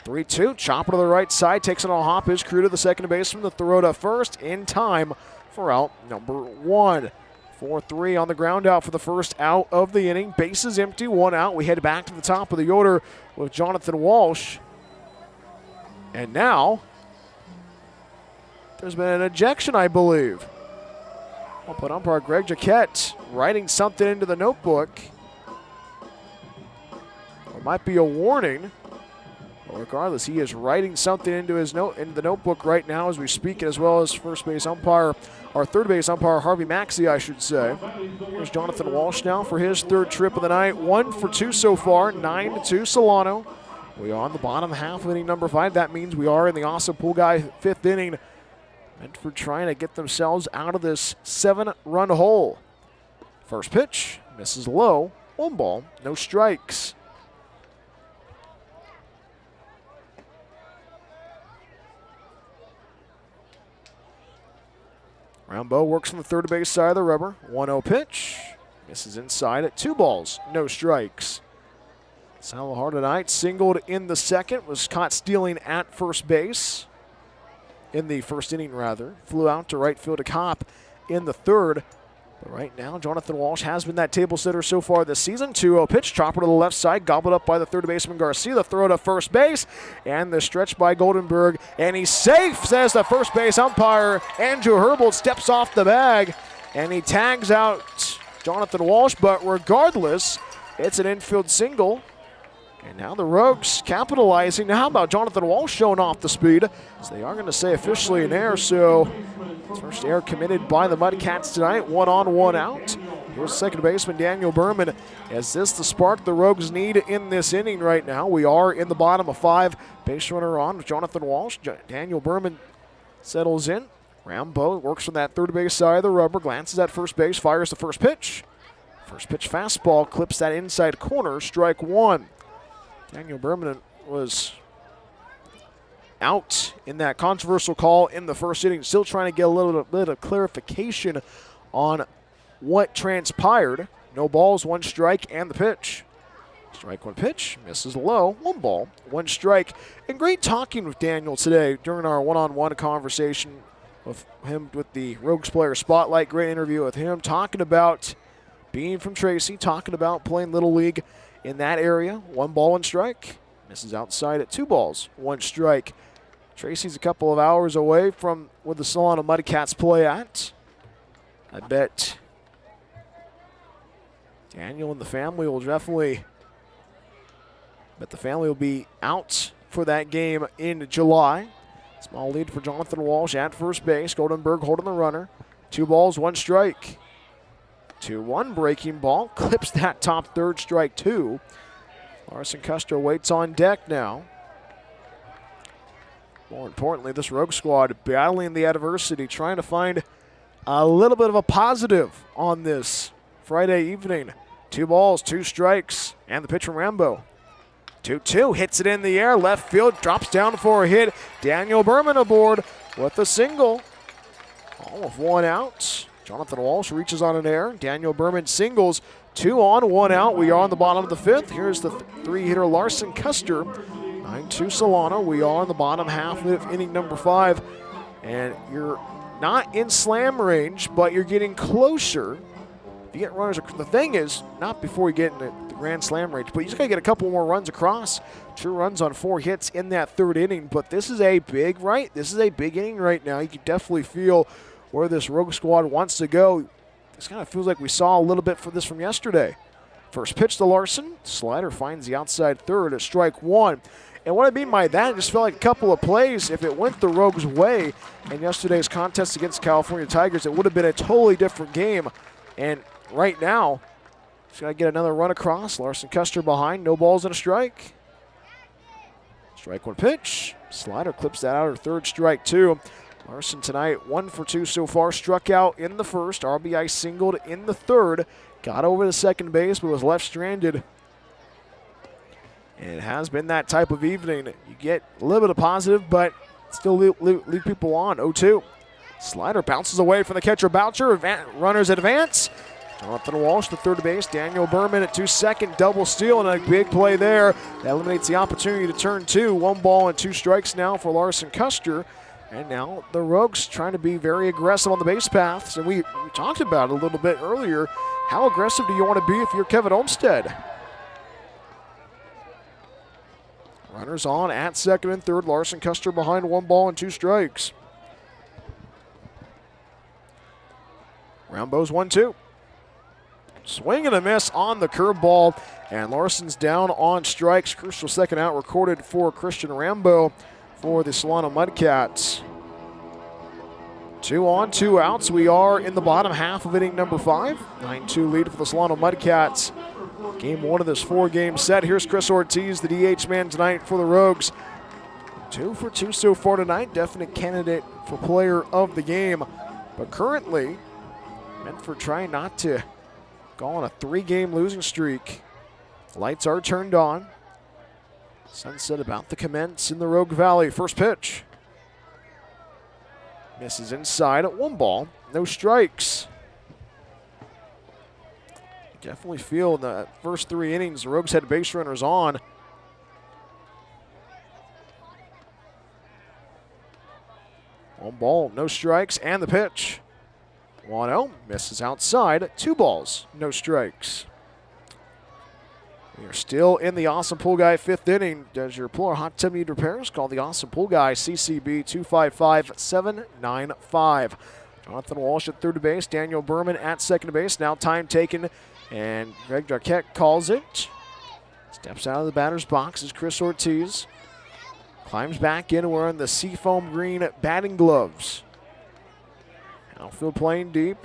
3-2, chopper to the right side, takes it on a hop, is crew to the second baseman, the throw to first in time for out number 1. 4-3 on the ground out for the first out of the inning. Bases empty, 1 out. We head back to the top of the order with Jonathan Walsh. And now, there's been an ejection, I believe. I'll put umpire Greg Jaquette writing something into the notebook. It might be a warning. But regardless, he is writing something into the notebook right now as we speak, as well as first base umpire, or third base umpire Harvey Maxey, I should say. Here's Jonathan Walsh now for his 3rd trip of the night. 1 for 2 so far, 9-2 Solano. We are on the bottom half of inning number 5. That means we are in the Ossipol Guy 5th inning. Medford trying to get themselves out of this 7-run hole. First pitch, misses low, 1 ball, no strikes. Rambo works on the third base side of the rubber. 1-0 pitch. Misses inside at 2 balls. No strikes. Salahar tonight singled in the second. Was caught stealing at first base. In the first inning, rather. Flew out to right field to Kopp in the third. But right now, Jonathan Walsh has been that table setter so far this season. 2-0 pitch, chopper to the left side, gobbled up by the third baseman Garcia. The throw to first base, and the stretch by Goldenberg. And he's safe, says the first base umpire. Andrew Herbold steps off the bag, and he tags out Jonathan Walsh. But regardless, it's an infield single. And now the Rogues capitalizing. Now how about Jonathan Walsh showing off the speed? So they are going to say officially an error. So first error committed by the Mudcats tonight. 1 on, 1 out. Here's second baseman Daniel Berman. Is this the spark the Rogues need in this inning right now? We are in the bottom of 5. Base runner on with Jonathan Walsh. Daniel Berman settles in. Rambo works from that third base side of the rubber. Glances at first base. Fires the first pitch. First pitch fastball. Clips that inside corner. Strike 1. Daniel Berman was out in that controversial call in the first inning. Still trying to get a little bit of clarification on what transpired. No balls, 1 strike, and the pitch. Strike 1 pitch, misses low, 1 ball, 1 strike. And great talking with Daniel today during our one-on-one conversation with him with the Rogues Player Spotlight. Great interview with him, talking about being from Tracy, talking about playing Little League in that area. 1 ball, 1 strike. Misses outside at 2 balls, 1 strike. Tracy's a couple of hours away from where the Solano Mudcats play at. I bet Daniel and the family will definitely but the family will be out for that game in July. Small lead for Jonathan Walsh at first base. Goldenberg holding the runner. 2 balls, 1 strike. 2-1 breaking ball. Clips that top third, strike 2. Larson Custer waits on deck now. More importantly, this Rogue squad battling the adversity, trying to find a little bit of a positive on this Friday evening. 2 balls, 2 strikes, and the pitch from Rambo. 2-2, hits it in the air, left field, drops down for a hit. Daniel Berman aboard with a single. All of 1 out. Jonathan Walsh reaches on an error. Daniel Berman singles. 2 on, 1 out. We are on the bottom of the 5th. Here's the 3-hitter Larson Custer. 9-2 Solano. We are on the bottom half of inning number 5. And you're not in slam range, but you're getting closer. If you get runners, the thing is, not before you get in the grand slam range, but you just got to get a couple more runs across. 2 runs on 4 hits in that 3rd inning, but this is a big inning right now. You can definitely feel where this Rogue squad wants to go. This kind of feels like we saw a little bit for this from yesterday. First pitch to Larson. Slider finds the outside third at strike 1. And what I mean by that, it just felt like a couple of plays. If it went the Rogues' way in yesterday's contest against California Tigers, it would have been a totally different game. And right now, just got to get another run across. Larson Custer behind, no balls and a strike. Strike 1 pitch. Slider clips that out at third, strike 2. Larson tonight 1 for 2 so far. Struck out in the 1st. RBI singled in the 3rd. Got over to second base, but was left stranded. And it has been that type of evening. You get a little bit of positive, but still leave people on. 0-2. Slider bounces away from the catcher Boucher. Runners advance. Jonathan Walsh to third base. Daniel Berman at 2-second. Double steal and a big play there. That eliminates the opportunity to turn 2. 1 ball and 2 strikes now for Larson Custer. And now the Rogues trying to be very aggressive on the base paths. And we talked about it a little bit earlier. How aggressive do you want to be if you're Kevin Olmstead? Runners on at second and third. Larson Custer behind, 1 ball and 2 strikes. Rambo's 1-2. Swing and a miss on the curveball. And Larson's down on strikes. Crucial second out recorded for Christian Rambo for the Solano Mudcats. 2 on, 2 outs. We are in the bottom half of inning number 5. 9-2 lead for the Solano Mudcats. Game 1 of this 4-game set. Here's Chris Ortiz, the DH man tonight for the Rogues. 2 for 2 so far tonight. Definite candidate for player of the game. But currently, Medford trying not to go on a 3-game losing streak. Lights are turned on. Sunset about to commence in the Rogue Valley. First pitch. Misses inside at 1 ball. No strikes. Definitely feel in the first 3 innings, the Rogues had base runners on. One ball, no strikes, and the pitch. 1-0, misses outside. 2 balls, no strikes. We are still in the Awesome Pool Guy 5th inning. Does your pool or hot tub need repairs? Call the Awesome Pool Guy, CCB 255-795. Jonathan Walsh at third base. Daniel Berman at second base. Now time taken, and Greg Darquette calls it. Steps out of the batter's box is Chris Ortiz. Climbs back in wearing the seafoam green batting gloves. Outfield playing deep.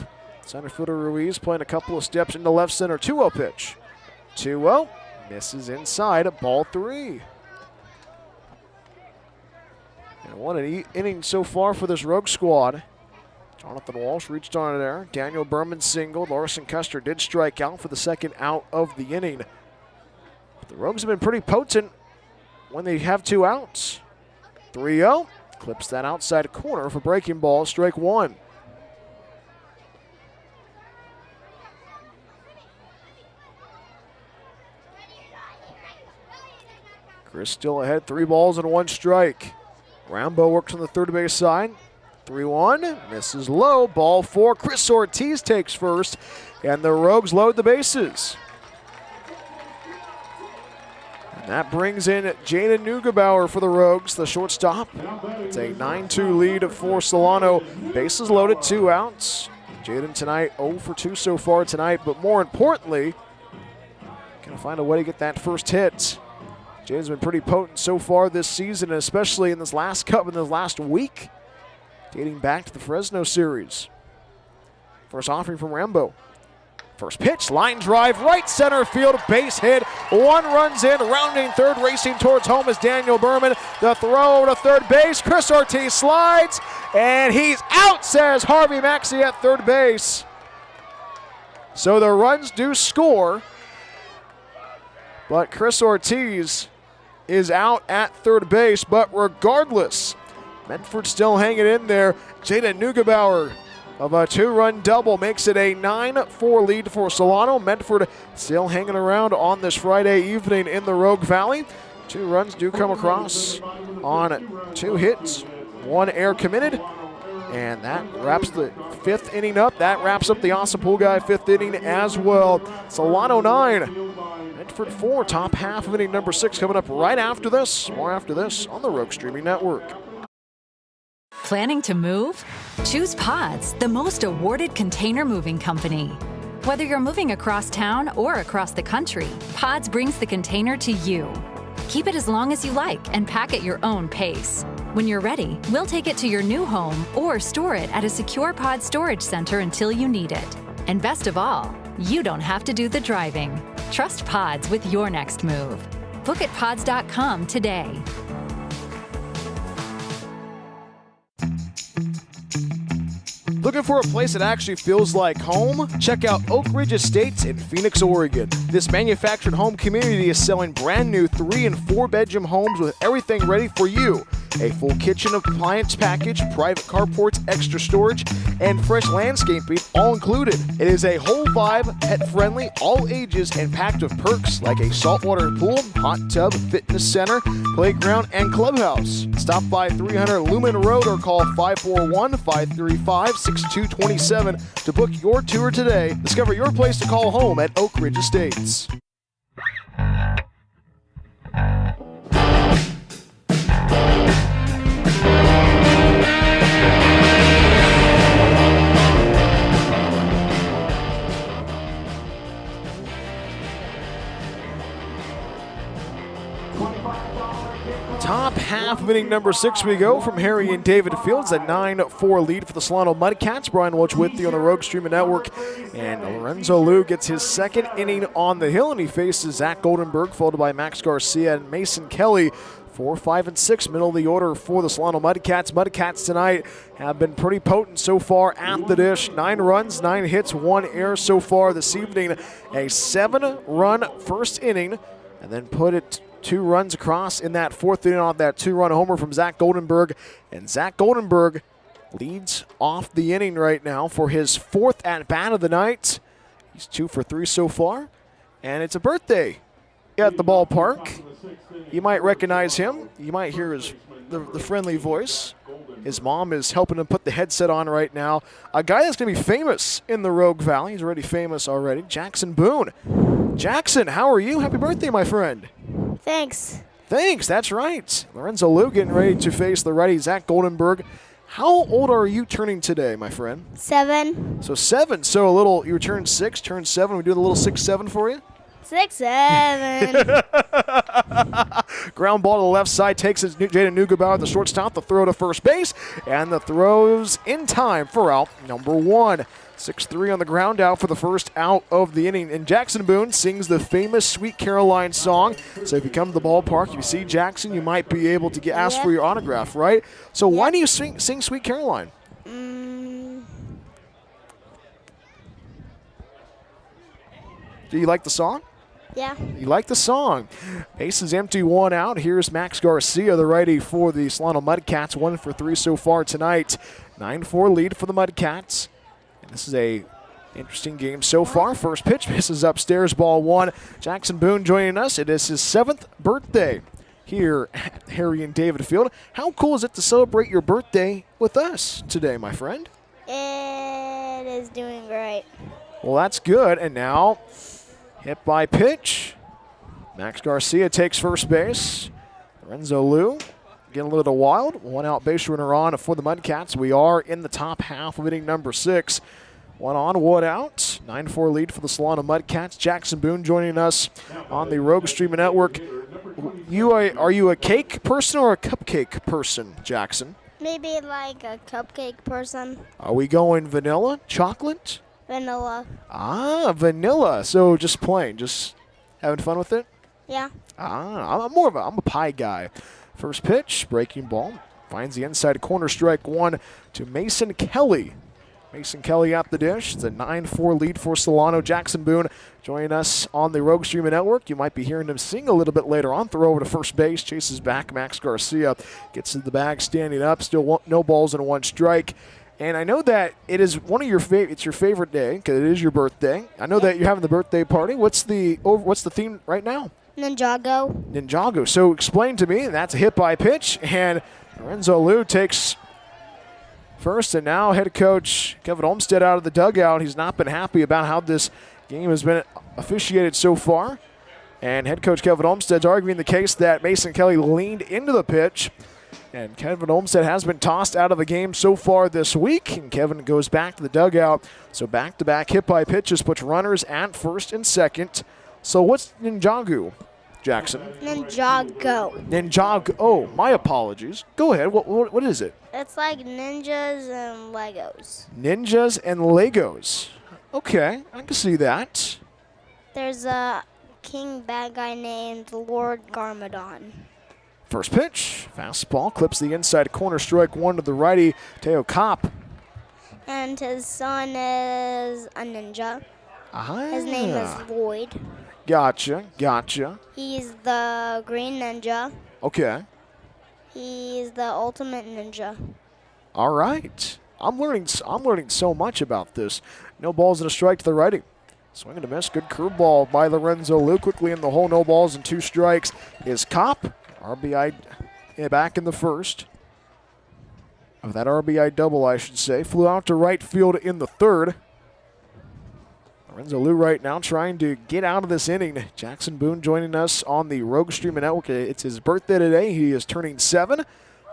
Center fielder Ruiz playing a couple of steps into left center. 2-0 pitch. 2-0. Misses inside at ball 3. And what an inning so far for this Rogue squad. Jonathan Walsh reached on it there. Daniel Berman singled. Larson Custer did strike out for the second out of the inning. But the Rogues have been pretty potent when they have 2 outs. 3-0. Clips that outside corner for breaking ball. Strike 1. Chris still ahead, 3 balls and 1 strike. Rambo works on the third base side. 3-1, misses low, ball 4. Chris Ortiz takes first, and the Rogues load the bases. And that brings in Jaden Neugebauer for the Rogues, the shortstop. It's a 9-2 lead for Solano. Bases loaded, 2 outs. Jaden tonight 0 for 2 so far tonight, but more importantly, gonna find a way to get that first hit. Jay's been pretty potent so far this season, and especially in this last cup in the last week, dating back to the Fresno series. First offering from Rambo. First pitch, line drive, right center field, base hit. One runs in, rounding third, racing towards home is Daniel Berman. The throw over to third base. Chris Ortiz slides, and he's out, says Harvey Maxey at third base. So the runs do score, but Chris Ortiz is out at third base. But regardless, Medford still hanging in there. Jaden Neugebauer of a 2-run double makes it a 9-4 lead for Solano. Medford still hanging around on this Friday evening in the Rogue Valley. 2 runs do come across on 2 hits, 1 error committed, and that wraps the 5th inning up. That wraps up the Ossipulgui 5th inning as well. Solano 9, Medford 4, top half of inning number 6 coming up right after this. More after this on the Rogue Streaming Network.
Planning to move? Choose Pods, the most awarded container moving company. Whether you're moving across town or across the country, Pods brings the container to you. Keep it as long as you like and pack at your own pace. When you're ready, we'll take it to your new home or store it at a secure pod storage center until you need it. And best of all, you don't have to do the driving. Trust Pods with your next move. Book at pods.com today.
Looking for a place that actually feels like home? Check out Oak Ridge Estates in Phoenix, Oregon. This manufactured home community is selling brand new 3- and 4-bedroom homes with everything ready for you. A full kitchen appliance package, private carports, extra storage, and fresh landscaping all included. It is a whole vibe, pet-friendly, all ages, and packed with perks like a saltwater pool, hot tub, fitness center, playground, and clubhouse. Stop by 300 Lumen Road or call 541-535-6227 to book your tour today. Discover your place to call home at Oak Ridge Estates. Top half of inning number 6 we go from Harry and David Fields, a 9-4 lead for the Solano Mudcats. Brian Welch with you on the Rogue Streaming Network. And Lorenzo Liu gets his 2nd inning on the hill, and he faces Zach Goldenberg, followed by Max Garcia and Mason Kelly. 4, 5, and 6, middle of the order for the Solano Mudcats. Mudcats tonight have been pretty potent so far at the dish. 9 runs, 9 hits, 1 error so far this evening. A 7-run first inning, and then put it 2 runs across in that 4th inning off that 2-run homer from Zach Goldenberg. And Zach Goldenberg leads off the inning right now for his 4th at-bat of the night. He's 2 for 3 so far, and it's a birthday at the ballpark. You might recognize him. You might hear the friendly voice. His mom is helping him put the headset on right now. A guy that's going to be famous in the Rogue Valley. He's already famous already. Jackson Boone. Jackson, how are you? Happy birthday, my friend.
Thanks.
Thanks, that's right. Lorenzo Liu getting ready to face the righty Zach Goldenberg. How old are you turning today, my friend?
7.
So 7. So a little, you turned 6, turned 7. We do a little 6-7 for you?
6-7.
Ground ball to the left side takes it. Jaden Neugebauer, the shortstop, the throw to first base, and the throw's in time for out number 1. 6-3 on the ground out for the first out of the inning. And Jackson Boone sings the famous Sweet Caroline song. So if you come to the ballpark, if you see Jackson, you might be able to ask for your autograph, right? So why do you sing Sweet Caroline? Do you like the song?
Yeah.
You like the song. Base is empty, 1 out. Here's Max Garcia, the righty for the Solano Mudcats. 1 for 3 so far tonight. 9-4 lead for the Mudcats. And this is a interesting game so far. First pitch misses upstairs, ball 1. Jackson Boone joining us. It is his 7th birthday here at Harry and David Field. How cool is it to celebrate your birthday with us today, my friend?
It is doing great.
Well, that's good. And now, hit by pitch. Max Garcia takes first base. Lorenzo Liu getting a little wild. 1 out base runner on for the Mudcats. We are in the top half of inning number 6. 1 on, 1 out. 9-4 lead for the Solano Mudcats. Jackson Boone joining us on the Rogue Streaming Network. Are you a cake person or a cupcake person, Jackson?
Maybe like a cupcake person.
Are we going vanilla, chocolate?
Vanilla.
Vanilla. So just plain, just having fun with it?
Yeah.
I'm a pie guy. First pitch, breaking ball. Finds the inside corner, strike one to Mason Kelly. Mason Kelly at the dish. It's a 9-4 lead for Solano. Jackson Boone joining us on the Rogue Streaming Network. You might be hearing him sing a little bit later on. Throw over to first base, chases back. Max Garcia gets to the bag, standing up. Still no balls and one strike. And I know that it is one of your it's your favorite day because it is your birthday. I know that you're having the birthday party. What's the theme right now? Ninjago. So explain to me. That's a hit by pitch, and Lorenzo Liu takes first, and now head coach Kevin Olmstead out of the dugout. He's not been happy about how this game has been officiated so far. And head coach Kevin Olmstead's arguing the case that Mason Kelly leaned into the pitch. And Kevin Olmstead has been tossed out of the game so far this week. And Kevin goes back to the dugout. So back-to-back hit by pitches puts runners at first and second. So what's Ninjago, Jackson? Ninjago. Oh, my apologies. Go ahead. What is it?
It's like ninjas and Legos.
Ninjas and Legos. Okay, I can see that.
There's a king bad guy named Lord Garmadon.
First pitch, fastball, clips the inside corner, strike one to the righty, Teo Kopp.
And his son is a ninja. His name is Lloyd.
Gotcha.
He's the green ninja.
Okay.
He's the ultimate ninja.
All right. I'm learning so much about this. No balls and a strike to the righty. Swing and a miss. Good curveball by Lorenzo Liu. Quickly in the hole. No balls and two strikes is Kopp. RBI back in the first. Of that RBI double, I should say. Flew out to right field in the third. Lorenzo Liu right now trying to get out of this inning. Jackson Boone joining us on the Rogue Streaming Network. It's his birthday today. He is turning 7.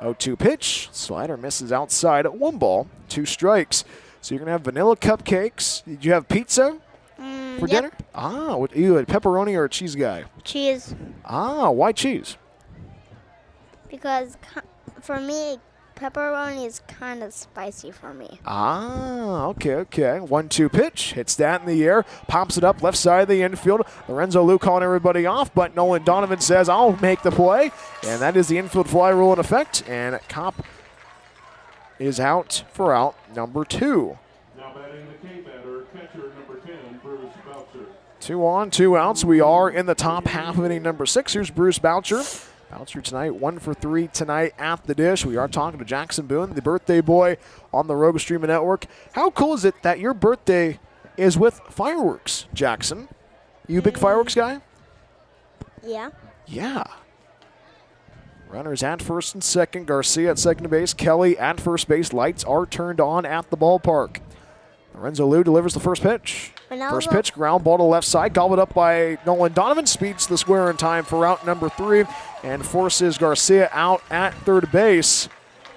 0-2 pitch. Slider misses outside. 1 ball, 2 strikes. So you're going to have vanilla cupcakes. Did you have pizza for dinner? Are you a pepperoni or a cheese guy?
Cheese.
Why cheese?
Because for me, pepperoni is kind of spicy for me.
Okay. 1-2 pitch. Hits that in the air. Pops it up left side of the infield. Lorenzo Liu calling everybody off, but Nolan Donovan says, I'll make the play. And that is the infield fly rule in effect. And Kopp is out for out number 2.
Now batting the K-batter, catcher number 10, Bruce Boucher.
2 on, 2 outs. We are in the top half of inning number 6. Here's Bruce Boucher. Boucher tonight, 1 for 3 tonight at the dish. We are talking to Jackson Boone, the birthday boy on the Rogue Streaming Network. How cool is it that your birthday is with fireworks, Jackson? You a big fireworks guy?
Yeah.
Runners at first and second. Garcia at second base. Kelly at first base. Lights are turned on at the ballpark. Lorenzo Liu delivers the first pitch. First pitch, ground ball to left side, gobbled up by Nolan Donovan, speeds the square in time for out number 3, and forces Garcia out at third base.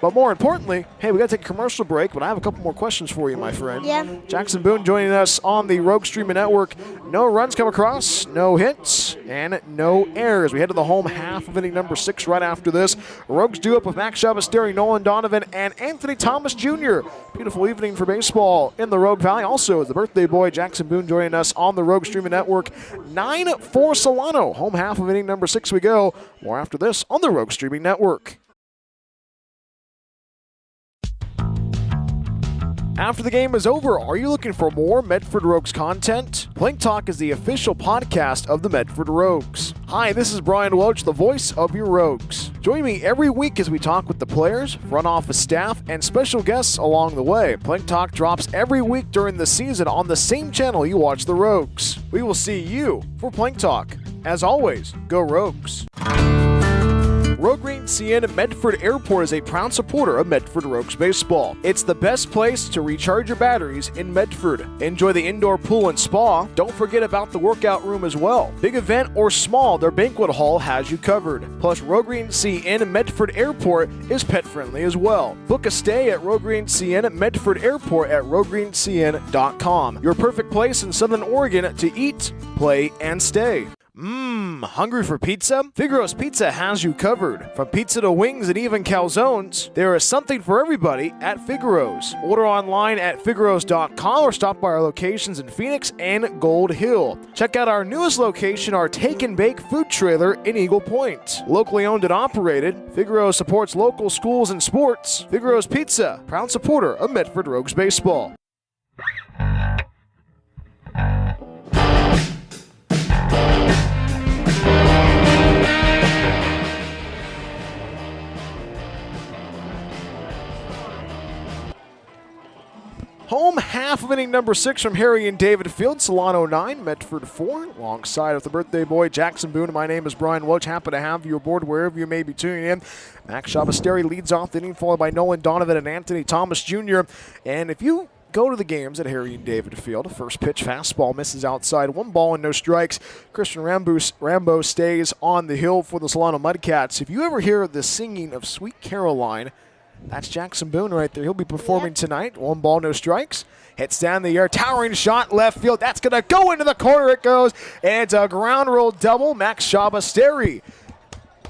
But more importantly, hey, we got to take a commercial break, but I have a couple more questions for you, my friend.
Yeah.
Jackson Boone joining us on the Rogue Streaming Network. No runs come across, no hits, and no errors. We head to the home half of inning number 6 right after this. Rogues due up with Max Shabasteri, Nolan Donovan, and Anthony Thomas Jr. Beautiful evening for baseball in the Rogue Valley. Also, the birthday boy, Jackson Boone, joining us on the Rogue Streaming Network. 9-4 Solano. Home half of inning number 6 we go. More after this on the Rogue Streaming Network. After the game is over, are you looking for more Medford Rogues content? Plank Talk is the official podcast of the Medford Rogues. Hi, this is Brian Welch, the voice of your Rogues. Join me every week as we talk with the players, front office staff, and special guests along the way. Plank Talk drops every week during the season on the same channel you watch the Rogues. We will see you for Plank Talk. As always, go Rogues. Rogue Green CN Medford Airport is a proud supporter of Medford Rogues baseball. It's the best place to recharge your batteries in Medford. Enjoy the indoor pool and spa. Don't forget about the workout room as well. Big event or small, their banquet hall has you covered. Plus, Rogue Green CN Medford Airport is pet friendly as well. Book a stay at Rogue Green CN Medford Airport at roguegreencn.com. Your perfect place in Southern Oregon to eat, play, and stay. Hungry for pizza? Figaro's Pizza has you covered. From pizza to wings and even calzones, there is something for everybody at Figaro's. Order online at figaros.com or stop by our locations in Phoenix and Gold Hill. Check out our newest location, our Take and Bake food trailer in Eagle Point. Locally owned and operated, Figaro's supports local schools and sports. Figaro's Pizza, proud supporter of Medford Rogues baseball. Home half of inning number 6 from Harry and David Field. Solano 9, Medford 4. Alongside with the birthday boy, Jackson Boone. My name is Brian Welch. Happy to have you aboard wherever you may be tuning in. Max Shabasteri leads off the inning, followed by Nolan Donovan and Anthony Thomas Jr. And if you go to the games at Harry and David Field, first pitch fastball misses outside. 1 ball and no strikes. Christian Rambo stays on the hill for the Solano Mudcats. If you ever hear the singing of Sweet Caroline, that's Jackson Boone right there. He'll be performing tonight. 1 ball, no strikes. Hits down the air. Towering shot left field. That's going to go into the corner. It goes. And it's a ground roll double. Max Shabasteri.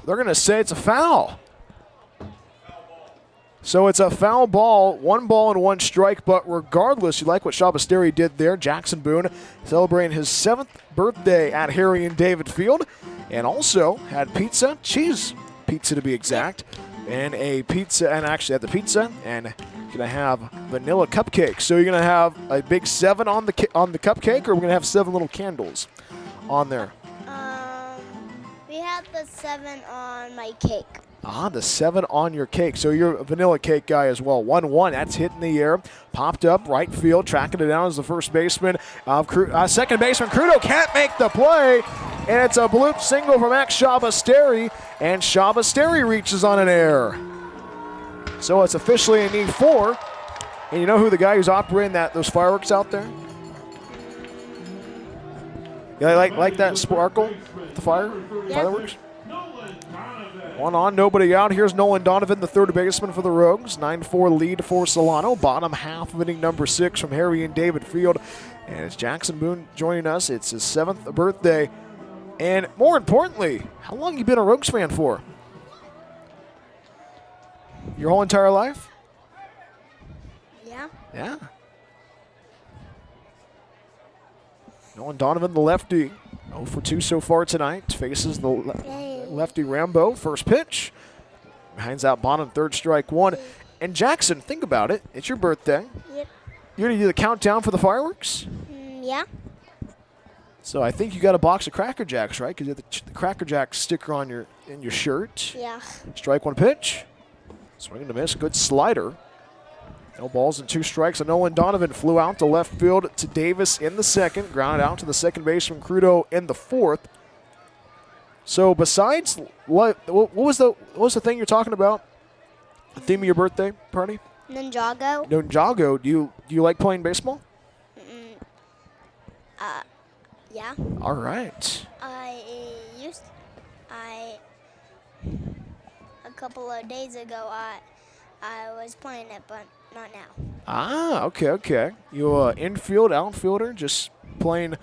They're going to say it's a foul. So it's a foul ball. 1 ball and 1 strike. But regardless, you like what Shabasteri did there. Jackson Boone celebrating his 7th birthday at Harry and David Field. And also had pizza. Cheese pizza to be exact. And a pizza, and actually had the pizza, and gonna have vanilla cupcake. So you're gonna have a big 7 on the cupcake, or we're gonna have 7 little candles on there.
We have the 7 on my cake.
The 7 on your cake. So you're a vanilla cake guy as well. 1-1. That's hit in the air. Popped up right field. Tracking it down as the first baseman. Second baseman Crudo can't make the play. And it's a bloop single for Max Shabasteri. And Shabasteri reaches on an error. So it's officially a need 4. And you know who the guy who's operating those fireworks out there? You like that sparkle? The fireworks? 1 on, nobody out. Here's Nolan Donovan, the third baseman for the Rogues. 9-4 lead for Solano. Bottom half of inning number 6 from Harry and David Field. And it's Jackson Boone joining us. It's his 7th birthday. And more importantly, how long have you been a Rogues fan for? Your whole entire life?
Yeah.
Yeah. Nolan Donovan, the lefty. 0 for 2 so far tonight. Faces the lefty Rambo. First pitch. Hands out bottom, 3rd strike 1. And Jackson, think about it. It's your birthday.
Yep.
You're going to do the countdown for the fireworks?
Yeah.
So I think you got a box of Cracker Jacks, right? Because you have the Cracker Jack sticker on your shirt.
Yeah.
Strike 1 pitch. Swing and a miss. Good slider. No balls and 2 strikes. And Nolan Donovan flew out to left field to Davis in the 2nd. Grounded out to the second baseman Crudo in the 4th. So besides, what was the thing you're talking about? The theme of your birthday party?
Ninjago.
Ninjago. Do you like playing baseball?
Yeah.
All right.
A couple of days ago, I was playing it, but not now.
Okay. You infield, outfielder, just playing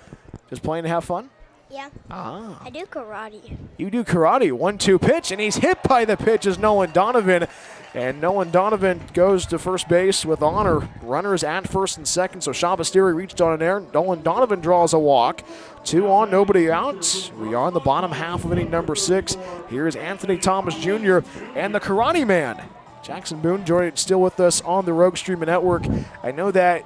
to have fun?
Yeah. I do karate.
You do karate. 1-2 pitch, and he's hit by the pitch as Nolan Donovan. And Nolan Donovan goes to first base with honor. Runners at first and second, so Shabasteri reached on an error. Nolan Donovan draws a walk. 2 on, nobody out. We are in the bottom half of inning number 6. Here's Anthony Thomas Jr. and the Karate Man. Jackson Boone joining still with us on the Rogue Streaming Network. I know that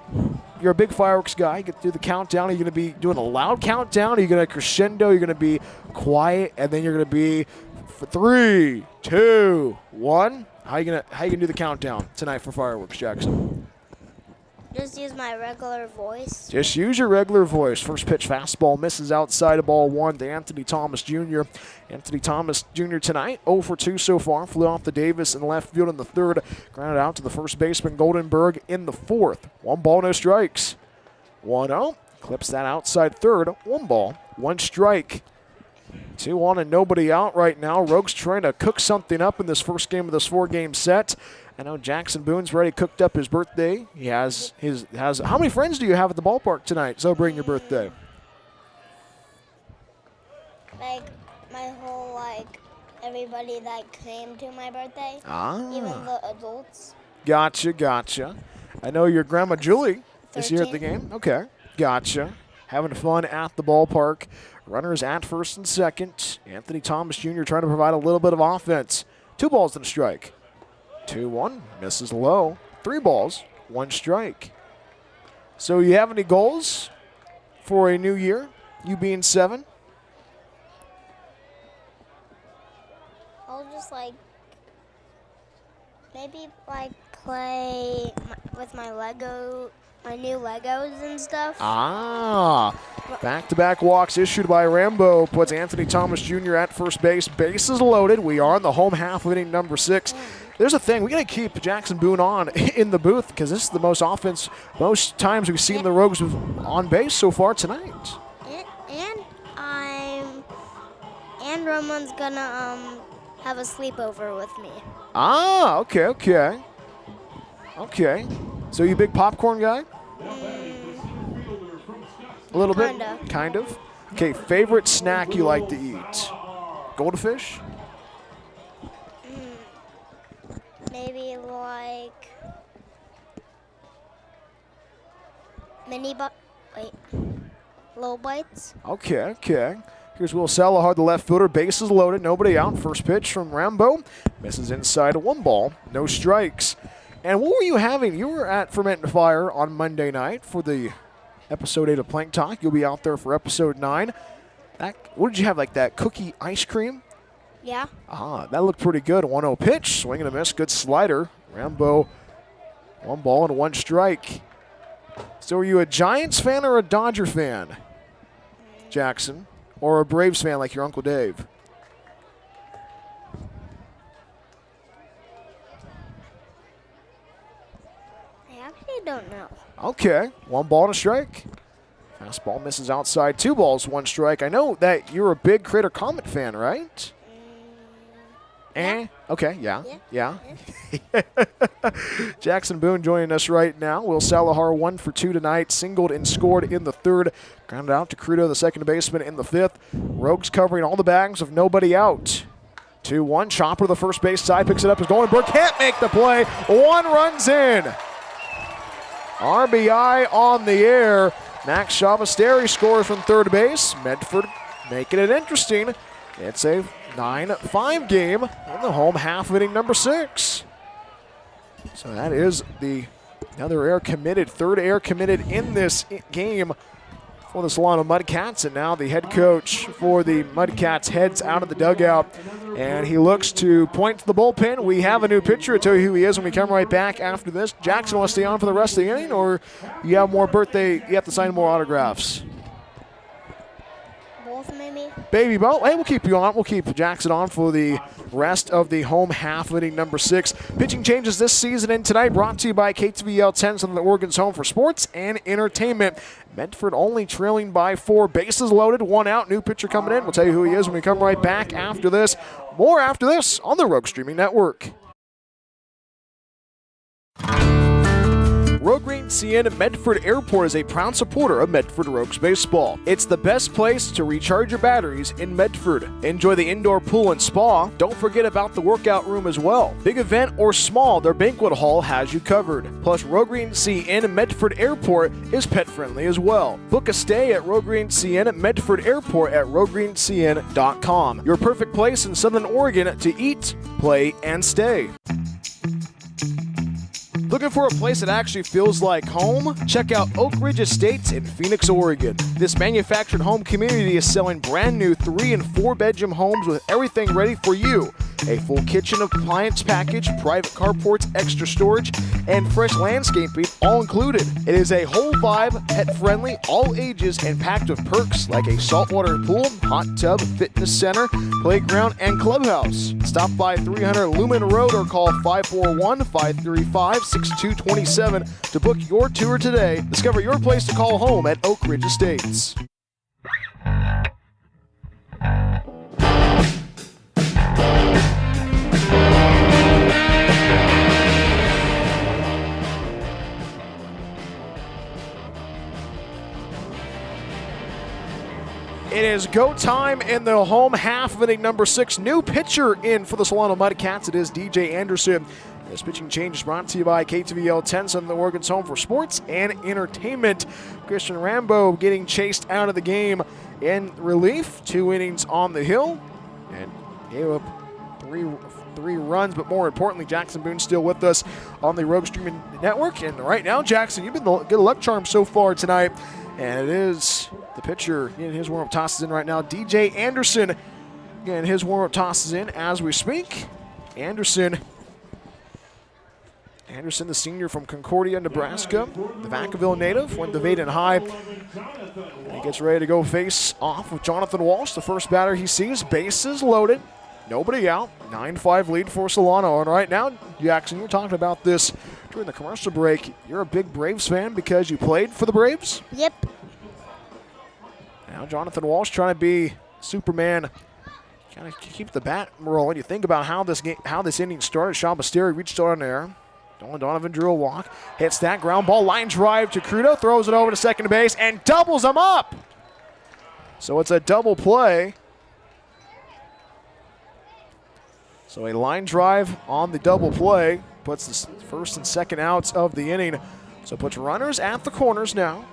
you're a big fireworks guy. You get to do the countdown. Are you going to be doing a loud countdown? Are you going to crescendo? You're going to be quiet, and then you're going to be 3, 2, 1. How you gonna do the countdown tonight for fireworks, Jackson?
Just use my regular voice.
Just use your regular voice. First pitch fastball misses outside of ball 1 to Anthony Thomas Jr. Anthony Thomas Jr. tonight 0 for 2 so far. Flew off to Davis in left field in the 3rd. Grounded out to the first baseman Goldenberg in the 4th. 1 ball, no strikes. 1-0. Clips that outside 3rd. 1 ball, 1 strike. 2 on and nobody out right now. Rogues trying to cook something up in this first game of this 4-game set. I know Jackson Boone's already cooked up his birthday. He has how many friends do you have at the ballpark tonight celebrating your birthday?
like my whole everybody that came to my birthday, even the adults.
Gotcha. I know your grandma Julie is here at the
13.
game. Okay, gotcha. Having fun at the ballpark. Runners at first and second. Anthony Thomas Jr. trying to provide a little bit of offense. 2 balls and a strike. 2-1, misses low. 3 balls, 1 strike. So you have any goals for a new year, you being 7?
I'll just maybe play with my new Legos and stuff.
Back-to-back walks issued by Rambo puts Anthony Thomas Jr. at first base. Bases loaded. We are in the home half of inning number 6. There's a thing. We got to keep Jackson Boone on in the booth because this is the most offense, most times we've seen the Rogues on base so far tonight.
And Roman's gonna have a sleepover with me.
Okay. So you a big popcorn guy? A little bit? Kind of. Okay, favorite snack you like to eat? Goldfish?
Maybe little bites.
Okay. Here's Will Salahar, the left fielder. Bases loaded, nobody out. First pitch from Rambo. Misses inside, 1 ball, no strikes. And what were you having? You were at Ferment and Fire on Monday night for the episode 8 of Plank Talk. You'll be out there for episode 9. What did you have, that cookie ice cream?
Yeah.
That looked pretty good. 1-0 pitch, swing and a miss, good slider. Rambo, 1 ball and 1 strike. So are you a Giants fan or a Dodger fan, Jackson? Or a Braves fan like your Uncle Dave?
I actually don't know.
Okay, 1 ball and a strike. Fastball misses outside, 2 balls, 1 strike. I know that you're a big Crater Comet fan, right? Okay, yeah. Jackson Boone joining us right now. Will Salahar 1 for 2 tonight, singled and scored in the 3rd. Grounded out to Crudo, the second baseman, in the 5th. Rogues covering all the bags with nobody out. 2-1, Chopper, the first base side, picks it up, is going. Burke can't make the play. 1 runs in. RBI on the air. Max Chavasteri scores from 3rd base. Medford making it interesting. It's a 9-5 game in the home half of inning number 6. So that is another air committed, 3rd air committed in this game for the Solano Mudcats. And now the head coach for the Mudcats heads out of the dugout, and he looks to point to the bullpen. We have a new pitcher. I'll tell you who he is when we come right back after this. Jackson, want to stay on for the rest of the inning, or you have more birthday, you have to sign more autographs?
Both, maybe.
Baby Bo, hey, we'll keep you on. We'll keep Jackson on for the rest of the home half inning number 6. Pitching changes this season and tonight, brought to you by KTVL 10, Southern Oregon's home for sports and entertainment. Medford only trailing by 4. Bases loaded, 1 out. New pitcher coming in. We'll tell you who he is when we come right back after this. More after this on the Rogue Streaming Network. Rogue Green CN Medford Airport is a proud supporter of Medford Rogues baseball. It's the best place to recharge your batteries in Medford. Enjoy the indoor pool and spa. Don't forget about the workout room as well. Big event or small, their banquet hall has you covered. Plus, Rogue Green CN Medford Airport is pet friendly as well. Book a stay at Rogue Green CN Medford Airport at roguegreencn.com. Your perfect place in Southern Oregon to eat, play, and stay. Looking for a place that actually feels like home? Check out Oak Ridge Estates in Phoenix, Oregon. This manufactured home community is selling brand new 3- and 4-bedroom homes with everything ready for you. A full kitchen appliance package, private carports, extra storage, and fresh landscaping all included. It is a whole vibe, pet-friendly, all ages, and packed with perks like a saltwater pool, hot tub, fitness center, playground, and clubhouse. Stop by 300 Lumen Road or call 541-535-6227 to book your tour today. Discover your place to call home at Oak Ridge Estates. It is go time in the home half of inning number 6. New pitcher in for the Solano Mudcats. It is DJ Anderson. This pitching change is brought to you by KTVL 10, Southern Oregon's home for sports and entertainment. Christian Rambo getting chased out of the game in relief. 2 innings on the hill and gave up three runs, but more importantly, Jackson Boone still with us on the Rogue Streaming Network. And right now, Jackson, you've been the good luck charm so far tonight. And it is the pitcher getting his warm-up tosses in right now. DJ Anderson getting his warm-up tosses in as we speak. Anderson, the senior from Concordia, Nebraska, the Vacaville native, went to Vaden High. And he gets ready to go face off with Jonathan Walsh, the first batter he sees. Bases loaded, nobody out. 9-5 lead for Solano. And right now, Jackson, you're talking about this during the commercial break. You're a big Braves fan because you played for the Braves?
Yep.
Now Jonathan Walsh trying to be Superman. Kind of keep the bat rolling. You think about how this inning started. Sean Basteri reached on there. Donovan drew a walk, hits that ground ball, line drive to Crudo, throws it over to second base, and doubles him up. So it's a double play. So a line drive on the double play puts the first and second outs of the inning. So puts runners at the corners now.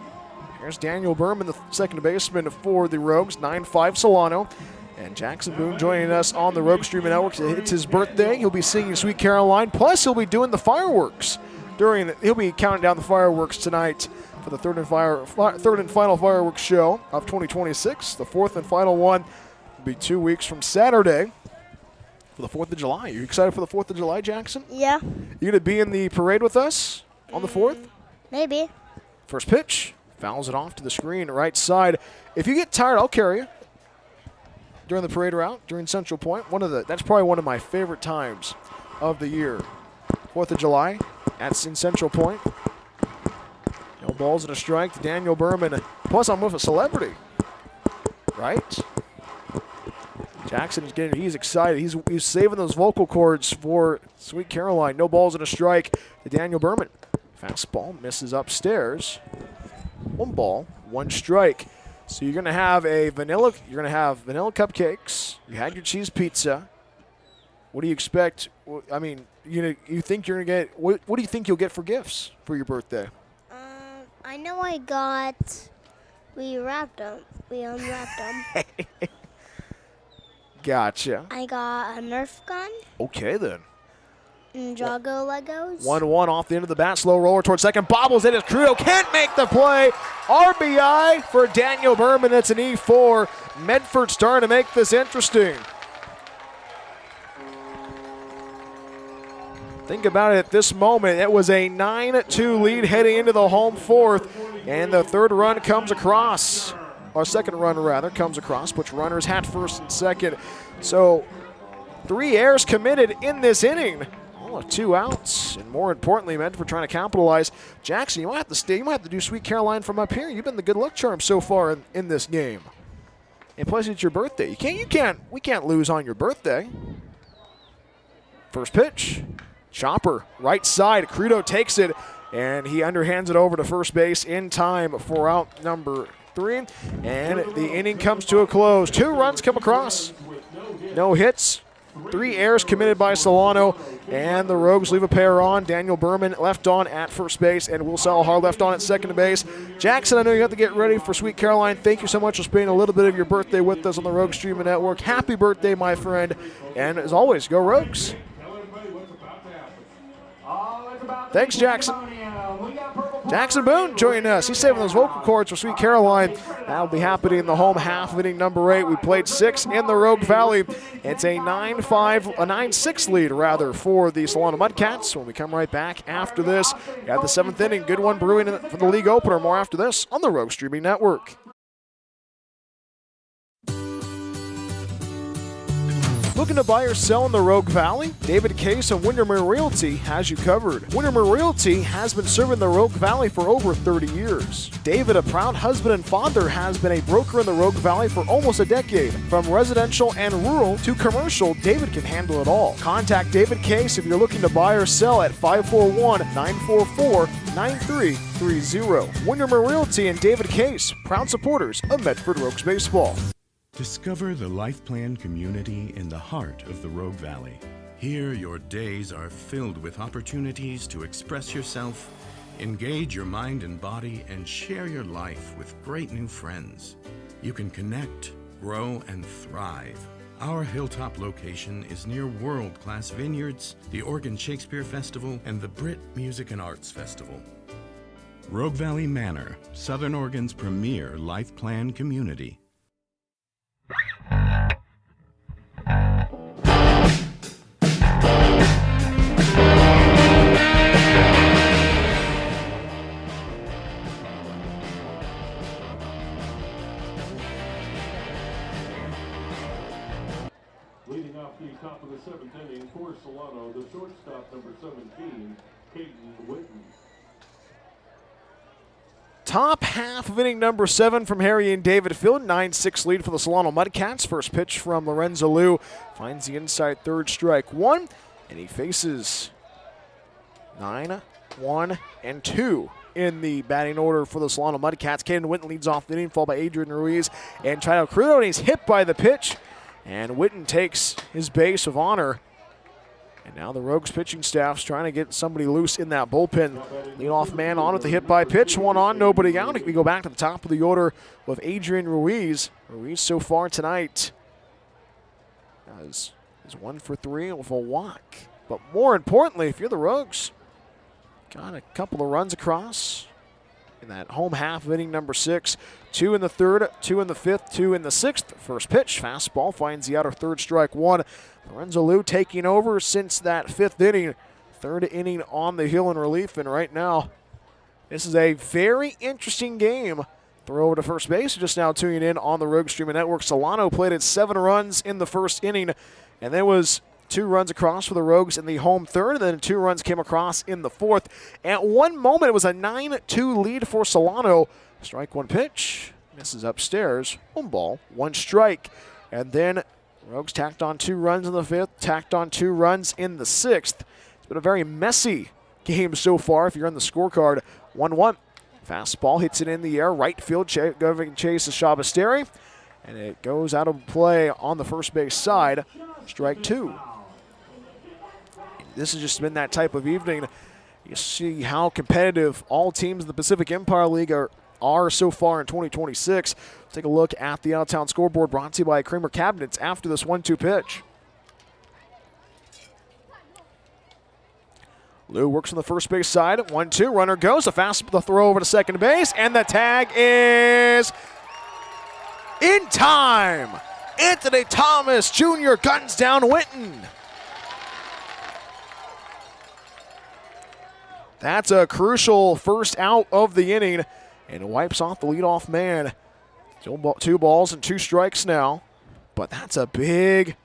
Here's Daniel Berman, the second baseman for the Rogues, 9-5 Solano. And Jackson Boone joining us on the Rogue Streaming Network. It's his birthday. He'll be singing Sweet Caroline. Plus, he'll be doing the fireworks. He'll be counting down the fireworks tonight for the third and final fireworks show of 2026. The fourth and final one will be 2 weeks from Saturday for the 4th of July. Are you excited for the 4th of July, Jackson?
Yeah.
You going to be in the parade with us on the 4th?
Maybe.
First pitch. Fouls it off to the screen, right side. If you get tired, I'll carry you. During the parade route, during Central Point, that's probably one of my favorite times of the year. 4th of July, that's in Central Point. No balls and a strike to Daniel Berman. Plus, I'm with a celebrity, right? Jackson he's excited. He's saving those vocal cords for Sweet Caroline. No balls and a strike to Daniel Berman. Fastball misses upstairs. 1 ball, 1 strike. So you're gonna have vanilla cupcakes. You had your cheese pizza. What do you expect? I mean, you think you're gonna get what do you think you'll get for gifts for your birthday?
I know we unwrapped them.
Gotcha.
I got a Nerf gun.
Okay then.
Ninjago Legos.
1-1 off the end of the bat. Slow roller towards second. Bobbles it as Crudo can't make the play. RBI for Daniel Berman. That's an E4. Medford starting to make this interesting. Think about it at this moment. It was a 9-2 lead heading into the home 4th. And the third run comes across. Or second run, rather, comes across. Puts runners at first and second. So 3 errors committed in this inning. 2 outs, and more importantly, Medford trying to capitalize. Jackson, you might have to stay. You might have to do Sweet Caroline from up here. You've been the good luck charm so far in this game. And plus, it's your birthday. We can't lose on your birthday. First pitch, chopper, right side. Crudo takes it, and he underhands it over to first base in time for out number 3. And the inning comes to a close. 2 runs come across, no hits. 3 errors committed by Solano, and the Rogues leave a pair on. Daniel Berman left on at first base, and Will Salahar left on at second base. Jackson, I know you have to get ready for Sweet Caroline. Thank you so much for spending a little bit of your birthday with us on the Rogue Streaming Network. Happy birthday, my friend, and as always, go Rogues. Thanks, Jackson. Jackson Boone joining us. He's saving those vocal cords for Sweet Caroline. That'll be happening in the home half of inning number 8. We played 6 in the Rogue Valley. It's a 9-6 lead, rather, for the Solano Mudcats. When we come right back after this, we got the 7th inning. Good one brewing for the league opener. More after this on the Rogue Streaming Network. Looking to buy or sell in the Rogue Valley? David Case of Windermere Realty has you covered. Windermere Realty has been serving the Rogue Valley for over 30 years. David, a proud husband and father, has been a broker in the Rogue Valley for almost a decade. From residential and rural to commercial, David can handle it all. Contact David Case if you're looking to buy or sell at 541-944-9330. Windermere Realty and David Case, proud supporters of Medford Rogues Baseball.
Discover the Life Plan community in the heart of the Rogue Valley. Here, your days are filled with opportunities to express yourself, engage your mind and body, and share your life with great new friends. You can connect, grow, and thrive. Our hilltop location is near world-class vineyards, the Oregon Shakespeare Festival, and the Brit Music and Arts Festival. Rogue Valley Manor, Southern Oregon's premier life plan community.
Leading off the top of the seventh inning for Solano, the shortstop, number 17, Caden Witten.
Top half of inning number 7 from Harry and David Field. 9-6 lead for the Solano Mudcats. First pitch from Lorenzo Liu finds the inside third, strike one, and he faces 9, 1, and 2 in the batting order for the Solano Mudcats. Caden Witten leads off the inning, followed by Adrian Ruiz and Tyler Crudo, and he's hit by the pitch, and Witten takes his base of honor. And now the Rogues pitching staff's trying to get somebody loose in that bullpen. Leadoff man on with the hit by pitch. One on, nobody out. We go back to the top of the order with Adrian Ruiz. Ruiz so far tonight is 1 for 3 with a walk. But more importantly, if you're the Rogues, got a couple of runs across in that home half of inning number 6. 2 in the third, 2 in the fifth, 2 in the sixth. First pitch, fastball finds the outer third, strike one. Lorenzo Liu taking over since that 5th inning. 3rd inning on the hill in relief, and right now this is a very interesting game. Throw over to first base. Just now tuning in on the Rogue Streaming Network. Solano played at 7 runs in the 1st inning, and there was 2 runs across for the Rogues in the home third, and then 2 runs came across in the 4th. At one moment, it was a 9-2 lead for Solano. Strike one pitch. Misses upstairs. 1 ball, 1 strike. And then Rogues tacked on 2 runs in the 5th, tacked on 2 runs in the 6th. It's been a very messy game so far if you're on the scorecard. 1-1. Fastball hits it in the air. Right field, going chase is Shabasteri. And it goes out of play on the first base side. Strike 2. This has just been that type of evening. You see how competitive all teams in the Pacific Empire League are so far in 2026. Take a look at the out-of-town scoreboard brought to you by Kramer Cabinets after this 1-2 pitch. Liu works on the first base side. 1-2, runner goes. The throw over to second base, and the tag is in time. Anthony Thomas Jr. guns down Witten. That's a crucial first out of the inning, and wipes off the leadoff man. 2 balls and 2 strikes now, but that's big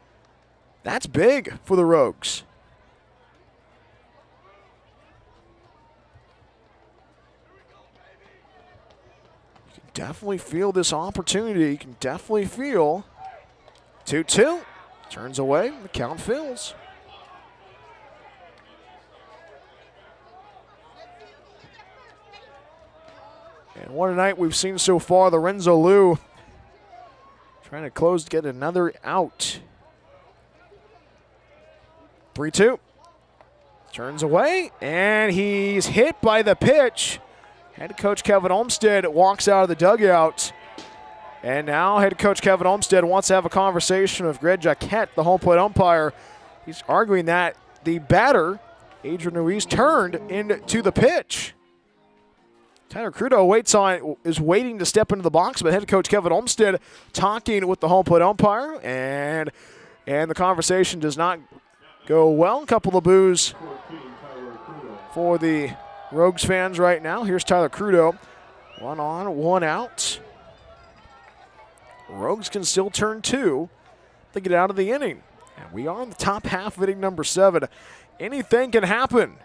for the Rogues. You can definitely feel this opportunity. You can definitely feel 2-2. Turns away, the count fills. And what a night we've seen so far. Lorenzo Liu trying to close to get another out. 3-2. Turns away, and he's hit by the pitch. Head coach Kevin Olmstead walks out of the dugout. And now head coach Kevin Olmstead wants to have a conversation with Greg Jaquette, the home plate umpire. He's arguing that the batter, Adrian Ruiz, turned into the pitch. Tyler Crudo is waiting to step into the box, but head coach Kevin Olmstead talking with the home plate umpire, and the conversation does not go well. A couple of boos for the Rogues fans right now. Here's Tyler Crudo. 1 on, 1 out. Rogues can still turn 2 to get out of the inning. And we are in the top half of inning number 7. Anything can happen.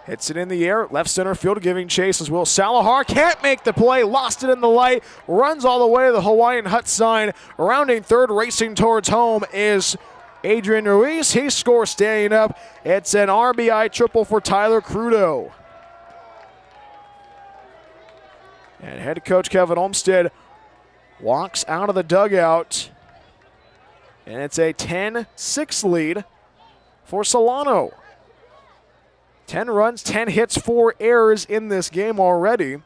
Hits it in the air, left center field, giving chase as Will Salahar. Can't make the play, lost it in the light, runs all the way to the Hawaiian hut sign. Rounding third, racing towards home is Adrian Ruiz. He scores standing up. It's an RBI triple for Tyler Crudo. And head coach Kevin Olmstead walks out of the dugout. And it's a 10-6 lead for Solano. 10 runs, 10 hits, 4 errors in this game already.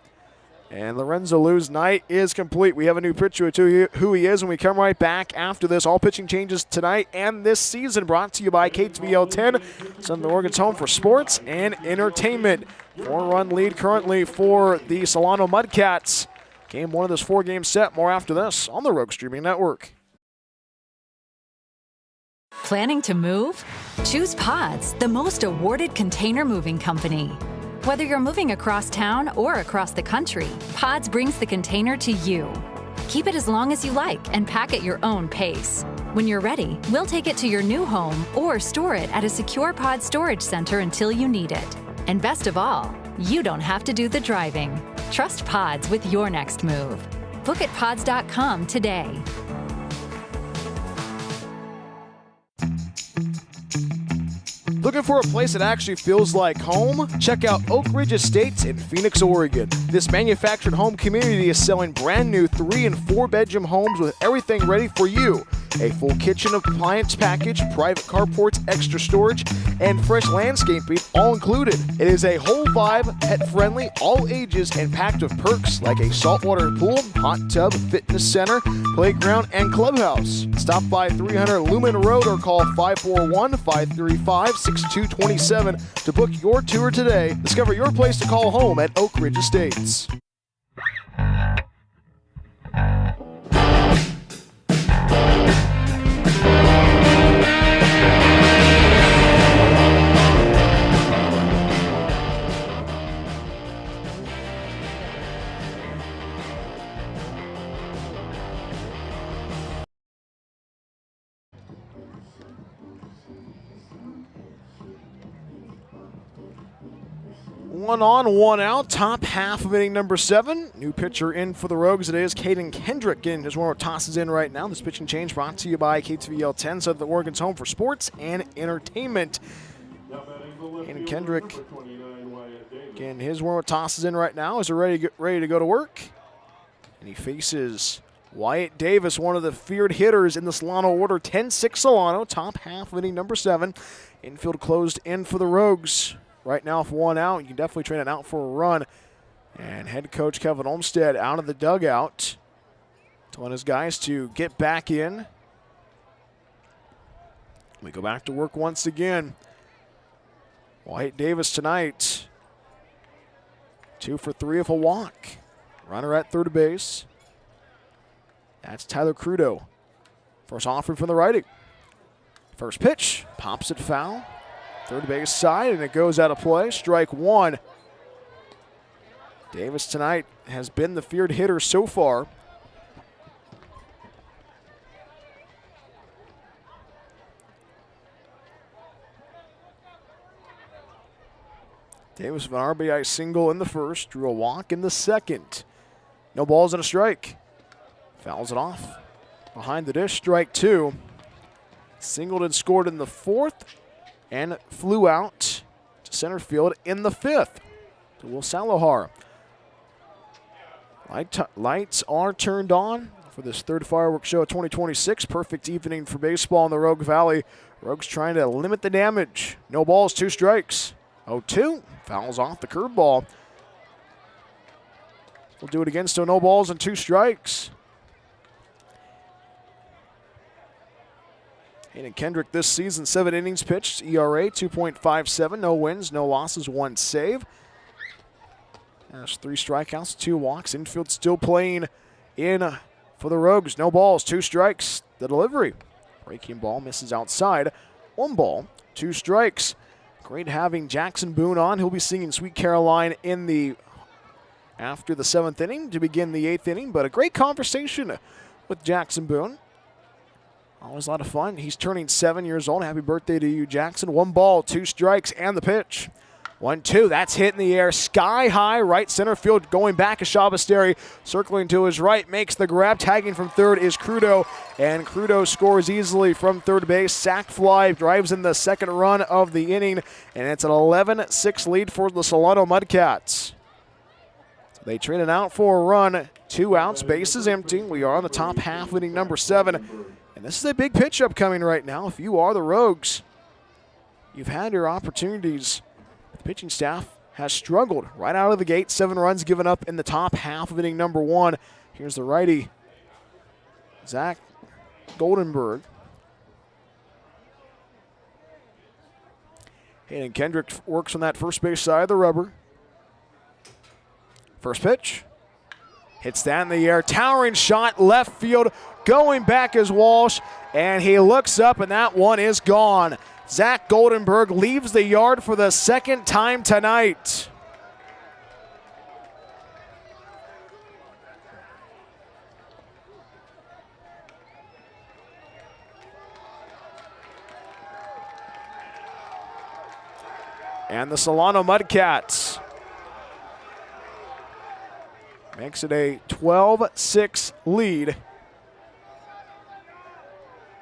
And Lorenzo Liu's night is complete. We have a new pitcher to who he is when we come right back after this. All pitching changes tonight and this season brought to you by KTVL 10, Southern Oregon's home for sports and entertainment. 4-run lead currently for the Solano Mudcats. Game 1 of this 4-game set. More after this on the Rogue Streaming Network.
Planning to move? Choose Pods, the most awarded container moving company. Whether you're moving across town or across the country, Pods brings the container to you. Keep it as long as you like and pack at your own pace. When you're ready, we'll take it to your new home or store it at a secure pod storage center until you need it. And best of all, you don't have to do the driving. Trust Pods with your next move. Book at pods.com today.
Looking for a place that actually feels like home? Check out Oak Ridge Estates in Phoenix, Oregon. This manufactured home community is selling brand new 3- and 4-bedroom homes with everything ready for you. A full kitchen appliance package, private carports, extra storage, and fresh landscaping all included. It is a whole vibe, pet-friendly, all ages, and packed with perks like a saltwater pool, hot tub, fitness center, playground, and clubhouse. Stop by 300 Lumen Road or call 541-535-6227 to book your tour today. Discover your place to call home at Oak Ridge Estates. One on, one out, top half of inning number 7. New pitcher in for the Rogues. It is Caden Kendrick getting his warm-up tosses in right now. This pitching change brought to you by KTVL 10, so the Oregon's home for sports and entertainment. Caden Kendrick getting his warm-up tosses in right now. Is ready to go to work. And he faces Wyatt Davis, one of the feared hitters in the Solano order. 10-6 Solano, top half of inning number 7. Infield closed in for the Rogues. Right now, if one out, you can definitely train it out for a run. And head coach Kevin Olmstead out of the dugout, telling his guys to get back in. We go back to work once again. Wyatt Davis tonight, 2 for 3 of a walk. Runner at third base. That's Tyler Crudo. First offering from the righty. First pitch, pops it foul. Third base side, and it goes out of play. Strike 1. Davis tonight has been the feared hitter so far. Davis with an RBI single in the first, drew a walk in the second. No balls and a strike. Fouls it off. Behind the dish, strike 2. Singled and scored in the fourth, and flew out to center field in the 5th to Will Salohar. Lights are turned on for this third fireworks show of 2026. Perfect evening for baseball in the Rogue Valley. Rogues trying to limit the damage. No balls, 2 strikes. 0-2, fouls off the curveball. We'll do it again, still no balls and 2 strikes. Caden Kendrick this season, 7 innings pitched, ERA 2.57, no wins, no losses, 1 save. That's 3 strikeouts, 2 walks. Infield still playing in for the Rogues. No balls, 2 strikes. The delivery. Breaking ball misses outside. 1 ball, 2 strikes. Great having Jackson Boone on. He'll be singing Sweet Caroline after the 7th inning to begin the 8th inning, but a great conversation with Jackson Boone. Always a lot of fun. He's turning 7 years old. Happy birthday to you, Jackson. 1 ball, 2 strikes, and the pitch. 1-2. That's hit in the air. Sky high, right center field. Going back is Shabasteri. Circling to his right, makes the grab. Tagging from third is Crudo. And Crudo scores easily from third base. Sac fly drives in the 2nd run of the inning. And it's an 11-6 lead for the Solano Mudcats. So they traded out for a run 2 outs, bases empty. We are on the top half of inning number 7. And this is a big pitch upcoming right now. If you are the Rogues, you've had your opportunities. The pitching staff has struggled right out of the gate. 7 runs given up in the top half of inning number 1. Here's the righty, Zach Goldenberg. Hayden Kendrick works on that first base side of the rubber. First pitch. Hits that in the air. Towering shot, left field. Going back is Walsh. And he looks up, and that one is gone. Zach Goldenberg leaves the yard for the second time tonight. And the Solano Mudcats makes it a 12-6 lead.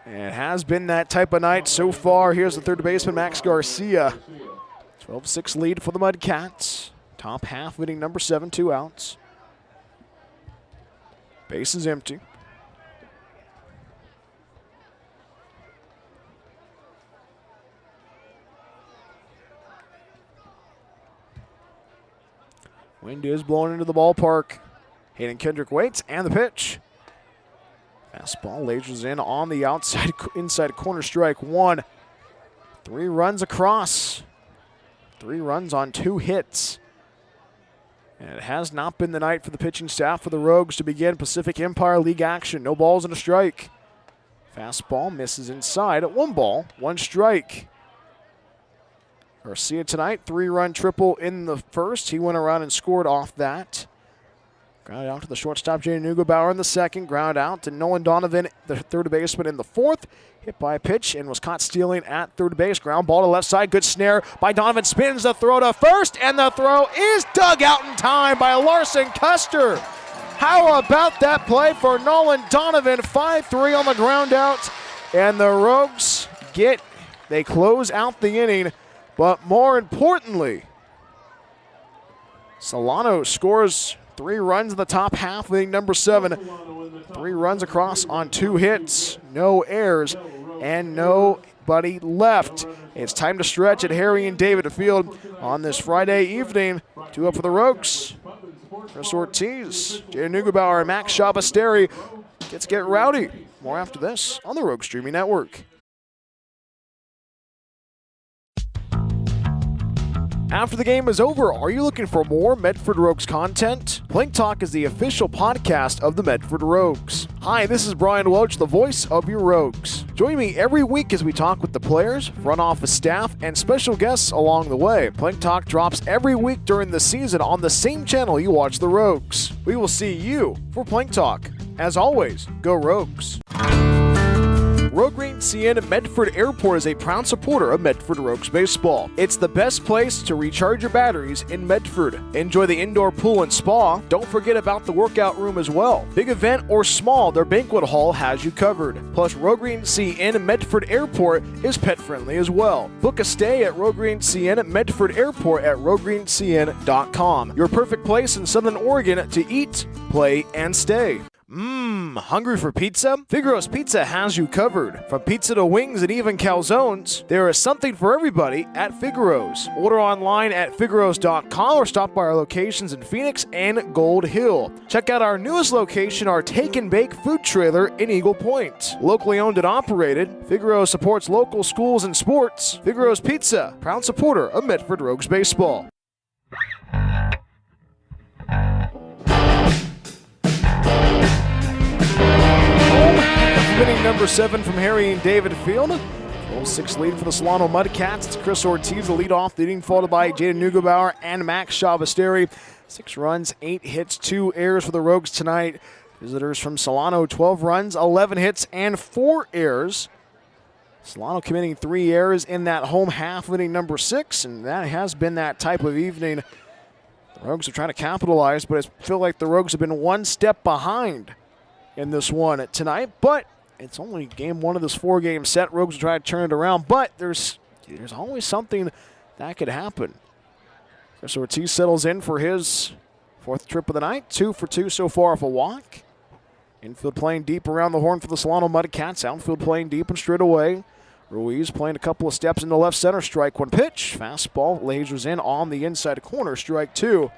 And it has been that type of night so far. Here's the third baseman, Max Garcia. 12-6 lead for the Mudcats. Top half inning number 7, 2 outs. Base is empty. Wind is blowing into the ballpark. Hayden Kendrick waits, and the pitch. Fastball lasers in on the outside, inside corner, strike 1. 3 runs across. 3 runs on 2 hits. And it has not been the night for the pitching staff for the Rogues to begin Pacific Empire League action. No balls and a strike. Fastball misses inside at 1 ball, 1 strike. Garcia tonight, 3-run triple in the first. He went around and scored off that. Ground out to the shortstop, Jaden Neugebauer in the second. Ground out to Nolan Donovan, the third baseman, in the fourth. Hit by a pitch and was caught stealing at third base. Ground ball to left side. Good snare by Donovan. Spins the throw to first, and the throw is dug out in time by Larson Custer. How about that play for Nolan Donovan? 5-3 on the ground out. And the Rogues they close out the inning. But more importantly, Solano scores 3 runs in the top half of inning number 7. 3 runs across on 2 hits, no errors, and nobody left. It's time to stretch at Harry and David Field on this Friday evening. 2 up for the Rogues. Chris Ortiz, Jaden Neugebauer, and Max Shabasteri get rowdy. More after this on the Rogue Streaming Network. After the game is over, are you looking for more Medford Rogues content? Plank Talk is the official podcast of the Medford Rogues. Hi, this is Brian Welch, the voice of your Rogues. Join me every week as we talk with the players, front office staff, and special guests along the way. Plank Talk drops every week during the season on the same channel you watch the Rogues. We will see you for Plank Talk. As always, go Rogues. Rogue Green CN Medford Airport is a proud supporter of Medford Rogues baseball. It's the best place to recharge your batteries in Medford. Enjoy the indoor pool and spa. Don't forget about the workout room as well. Big event or small, their banquet hall has you covered. Plus, Rogue Green CN Medford Airport is pet friendly as well. Book a stay at Rogue Green CN Medford Airport at roguegreencn.com. Your perfect place in Southern Oregon to eat, play, and stay. Hungry for pizza? Figaro's Pizza has you covered. From pizza to wings and even calzones, there is something for everybody at Figaro's. Order online at figaros.com or stop by our locations in Phoenix and Gold Hill. Check out our newest location, our Take and Bake food trailer in Eagle Point. Locally owned and operated, Figaro supports local schools and sports. Figaro's Pizza, proud supporter of Medford Rogues baseball. Inning number 7 from Harry and David Field. 12-6 lead for the Solano Mudcats. It's Chris Ortiz, the lead off the inning, followed by Jaden Neugebauer and Max Shabasteri. 6 runs, 8 hits, 2 errors for the Rogues tonight. Visitors from Solano, 12 runs, 11 hits, and 4 errors. Solano committing 3 errors in that home half of inning number 6, and that has been that type of evening. The Rogues are trying to capitalize, but I feel like the Rogues have been one step behind in this one tonight, but it's only game 1 of this 4-game set. Rogues will try to turn it around, but there's always something that could happen. Chris Ortiz settles in for his Fourth trip of the night, 2 for 2 so far off a walk. Infield playing deep around the horn for the Solano Mudcats. Outfield playing deep and straight away. Ruiz playing a couple of steps into left center. Strike one pitch. Fastball lasers in on the inside corner. Strike two.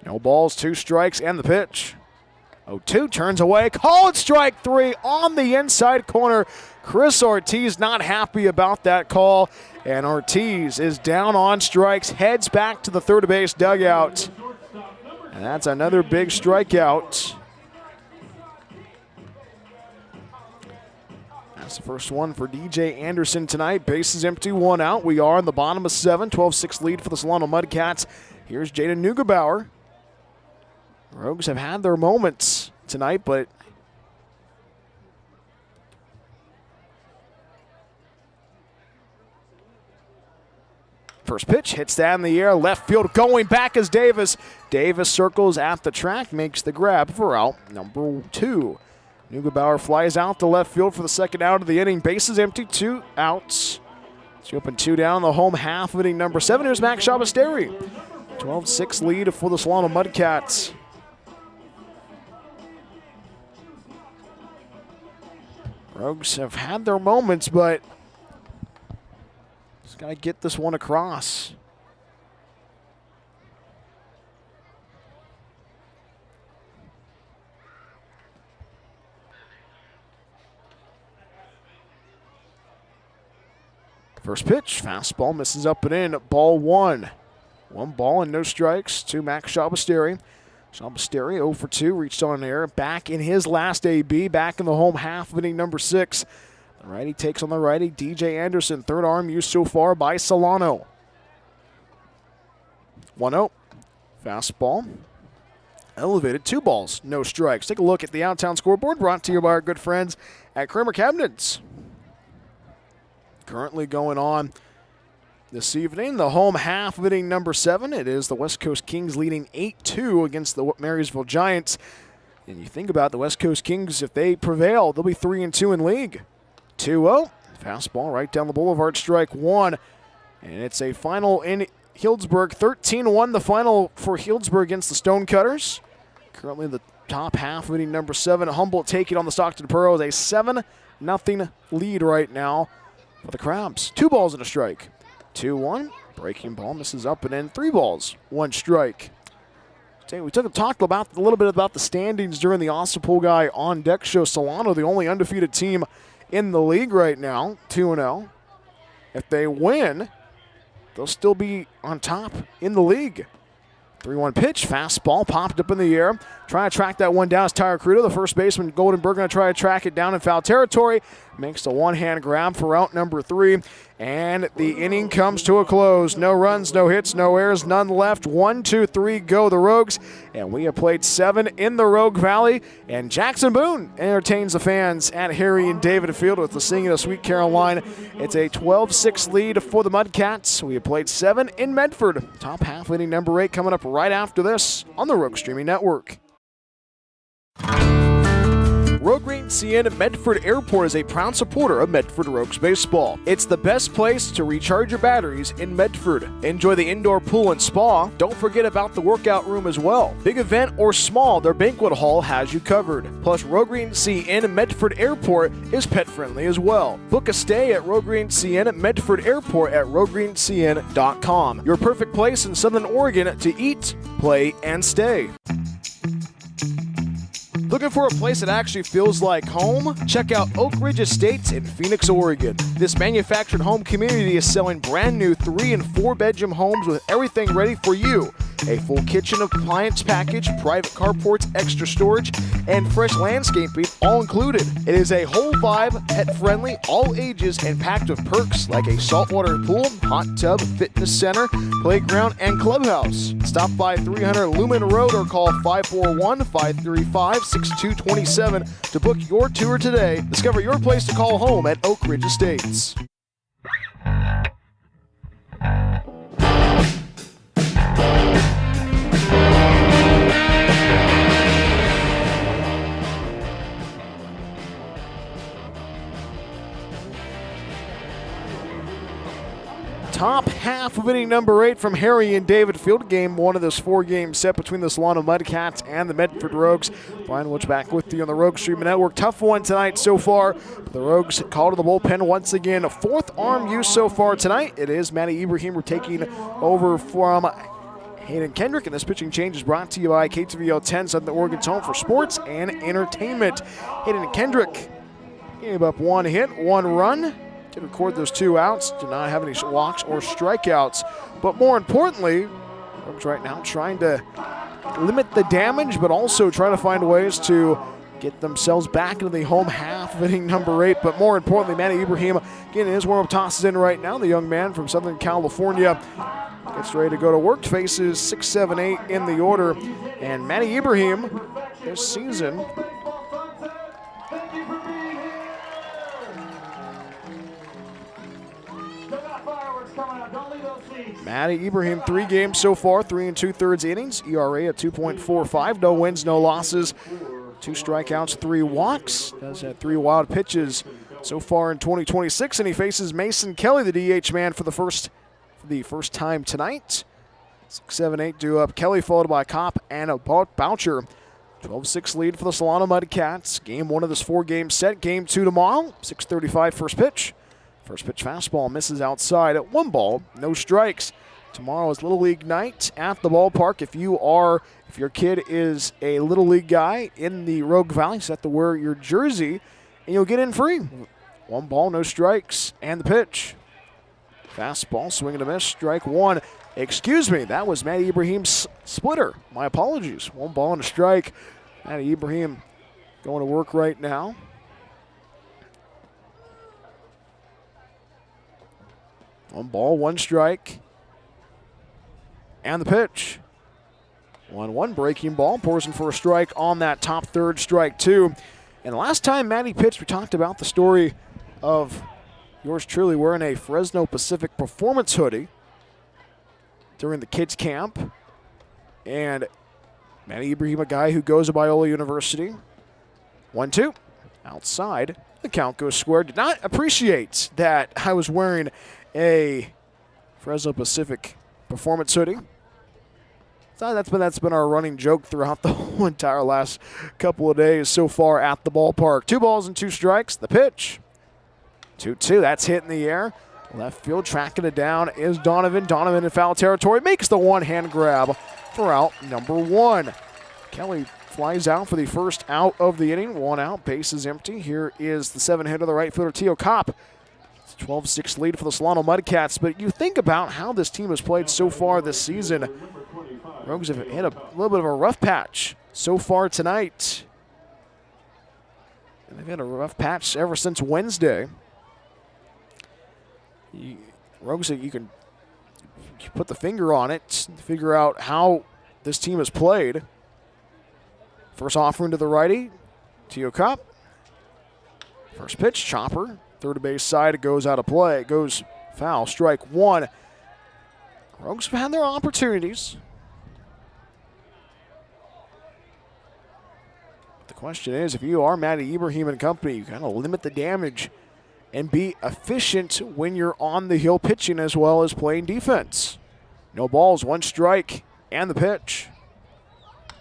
No balls, 2 strikes, and the pitch. 0-2 turns away. Called strike 3 on the inside corner. Chris Ortiz not happy about that call. And Ortiz is down on strikes, heads back to the third base dugout. And that's another big strikeout. That's the first one for DJ Anderson tonight. Bases empty, 1 out. We are in the bottom of 7, 12-6 lead for the Solano Mudcats. Here's Jaden Neugebauer. Rogues have had their moments tonight, but first pitch hits that in the air. Left field going back is Davis. Davis circles at the track, makes the grab for out number 2. Neugebauer flies out to left field for the second out of the inning. Bases empty, 2 outs. 2 up and 2 down the home half of inning number 7. Here's Max Shabasteri. 12-6 lead for the Solano Mudcats. Rogues have had their moments, but just got to get this one across. First pitch, fastball misses up and in, ball 1. 1 ball and no strikes to Max Shabasteri. Shabasteri 0 for 2, reached on air. Back in his last AB, back in the home half of inning number 6. The righty takes on the righty. DJ Anderson, third arm used so far by Solano. 1-0. Fastball. Elevated, 2 balls, no strikes. Take a look at the Out-of-Town scoreboard brought to you by our good friends at Kramer Cabinets. Currently going on this evening, the home half of inning number 7. It is the West Coast Kings leading 8-2 against the Marysville Giants. And you think about the West Coast Kings, if they prevail, they'll be 3-2 in league. 2-0. Fastball right down the boulevard, strike 1. And it's a final in Healdsburg. 13-1 the final for Healdsburg against the Stonecutters. Currently the top half of inning number 7. Humboldt taking on the Stockton Pearls. A 7-0 lead right now for the Crabs. 2 balls and a strike. 2-1, breaking ball misses up and in. 3 balls, 1 strike. We talked about a little bit about the standings during the Awesome Pool Guy on Deck show. Solano, the only undefeated team in the league right now, 2-0. If they win, they'll still be on top in the league. 3-1 pitch, fastball popped up in the air. Trying to track that one down is Tyler Crudo. The first baseman, Goldenberg, going to try to track it down in foul territory. Makes the one-hand grab for out number 3. And the inning comes to a close. No runs, no hits, no errors, none left. 1, 2, 3, go the Rogues. And we have played 7 in the Rogue Valley. And Jackson Boone entertains the fans at Harry and David Field with the singing of Sweet Caroline. It's a 12-6 lead for the Mudcats. We have played 7 in Medford. Top half inning number 8 coming up right after this on the Rogue Streaming Network. Rogue Green CN Medford Airport is a proud supporter of Medford Rogues baseball. It's the best place to recharge your batteries in Medford. Enjoy the indoor pool and spa. Don't forget about the workout room as well. Big event or small, their banquet hall has you covered. Plus, Rogue Green CN Medford Airport is pet friendly as well. Book a stay at Rogue Green CN Medford Airport at roguegreencn.com. Your perfect place in Southern Oregon to eat, play, and stay. Looking for a place that actually feels like home? Check out Oak Ridge Estates in Phoenix, Oregon. This manufactured home community is selling brand new 3- and 4-bedroom homes with everything ready for you. A full kitchen appliance package, private carports, extra storage, and fresh landscaping all included. It is a whole vibe, pet-friendly, all ages, and packed with perks like a saltwater pool, hot tub, fitness center, playground, and clubhouse. Stop by 300 Lumen Road or call 541-535-6227 to book your tour today. Discover your place to call home at Oak Ridge Estates. top half of inning number 8 from Harry and David Field. Game 1 of this 4-game set between the Solano Mudcats and the Medford Rogues. Brian Woods back with you on the Rogue Stream Network. Tough one tonight so far. The Rogues called to the bullpen once again. 4th arm use so far tonight. It is Matty Ibrahim taking over from Hayden Kendrick, and this pitching change is brought to you by KTVO 10, Southern Oregon's home for sports and entertainment. Hayden Kendrick gave up 1 hit, 1 run. Did record those 2 outs, did not have any walks or strikeouts. But more importantly, Rogues right now trying to limit the damage, but also trying to find ways to get themselves back into the home half of inning number 8. But more importantly, Matty Ibrahim getting his warm-up tosses in right now. The young man from Southern California gets ready to go to work, faces 6, 7, 8 in the order. And Matty Ibrahim this season Matty Ibrahim, 3 games so far, 3 2/3 innings, ERA at 2.45, no wins, no losses, 2 strikeouts, 3 walks. Does have 3 wild pitches so far in 2026, and he faces Mason Kelly, the DH man, for the first time tonight. 6, 7, 8 due up. Kelly followed by Kopp and a Boucher. 12-6 lead for the Solano Mudcats. Game 1 of this 4-game set. Game 2 tomorrow. 6:35 first pitch. First pitch fastball misses outside at 1 ball, no strikes. Tomorrow is Little League night at the ballpark. If your kid is a Little League guy in the Rogue Valley, you have to wear your jersey and you'll get in free. 1 ball, no strikes, and the pitch. Fastball, swing and a miss, strike 1. Excuse me, that was Matty Ibrahim's splitter. My apologies. 1 ball and a strike. Matty Ibrahim going to work right now. One ball, 1 strike. And the pitch. 1-1 breaking ball. Pours in for a strike on that top 3rd, strike 2. And last time Matty pitched, we talked about the story of yours truly wearing a Fresno Pacific Performance hoodie during the kids' camp. And Matty Ibrahim, a guy who goes to Biola University. 1-2. Outside. The count goes square. Did not appreciate that I was wearing a Fresno Pacific Performance hoodie. So that's been our running joke throughout the whole entire last couple of days so far at the ballpark. 2 balls and 2 strikes. The pitch. 2-2. That's hit in the air. Left field tracking it down is Donovan. Donovan in foul territory makes the 1-hand grab for out number 1. Kelly flies out for the first out of the inning. 1 out. Base is empty. Here is the 7-hitter, the right fielder, Teo Kopp. 12-6 lead for the Solano Mudcats, but you think about how this team has played so far this season. Rogues have hit a little bit of a rough patch so far tonight. And they've had a rough patch ever since Wednesday. Rogues, you can put the finger on it, figure out how this team has played. First offering to the righty, Teo Kopp. First pitch, chopper. 3rd base side, it goes out of play. It goes foul, strike 1. Rogues have had their opportunities. The question is, if you are Matty Ibrahim and company, you kind of limit the damage and be efficient when you're on the hill pitching as well as playing defense. No balls, 1 strike, and the pitch.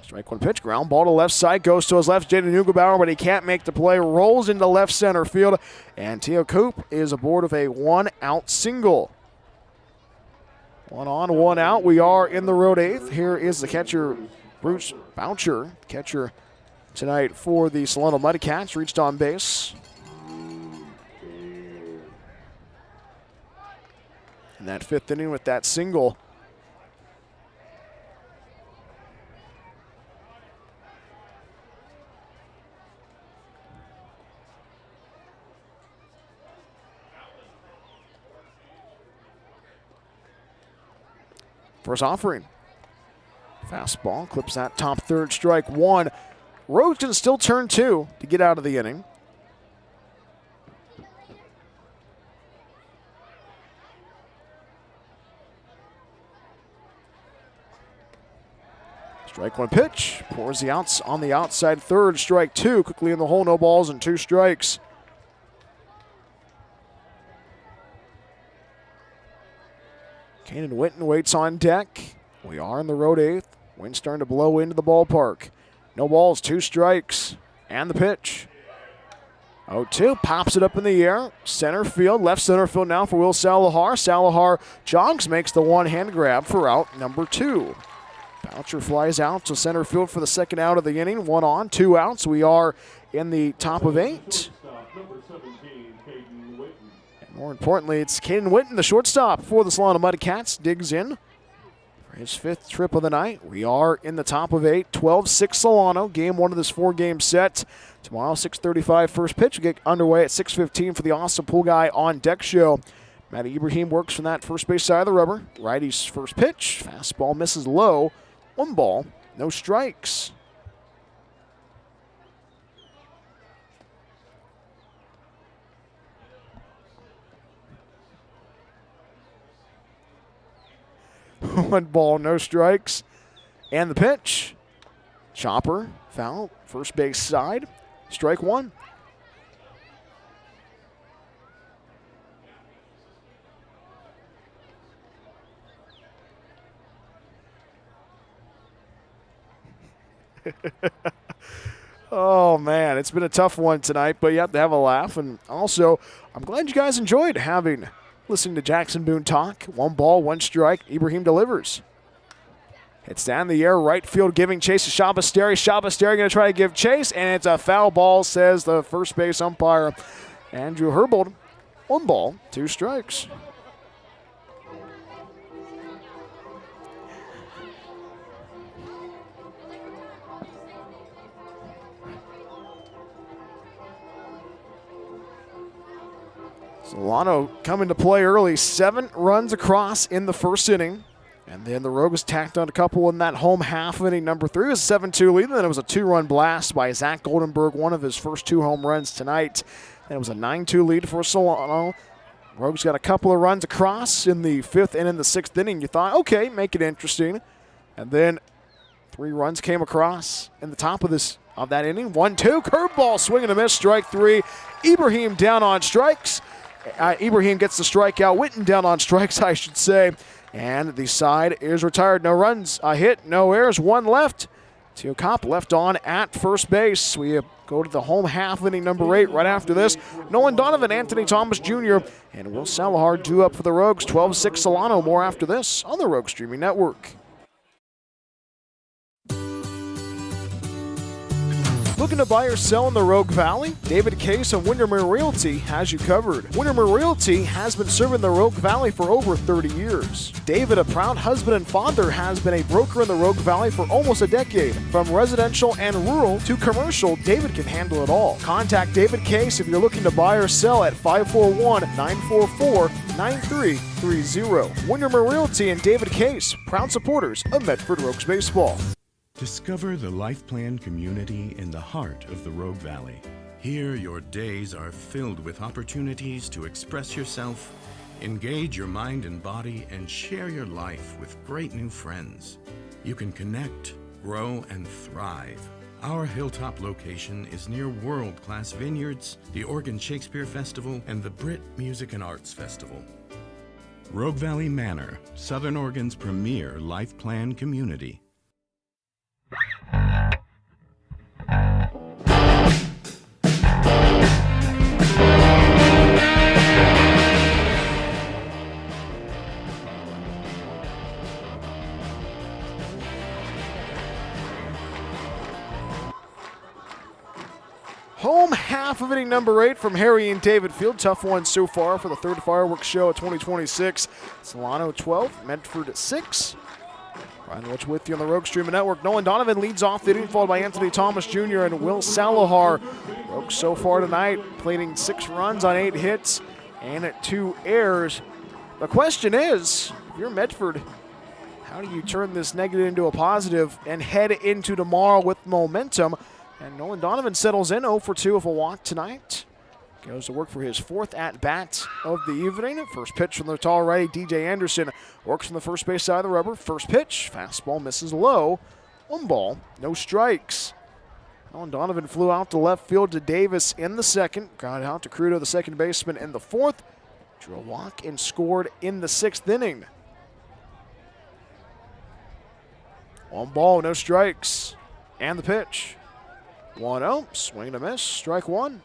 Strike 1 pitch, ground ball to left side, goes to his left, Jaden Hugelbauer, but he can't make the play, rolls into left center field, and Teo Kopp is aboard of a 1-out single. 1 on, 1 out. We are in the road 8th. Here is the catcher, Bruce Boucher, catcher tonight for the Solano Mudcats, reached on base. In that 5th inning with that single. First offering. Fastball, clips that top 3rd, strike 1. Rogues can still turn 2 to get out of the inning. Strike 1 pitch, pours the outs on the outside 3rd, strike 2. Quickly in the hole, no balls and 2 strikes. Kanan Witten waits on deck. We are in the road 8th. Wind starting to blow into the ballpark. No balls, 2 strikes. And the pitch. 0-2, pops it up in the air. Center field, left center field now for Will Salahar. Salahar jogs, makes the one-hand grab for out number 2. Boucher flies out to center field for the second out of the inning. 1 on, 2 outs. We are in the top of 8. And more importantly, it's Caden Witten, the shortstop for the Solano Mudcats. Digs in for his 5th trip of the night. We are in the top of 8. 12-6 Solano. Game 1 of this 4-game set. Tomorrow, 6:35 first pitch. We get underway at 6:15 for the Awesome Pool Guy on Deck show. Matty Ibrahim works from that first base side of the rubber. Righty's first pitch. Fastball misses low. 1 ball, no strikes. One ball, no strikes. And the pitch. Chopper, foul, first base side. Strike 1. Oh, man, it's been a tough one tonight, but you have to have a laugh. And also, I'm glad you guys enjoyed listening to Jackson Boone talk. 1 ball, 1 strike. Ibrahim delivers. It's down the air, right field, giving chase to Shabasteri. Shabasteri going to try to give chase, and it's a foul ball, says the first base umpire, Andrew Herbold. 1 ball, 2 strikes. Solano coming to play early. 7 runs across in the first inning. And then the Rogues tacked on a couple in that home half of inning number 3. It was a 7-2 lead. And then it was a 2-run blast by Zach Goldenberg, one of his first 2 home runs tonight. And it was a 9-2 lead for Solano. Rogues got a couple of runs across in the 5th and in the 6th inning. You thought, okay, make it interesting. And then 3 runs came across in the top of that inning. 1-2, curveball, swing and a miss, strike 3. Ibrahim down on strikes. Ibrahim gets the strikeout. Witten down on strikes, I should say. And the side is retired. No runs, a hit, no errors, 1 left. Teo Kopp left on at first base. We go to the home half inning number 8 right after this. Nolan Donovan, Anthony Thomas Jr., and Will Salahar due up for the Rogues. 12-6 Solano. More after this on the Rogue Streaming Network. Looking to buy or sell in the Rogue Valley? David Case of Windermere Realty has you covered. Windermere Realty has been serving the Rogue Valley for over 30 years. David, a proud husband and father, has been a broker in the Rogue Valley for almost a decade. From residential and rural to commercial, David can handle it all. Contact David Case if you're looking to buy or sell at 541-944-9330. Windermere Realty and David Case, proud supporters of Medford Rogues Baseball.
Discover the Life Plan community in the heart of the Rogue Valley. Here, your days are filled with opportunities to express yourself, engage your mind and body, and share your life with great new friends. You can connect, grow, and thrive. Our Hilltop location is near world-class vineyards, the Oregon Shakespeare Festival, and the Brit Music and Arts Festival. Rogue Valley Manor, Southern Oregon's premier Life Plan community.
Home half of inning number 8 from Harry and David Field. Tough one so far for the 3rd fireworks show of 2026. Solano 12, Medford 6. Ryan Welch with you on the Rogue Streaming Network. Nolan Donovan leads off the inning, followed by Anthony Thomas Jr. and Will Salahar. Rogues so far tonight, plating 6 runs on 8 hits and 2 errors. The question is, if you're Medford, how do you turn this negative into a positive and head into tomorrow with momentum? And Nolan Donovan settles in 0 for 2 with a walk tonight. Goes to work for his 4th at-bat of the evening. First pitch from the tall righty, DJ Anderson. Works from the first base side of the rubber. First pitch, fastball misses low. 1 ball, no strikes. Nolan Donovan flew out to left field to Davis in the 2nd. Got out to Crudo, the second baseman, in the 4th. Drew a walk and scored in the 6th inning. One ball, no strikes. And the pitch. 1-0, swing and a miss, strike one.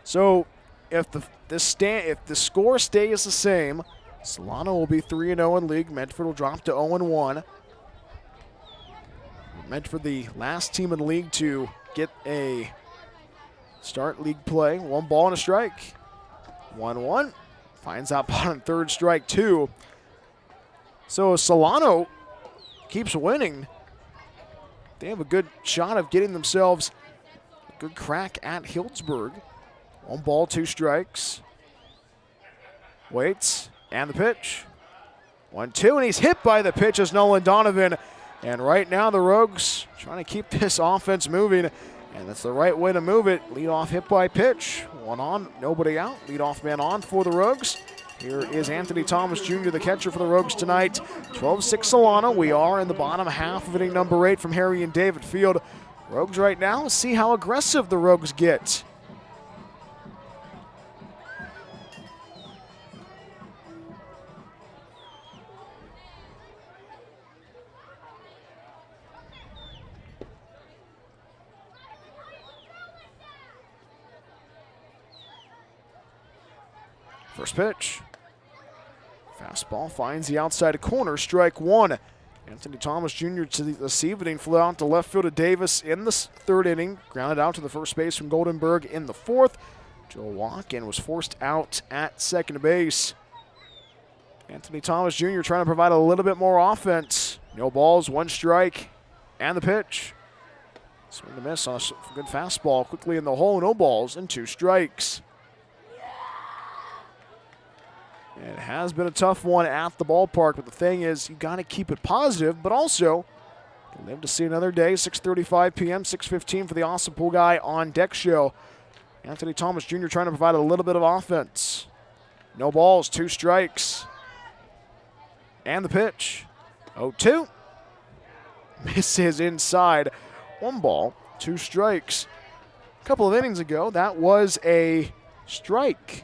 So if the score stays the same, Solano will be 3-0 in league. Medford will drop to 0-1. Medford, the last team in the league to get a start league play. One ball and a strike. 1-1. Finds out pot on third, strike two. So Solano keeps winning. They have a good shot of getting themselves a good crack at Healdsburg. One ball, two strikes. Waits, and the pitch. 1-2, and he's hit by the pitch as Nolan Donovan. And right now the Rogues trying to keep this offense moving, and that's the right way to move it. Leadoff hit by pitch. One on, nobody out. Leadoff man on for the Rogues. Here is Anthony Thomas Jr., the catcher for the Rogues tonight. 12-6 Solano. We are in the bottom half of inning number 8 from Harry and David Field. Rogues right now, see how aggressive the Rogues get. First pitch. Fastball finds the outside corner, strike one. Anthony Thomas Jr. to this evening flew out to left field of Davis in the third inning, grounded out to the first base from Goldenberg in the fourth. Joe Walken was forced out at second base. Anthony Thomas Jr. trying to provide a little bit more offense. No balls, one strike, and the pitch. Swing and miss on a good fastball, quickly in the hole, no balls, and two strikes. It has been a tough one at the ballpark, but the thing is, you got to keep it positive, but also live to see another day. 6:35 p.m., 6:15 for the Awesome Pool Guy on Deck show. Anthony Thomas Jr. trying to provide a little bit of offense. No balls, two strikes. And the pitch. 0-2. Misses inside. One ball, two strikes. A couple of innings ago, that was a strike.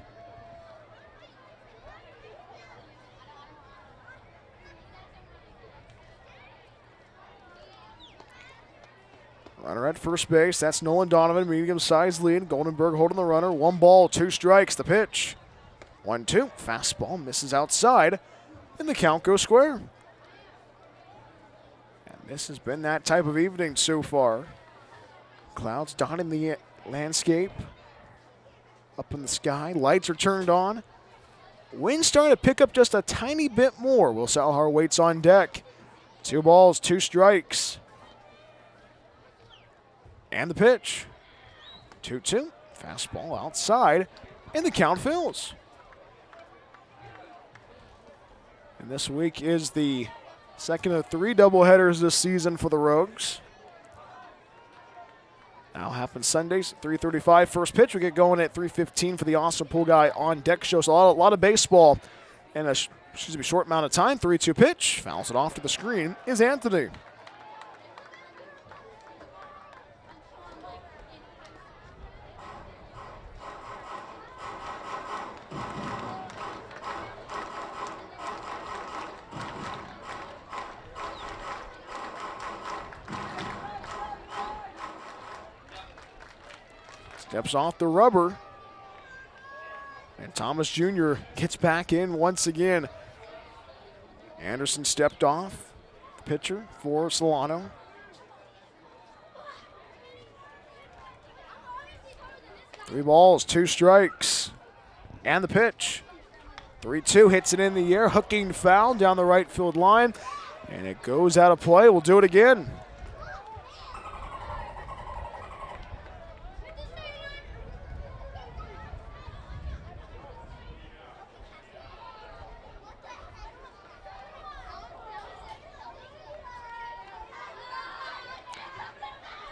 Runner at first base. That's Nolan Donovan, medium-sized lead. Goldenberg holding the runner. One ball, two strikes. The pitch. 1-2. Fastball misses outside, and the count goes square. And this has been that type of evening so far. Clouds dotting the landscape. Up in the sky. Lights are turned on. Wind starting to pick up just a tiny bit more. Will Salhar waits on deck. 2 balls, 2 strikes. And the pitch. 2-2. Fastball outside, and the count fills. And this week is the second of 3 doubleheaders this season for the Rogues. Now happens Sundays at 3:35. First pitch. We get going at 3:15 for the Awesome Pool Guy on Deck show. So a lot of baseball in a short amount of time. 3-2 pitch. Fouls it off to the screen is Anthony. Steps off the rubber. And Thomas Jr. gets back in once again. Anderson stepped off. The pitcher for Solano. Three balls, 2 strikes. And the pitch. 3-2 hits it in the air. Hooking foul down the right field line. And it goes out of play. We'll do it again.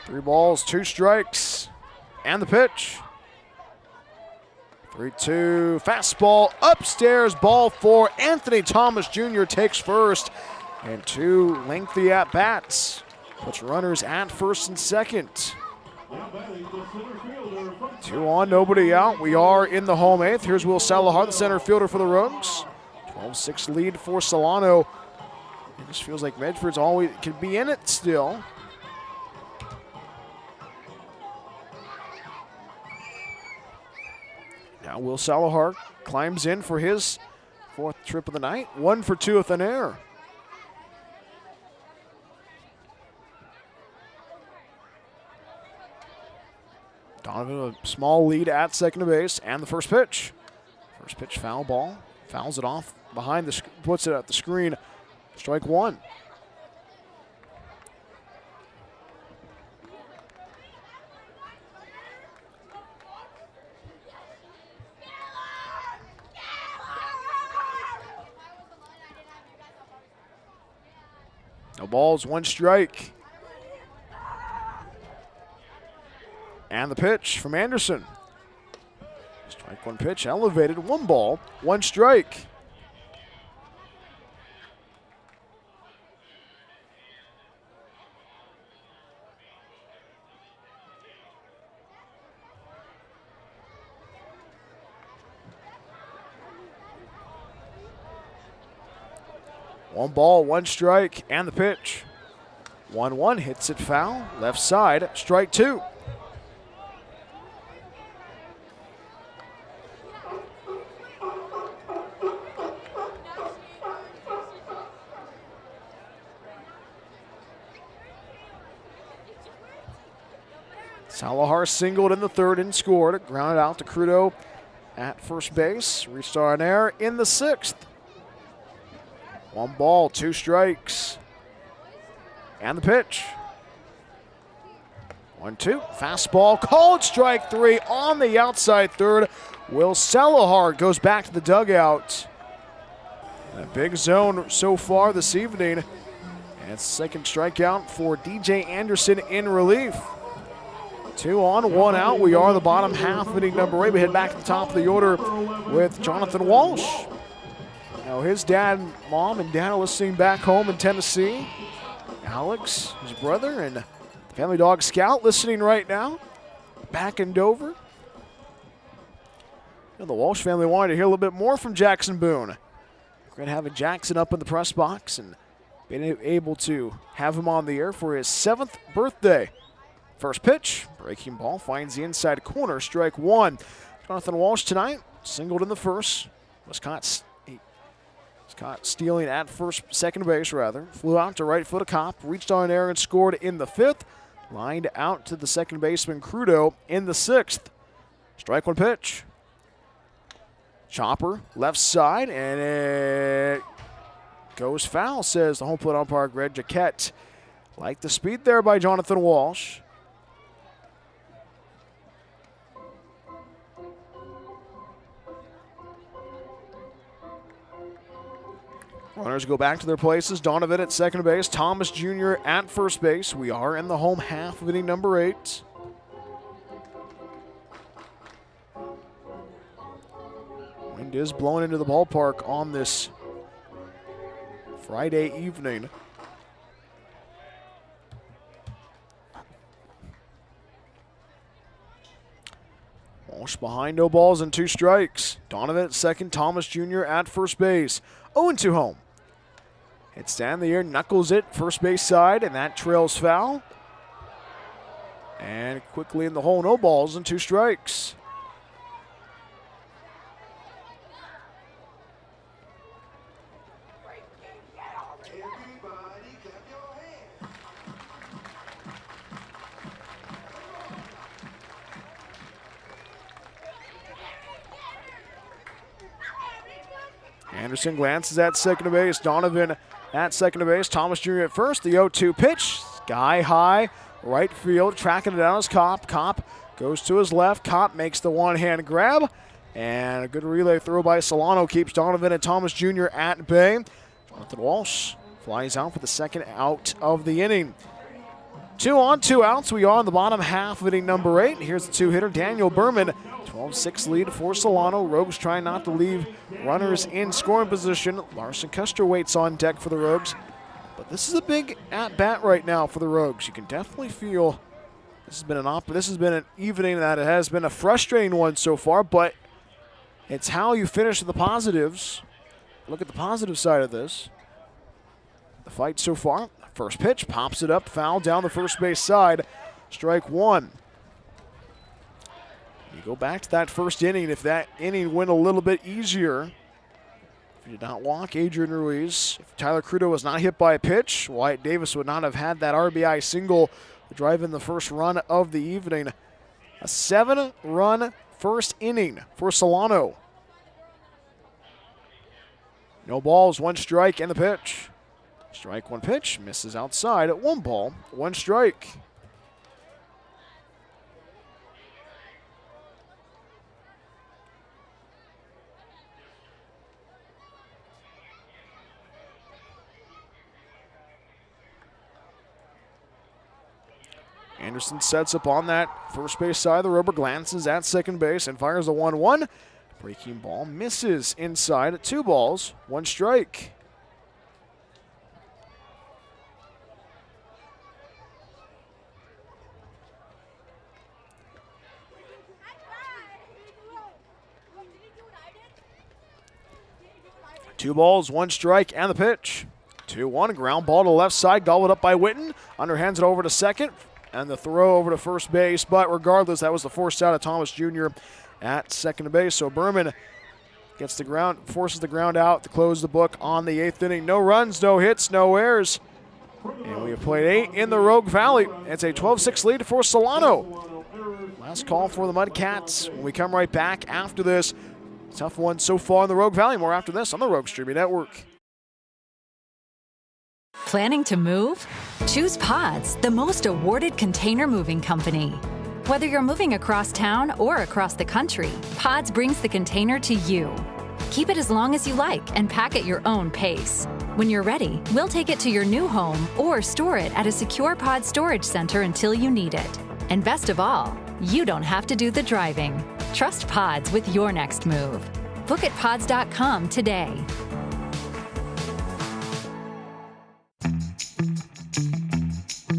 Three balls, 2 strikes, and the pitch. 3-2, fastball upstairs, ball 4. Anthony Thomas Jr. takes first, and 2 lengthy at-bats. Puts runners at first and second. 2 on, nobody out. We are in the home 8th. Here's Will Salahar, the center fielder for the Rogues. 12-6 lead for Solano. It just feels like Medford's always can be in it still. Now Will Salahar climbs in for his 4th trip of the night. 1 for 2 with an error. Donovan a small lead at second base and the first pitch. First pitch foul ball. Fouls it off behind the puts it at the screen. Strike 1. No balls, 1 strike. And the pitch from Anderson. Strike 1 pitch, elevated, 1 ball, 1 strike. One ball, 1 strike, and the pitch. 1-1, hits it foul, left side, strike 2. Salahar singled in the 3rd and scored. Grounded out to Crudo at first base. Restart an error in the 6th. 1 ball, 2 strikes. And the pitch. 1-2. Fastball called strike 3 on the outside 3rd. Will Salahar goes back to the dugout. A big zone so far this evening. And 2nd strikeout for DJ Anderson in relief. 2 on, 1 out. We are the bottom half of inning number 8. We head back to the top of the order with Jonathan Walsh. Now his dad, mom, and dad are listening back home in Tennessee. Alex, his brother, and Family Dog Scout listening right now back in Dover. And the Walsh family wanted to hear a little bit more from Jackson Boone. Great having Jackson up in the press box and being able to have him on the air for his 7th birthday. First pitch, breaking ball, finds the inside corner, strike 1. Jonathan Walsh tonight, singled in the 1st, was caught stealing at second base rather. Flew out to right foot of Kopp, reached on an error and scored in the 5th. Lined out to the second baseman Crudo in the 6th. Strike 1 pitch. Chopper, left side, and it goes foul, says the home plate umpire Greg Jaquette. Like the speed there by Jonathan Walsh. Runners go back to their places. Donovan at second base. Thomas Jr. at first base. We are in the home half of inning number 8. Wind is blowing into the ballpark on this Friday evening. Walsh behind, no balls and 2 strikes. Donovan at second. Thomas Jr. at first base. 0-2 home. Hits down the air, knuckles it, first base side, and that trails foul. And quickly in the hole, no balls and 2 strikes. Anderson glances at second base. Donovan at second base. Thomas Jr. at first. The 0-2 pitch. Sky high. Right field. Tracking it down is Kopp. Kopp goes to his left. Kopp makes the one-hand grab. And a good relay throw by Solano keeps Donovan and Thomas Jr. at bay. Jonathan Walsh flies out for the 2nd out of the inning. 2 on, 2 outs. We are in the bottom half of inning number 8. Here's the 2-hitter, Daniel Berman. 12-6 lead for Solano. Rogues trying not to leave runners in scoring position. Larson Custer waits on deck for the Rogues. But this is a big at-bat right now for the Rogues. You can definitely feel this has been an evening that it has been a frustrating one so far, but it's how you finish the positives. Look at the positive side of this. The fight so far. First pitch, pops it up, foul down the first base side. Strike one. You go back to that first inning. If that inning went a little bit easier, if you did not walk Adrian Ruiz, if Tyler Crudo was not hit by a pitch, Wyatt Davis would not have had that RBI single to drive in the first run of the evening. A 7-run first inning for Solano. No balls, 1 strike, and the pitch. Strike, 1 pitch, misses outside at 1 ball, 1 strike. Anderson sets up on that first base side of the rubber, glances at second base and fires a 1-1. Breaking ball misses inside at 2 balls, 1 strike. Two balls, 1 strike, and the pitch. 2-1, ground ball to left side, gobbled up by Witten. Underhands it over to second, and the throw over to first base. But regardless, that was the forced out of Thomas Jr. at second base. So Berman gets the ground, forces the ground out to close the book on the 8th inning. No runs, no hits, no errors. And we have played 8 in the Rogue Valley. It's a 12-6 lead for Solano. Last call for the Mudcats. When we come right back after this, tough one so far in the Rogue Valley. More after this on the Rogue Streaming Network.
Planning to move? Choose Pods, the most awarded container moving company. Whether you're moving across town or across the country, Pods brings the container to you. Keep it as long as you like and pack at your own pace. When you're ready, we'll take it to your new home or store it at a secure Pod storage center until you need it. And best of all, you don't have to do the driving. Trust Pods with your next move. Book at pods.com today.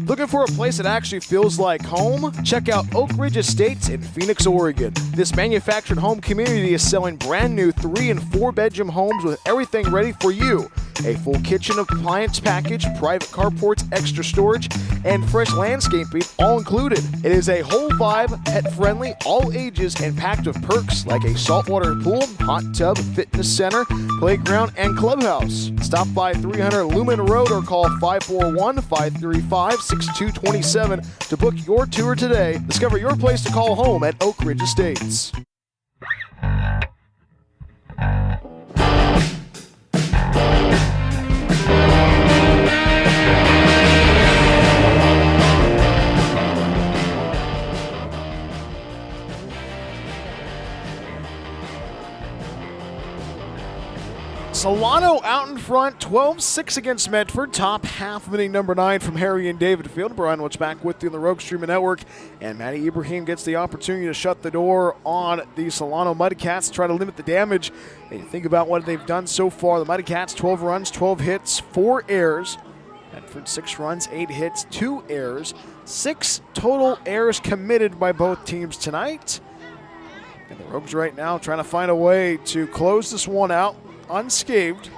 Looking for a place that actually feels like home? Check out Oak Ridge Estates in Phoenix, Oregon. This manufactured home community is selling brand new 3- and 4-bedroom homes with everything ready for you. A full kitchen appliance package, private carports, extra storage, and fresh landscaping all included. It is a whole vibe, pet-friendly, all ages, and packed with perks like a saltwater pool, hot tub, fitness center, playground, and clubhouse. Stop by 300 Lumen Road or call 541-535-6227 to book your tour today. Discover your place to call home at Oak Ridge Estates. Solano out in front, 12-6 against Medford. Top half of inning number 9 from Harry and David Field. Brian Woods back with you on the Rogue Streaming Network. And Matty Ibrahim gets the opportunity to shut the door on the Solano Mudcats to try to limit the damage. And you think about what they've done so far. The Mudcats, 12 runs, 12 hits, 4 errors. Medford, 6 runs, 8 hits, 2 errors. 6 total errors committed by both teams tonight. And the Rogues right now trying to find a way to close this one out unscathed,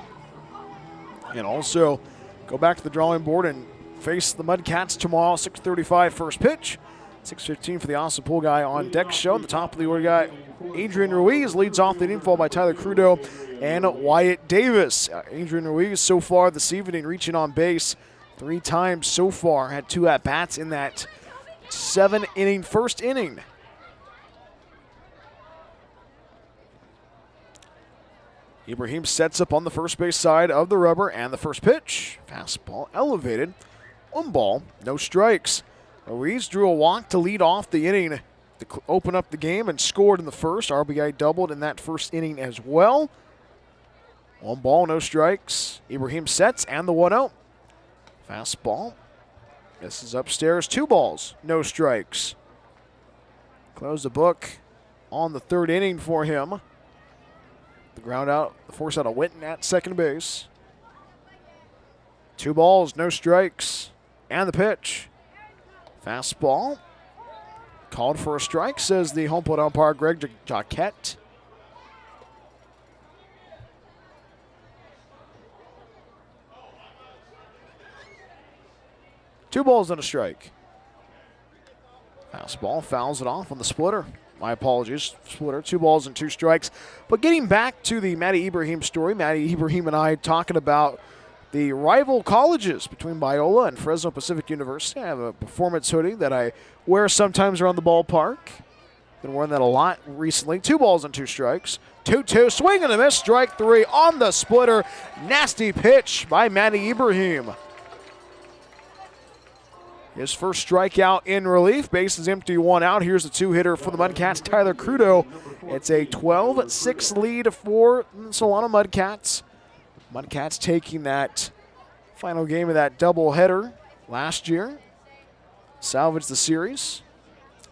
and also go back to the drawing board and face the Mudcats tomorrow. 6:35 first pitch, 6:15 for the Awesome Pool guy on deck show. The top of the order guy, Adrian Ruiz, leads off the inning, followed by Tyler Crudo and Wyatt Davis. Adrian Ruiz so far this evening reaching on base 3 times so far, had 2 at-bats in that 7-inning first inning. Ibrahim sets up on the first base side of the rubber, and the first pitch, fastball elevated, 1 ball, no strikes. Ruiz drew a walk to lead off the inning to open up the game and scored in the first. RBI doubled in that first inning as well. 1 ball, no strikes. Ibrahim sets and the 1-0. Fastball. This is upstairs, 2 balls, no strikes. Close the book on the 3rd inning for him. The ground out, the force out of Winton at second base. 2 balls, no strikes, and the pitch. Fastball. Called for a strike, says the home plate umpire, Greg Jaquette. 2 balls and a strike. Fastball fouls it off on the splitter. My apologies, splitter. 2 balls and 2 strikes. But getting back to the Maddie Ibrahim story, Maddie Ibrahim and I talking about the rival colleges between Biola and Fresno Pacific University. I have a performance hoodie that I wear sometimes around the ballpark. Been wearing that a lot recently. 2 balls and 2 strikes. 2-2, swing and a miss, strike 3 on the splitter. Nasty pitch by Maddie Ibrahim. His first strikeout in relief. Bases empty, 1 out. Here's the 2-hitter for the Mudcats, Tyler Crudo. It's a 12-6 lead for the Solano Mudcats. Mudcats taking that final game of that doubleheader last year. Salvaged the series.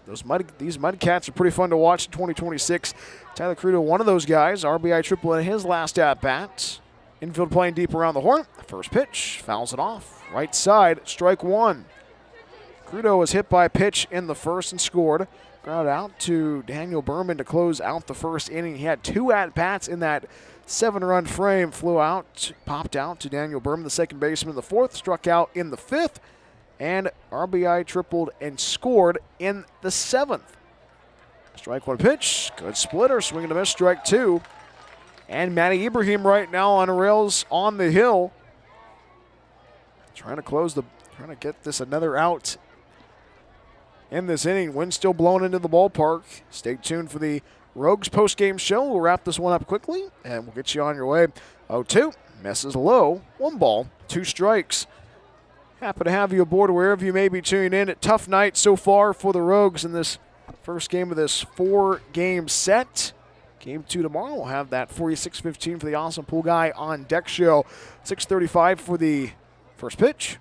These Mudcats are pretty fun to watch in 2026. Tyler Crudo, one of those guys. RBI triple in his last at-bat. Infield playing deep around the horn. First pitch, fouls it off. Right side, strike 1. Crudo was hit by a pitch in the first and scored. Ground out to Daniel Berman to close out the first inning. He had 2 at-bats in that 7-run frame. Flew out, popped out to Daniel Berman, the second baseman in the 4th. Struck out in the 5th. And RBI tripled and scored in the 7th. Strike 1 pitch. Good splitter. Swing and a miss. Strike 2. And Maddie Ibrahim right now on rails on the hill. Trying to get this another out in this inning. Wind still blowing into the ballpark. Stay tuned for the Rogues post-game show. We'll wrap this one up quickly, and we'll get you on your way. 0-2. Misses low. 1 ball, 2 strikes. Happy to have you aboard wherever you may be tuning in. A tough night so far for the Rogues in this first game of this 4-game set. Game 2 tomorrow. We'll have that for you. 6:15 for the Awesome Pool Guy on Deck show. 6:35 for the first pitch.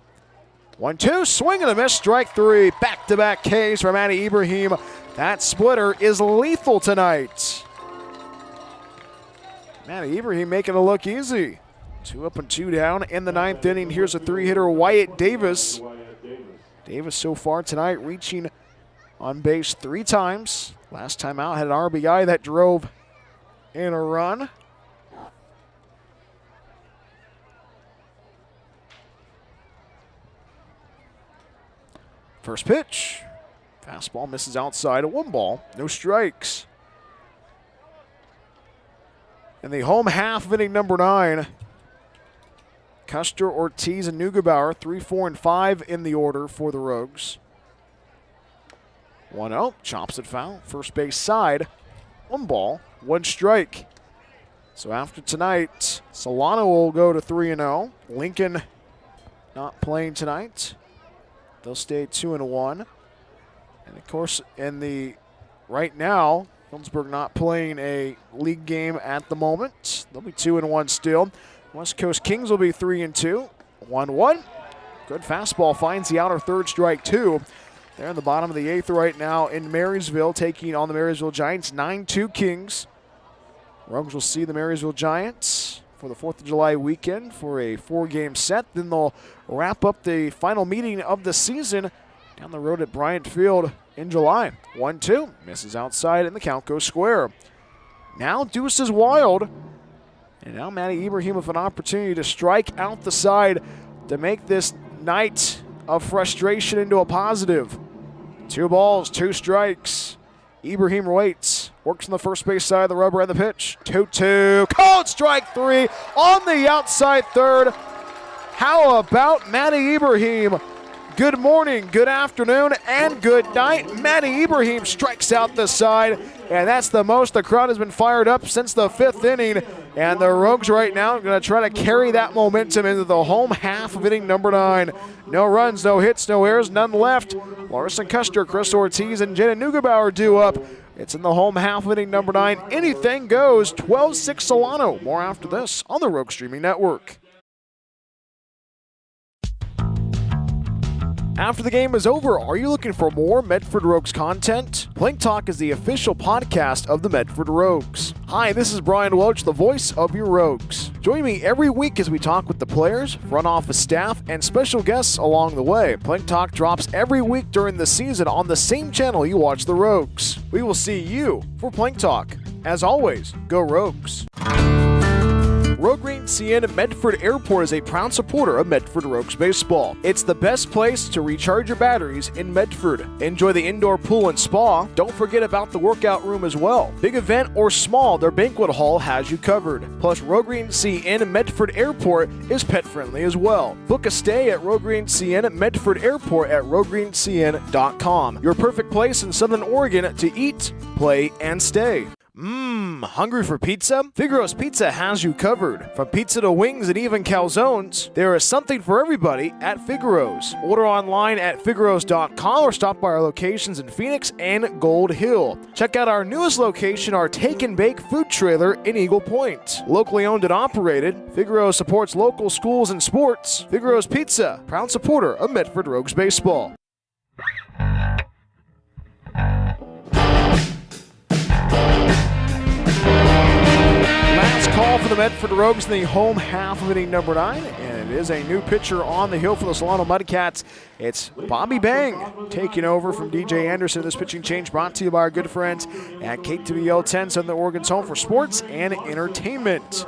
1-2, swing and a miss, strike 3. Back-to-back Ks for Maddie Ibrahim. That splitter is lethal tonight. Maddie Ibrahim making it look easy. 2 up and 2 down in the 9th inning. Here's a 3-hitter, Wyatt Davis. Davis so far tonight reaching on base 3 times. Last time out had an RBI that drove in a run. First pitch. Fastball misses outside. A 1 ball. No strikes. In the home half of inning number 9, Custer, Ortiz, and Neugebauer, 3, 4, and 5 in the order for the Rogues. 1-0. Chops it foul. First base side. 1 ball. 1 strike. So after tonight, Solano will go to 3-0. Lincoln not playing tonight. They'll stay 2-1. And of course, right now, Hillsburg not playing a league game at the moment. They'll be 2-1 still. West Coast Kings will be 3-2. 1-1. Good fastball finds the outer third, strike 2. They're in the bottom of the 8th right now in Marysville, taking on the Marysville Giants. 9-2 Kings. Rogues will see the Marysville Giants for the 4th of July weekend for a 4-game set. Then they'll wrap up the final meeting of the season down the road at Bryant Field in July. 1-2. Misses outside, and the count goes square. Now Deuce is wild. And now Maddie Ibrahim with an opportunity to strike out the side to make this night of frustration into a positive. 2 balls, 2 strikes. Ibrahim waits. Works on the first base side of the rubber and the pitch. 2-2. Called strike 3 on the outside third. How about Maddie Ibrahim? Good morning, good afternoon, and good night. Maddie Ibrahim strikes out the side, and that's the most the crowd has been fired up since the 5th inning. And the Rogues right now are going to try to carry that momentum into the home half of inning number 9. No runs, no hits, no errors, none left. Larson Custer, Chris Ortiz, and Jenna Neugebauer due up. It's in the home half of inning number 9. Anything goes. 12-6 Solano. More after this on the Rogue Streaming Network. After the game is over, are you looking for more Medford Rogues content? Plank Talk is the official podcast of the Medford Rogues. Hi, this is Brian Welch, the voice of your Rogues. Join me every week as we talk with the players, front office staff, and special guests along the way. Plank Talk drops every week during the season on the same channel you watch the Rogues. We will see you for Plank Talk. As always, go Rogues. Rogreen CN Medford Airport is a proud supporter of Medford Rogues baseball. It's the best place to recharge your batteries in Medford. Enjoy the indoor pool and spa. Don't forget about the workout room as well. Big event or small, their banquet hall has you covered. Plus, Rogreen CN Medford Airport is pet friendly as well. Book a stay at Rogreen CN Medford Airport at rogreencn.com. Your perfect place in Southern Oregon to eat, play, and stay. Hungry for pizza? Figaro's Pizza has you covered. From pizza to wings and even calzones, there is something for everybody at Figaro's. Order online at figaros.com or stop by our locations in Phoenix and Gold Hill. Check out our newest location, our Take and Bake food trailer in Eagle Point. Locally owned and operated, Figaro's supports local schools and sports. Figaro's Pizza, proud supporter of Medford Rogues baseball. Last call for the Medford Rogues in the home half of inning number 9, and it is a new pitcher on the hill for the Solano Mudcats. It's Bobby Bang taking over from DJ Anderson. This pitching change brought to you by our good friends at KTVO 10, Southern Oregon's home for sports and entertainment.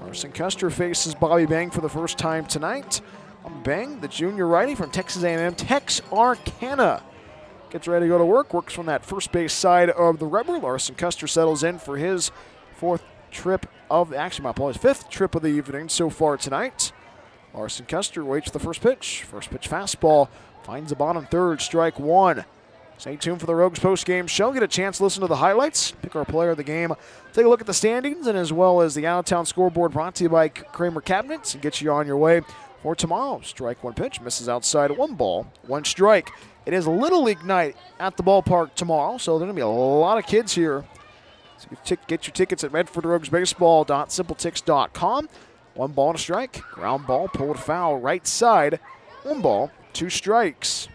Larson Custer faces Bobby Bang for the first time tonight. Bang, the junior righty from Texas A&M Texarkana, gets ready to go to work. Works from that first base side of the rubber. Larson Custer settles in for his fifth trip of the evening so far tonight. Larson Custer waits for the first pitch. First pitch fastball finds the bottom third, strike one. Stay tuned for the Rogues post-game show. Get a chance to listen to the highlights, pick our player of the game, take a look at the standings, and as well as the out-of-town scoreboard brought to you by Kramer Cabinets, and get you on your way for tomorrow. Strike one pitch, misses outside, 1 ball, 1 strike. It is Little League night at the ballpark tomorrow, so there are going to be a lot of kids here. So get your tickets at medfordroguesbaseball.simpletix.com. 1 ball and a strike. Ground ball, pulled foul, right side. 1 ball, 2 strikes.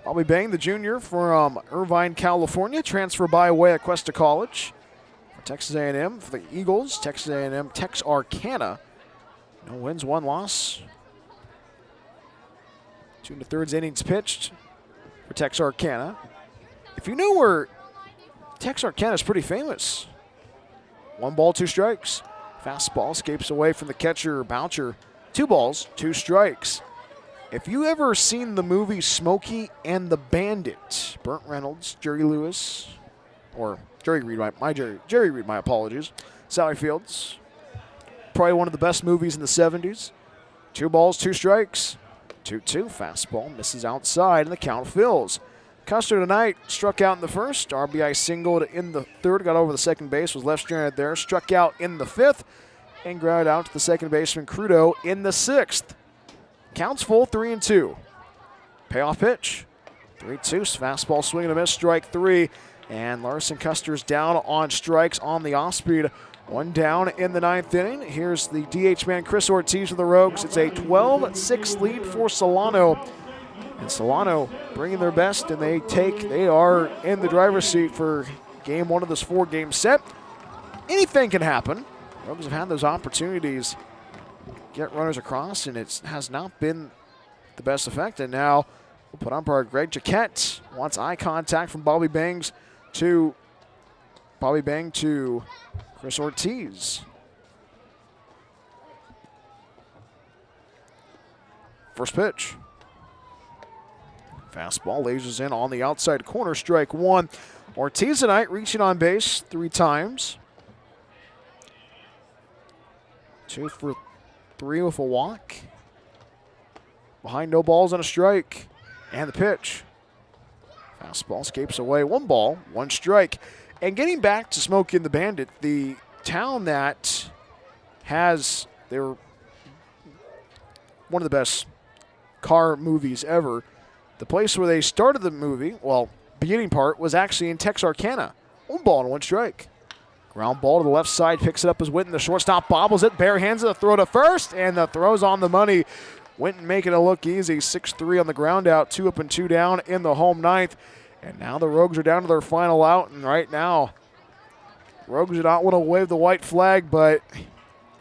Bobby Bang, the junior from Irvine, California, transfer by way of Cuesta College. For Texas A&M, for the Eagles, Texas A&M Texarkana. No wins, 1 loss. 2 2/3 innings pitched for Texarkana. If you knew where Texarkana is pretty famous. 1 ball, 2 strikes. Fastball escapes away from the catcher, Boucher. 2 balls, 2 strikes. If you ever seen the movie Smokey and the Bandit, Burt Reynolds, Jerry Lewis, or Jerry Reed, my apologies, Sally Fields, probably one of the best movies in the 70s. 2 balls, 2 strikes. 2-2, fastball misses outside, and the count fills. Custer tonight struck out in the first, RBI singled in the third, got over the second base, was left-stranded there, struck out in the 5th, and grounded out to the second baseman Crudo in the 6th. Counts full, 3-2. Payoff pitch, 3-2, fastball swing and a miss, strike 3, and Larson Custer's down on strikes on the off-speed. 1 down in the 9th inning. Here's the DH man, Chris Ortiz of the Rogues. It's a 12-6 lead for Solano. And Solano bringing their best, and they are in the driver's seat for game 1 of this 4-game set. Anything can happen. Rogues have had those opportunities to get runners across, and it has not been the best effect. And now we'll put umpire Greg Jaquette wants eye contact from Bobby Bang to Chris Ortiz. First pitch. Fastball lasers in on the outside corner, strike 1. Ortiz tonight reaching on base 3 times. 2 for 3 with a walk. Behind, no balls and a strike. And the pitch. Fastball escapes away, 1 ball, 1 strike. And getting back to Smokey and the Bandit, the town that they're one of the best car movies ever. The place where they started the movie, beginning part, was actually in Texarkana. 1 ball and 1 strike. Ground ball to the left side, picks it up as Winton. The shortstop bobbles it, bare hands it, the throw to first, and the throw's on the money. Winton making it look easy, 6-3 on the ground out, 2 up and 2 down in the home 9th. And now the Rogues are down to their final out, and right now, Rogues do not want to wave the white flag, but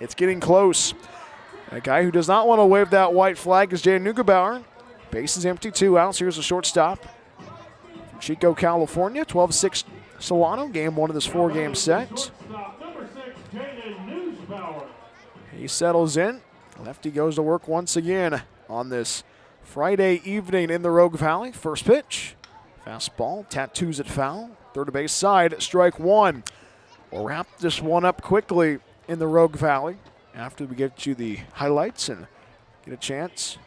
it's getting close. A guy who does not want to wave that white flag is Jay Neugebauer. Base is empty, 2 outs. Here's a shortstop from Chico, California. 12-6 Solano, game 1 of this 4-game set.
power.
He settles in. Lefty goes to work once again on this Friday evening in the Rogue Valley. First pitch. Fastball, tattoos it foul. Third base side, strike one. We'll wrap this one up quickly in the Rogue Valley after we get you the highlights and get a chance.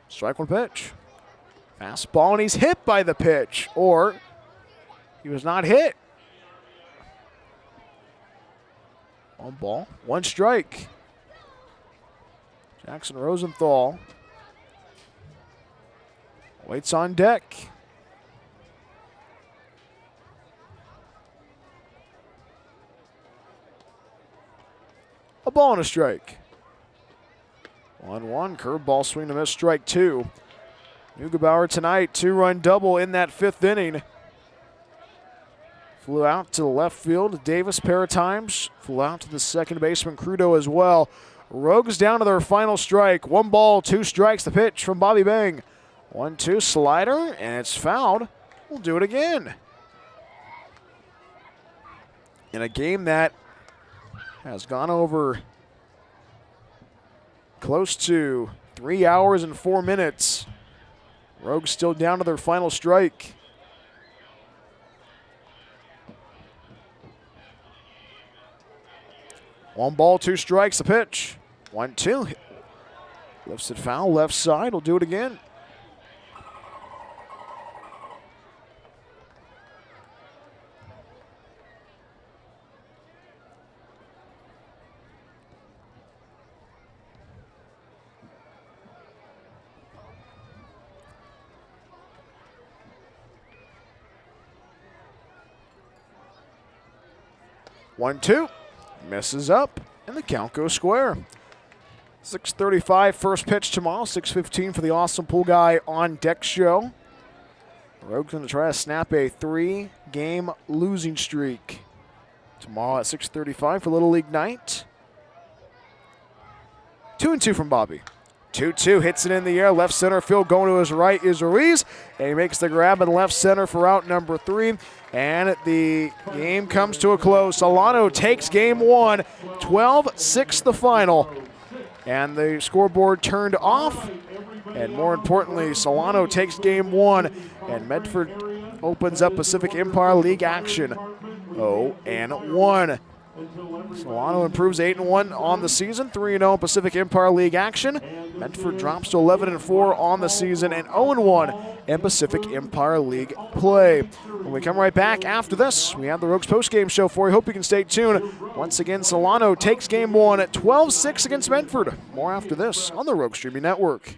Strike one pitch. Fastball, and he's hit by the pitch, or he was not hit. One ball, one strike. Jackson Rosenthal waits on deck. A ball and a strike. 1-1, curveball swing to miss, strike two. Neugebauer tonight, two-run double in that fifth inning. Flew out to the left field, Davis pair of times. Flew out to the second baseman, Crudo as well. Rogues down to their final strike. 1 ball, 2 strikes. The pitch from Bobby Bang. 1-2 slider, and it's fouled. We'll do it again. In a game that has gone over close to 3 hours and 4 minutes. Rogues still down to their final strike. One ball, 2 strikes, the pitch. 1-2. Lifts it foul, left side. We'll do it again. One, two, misses up, and the count goes square. 6:35 first pitch tomorrow, 6:15 for the Awesome Pool Guy on Deck show. Rogue's going to try to snap a 3-game losing streak tomorrow at 6:35 for Little League night. 2-2 from Bobby. 2-2, hits it in the air, left center field. Going to his right is Ruiz, and he makes the grab in left center for out number 3. And the game comes to a close. Solano takes game 1, 12-6 the final. And the scoreboard turned off. And more importantly, Solano takes game 1, and Medford opens up Pacific Empire League action 0-1. Solano improves 8-1 on the season, 3-0 Pacific Empire League action. Medford drops to 11-4 on the season and 0-1 in Pacific Empire League play. When we come right back after this, we have the Rogues postgame show for you. Hope you can stay tuned. Once again, Solano takes game 1 at 12-6 against Medford. More after this on the Rogue Streaming Network.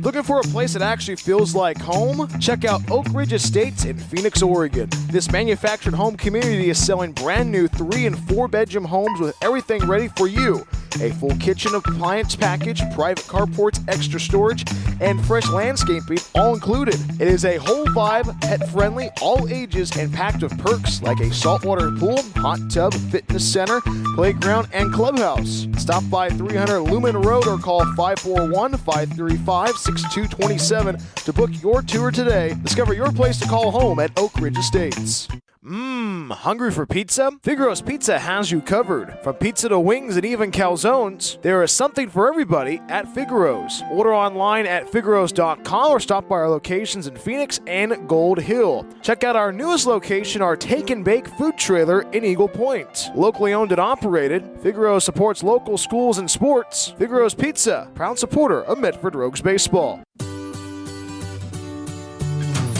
Looking for a place that actually feels like home? Check out Oak Ridge Estates in Phoenix, Oregon. This manufactured home community is selling brand new 3- and 4-bedroom homes with everything ready for you. A full kitchen appliance package, private carports, extra storage, and fresh landscaping all included. It is a whole vibe, pet-friendly, all ages, and packed with perks like a saltwater pool, hot tub, fitness center, playground, and clubhouse. Stop by 300 Lumen Road or call 541-535-6227 to book your tour today. Discover your place to call home at Oak Ridge Estates. Hungry for pizza? Figaro's Pizza has you covered. From pizza to wings and even calzones, there is something for everybody at Figaro's. Order online at figaros.com or stop by our locations in Phoenix and Gold Hill. Check out our newest location, our Take and Bake food trailer in Eagle Point. Locally owned and operated, Figaro's supports local schools and sports. Figaro's Pizza, proud supporter of Medford Rogues baseball.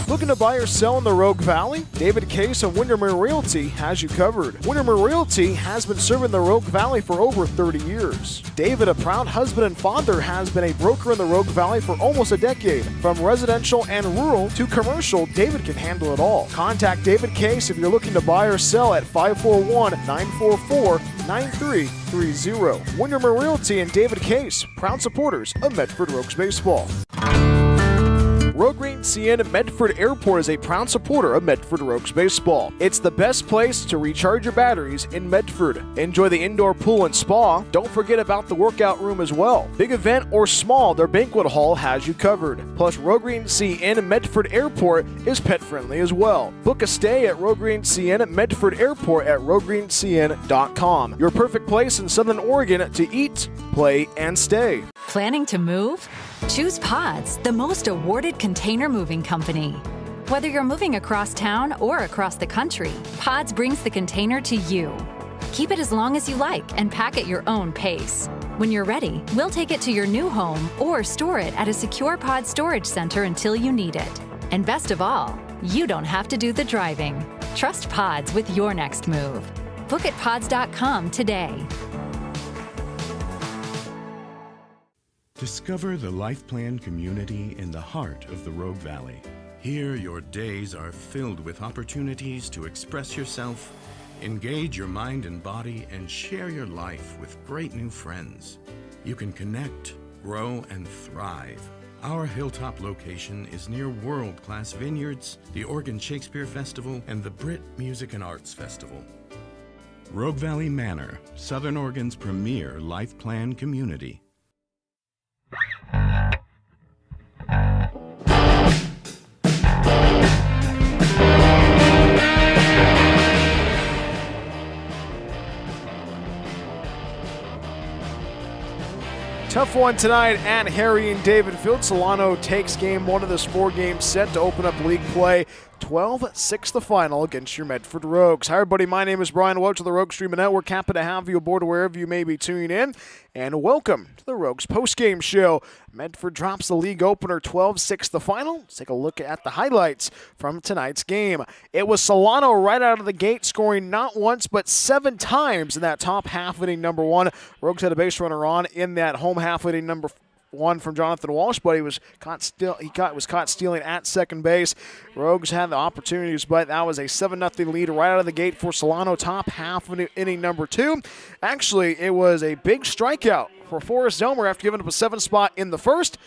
Looking to buy or sell in the Rogue Valley? David Case of Windermere Realty has you covered. Windermere Realty has been serving the Rogue Valley for over 30 years. David, a proud husband and father, has been a broker in the Rogue Valley for almost a decade. From residential and rural to commercial, David can handle it all. Contact David Case if you're looking to buy or sell at 541-944-9330. Windermere Realty and David Case, proud supporters of Medford Rogues baseball. Green CN Medford Airport is a proud supporter of Medford Rogues baseball. It's the best place to recharge your batteries in Medford. Enjoy the indoor pool and spa. Don't forget about the workout room as well. Big event or small, their banquet hall has you covered. Plus, Green CN Medford Airport is pet friendly as well. Book a stay at Green CN Medford Airport at rogreencn.com. Your perfect place in Southern Oregon to eat, play, and stay.
Planning to move? Choose Pods, the most awarded container moving company. Whether you're moving across town or across the country, Pods brings the container to you. Keep it as long as you like and pack at your own pace. When you're ready, we'll take it to your new home or store it at a secure pod storage center until you need it. And best of all, you don't have to do the driving. Trust Pods with your next move. Book at pods.com today.
Discover the Life Plan community in the heart of the Rogue Valley. Here, your days are filled with opportunities to express yourself, engage your mind and body, and share your life with great new friends. You can connect, grow, and thrive. Our hilltop location is near world-class vineyards, the Oregon Shakespeare Festival, and the Brit Music and Arts Festival. Rogue Valley Manor, Southern Oregon's premier life plan community.
Tough one tonight at Harry and David Field. Solano takes game one of this four-game set to open up league play. 12-6 the final against your Medford Rogues. Hi, everybody. My name is Brian Welch of the Rogue Streaming Network. Happy to have you aboard wherever you may be tuning in. And welcome to the Rogues postgame show. Medford drops the league opener 12-6 the final. Let's take a look at the highlights from tonight's game. It was Solano right out of the gate, scoring not once but 7 times in that top half inning number 1. Rogues had a base runner on in that home half inning number 1 from Jonathan Walsh, but he was caught stealing at second base. Rogues had the opportunities, but that was a 7-0 lead right out of the gate for Solano, top half of inning number 2. Actually, it was a big strikeout for Forrest Zomer after giving up a 7 spot in the first,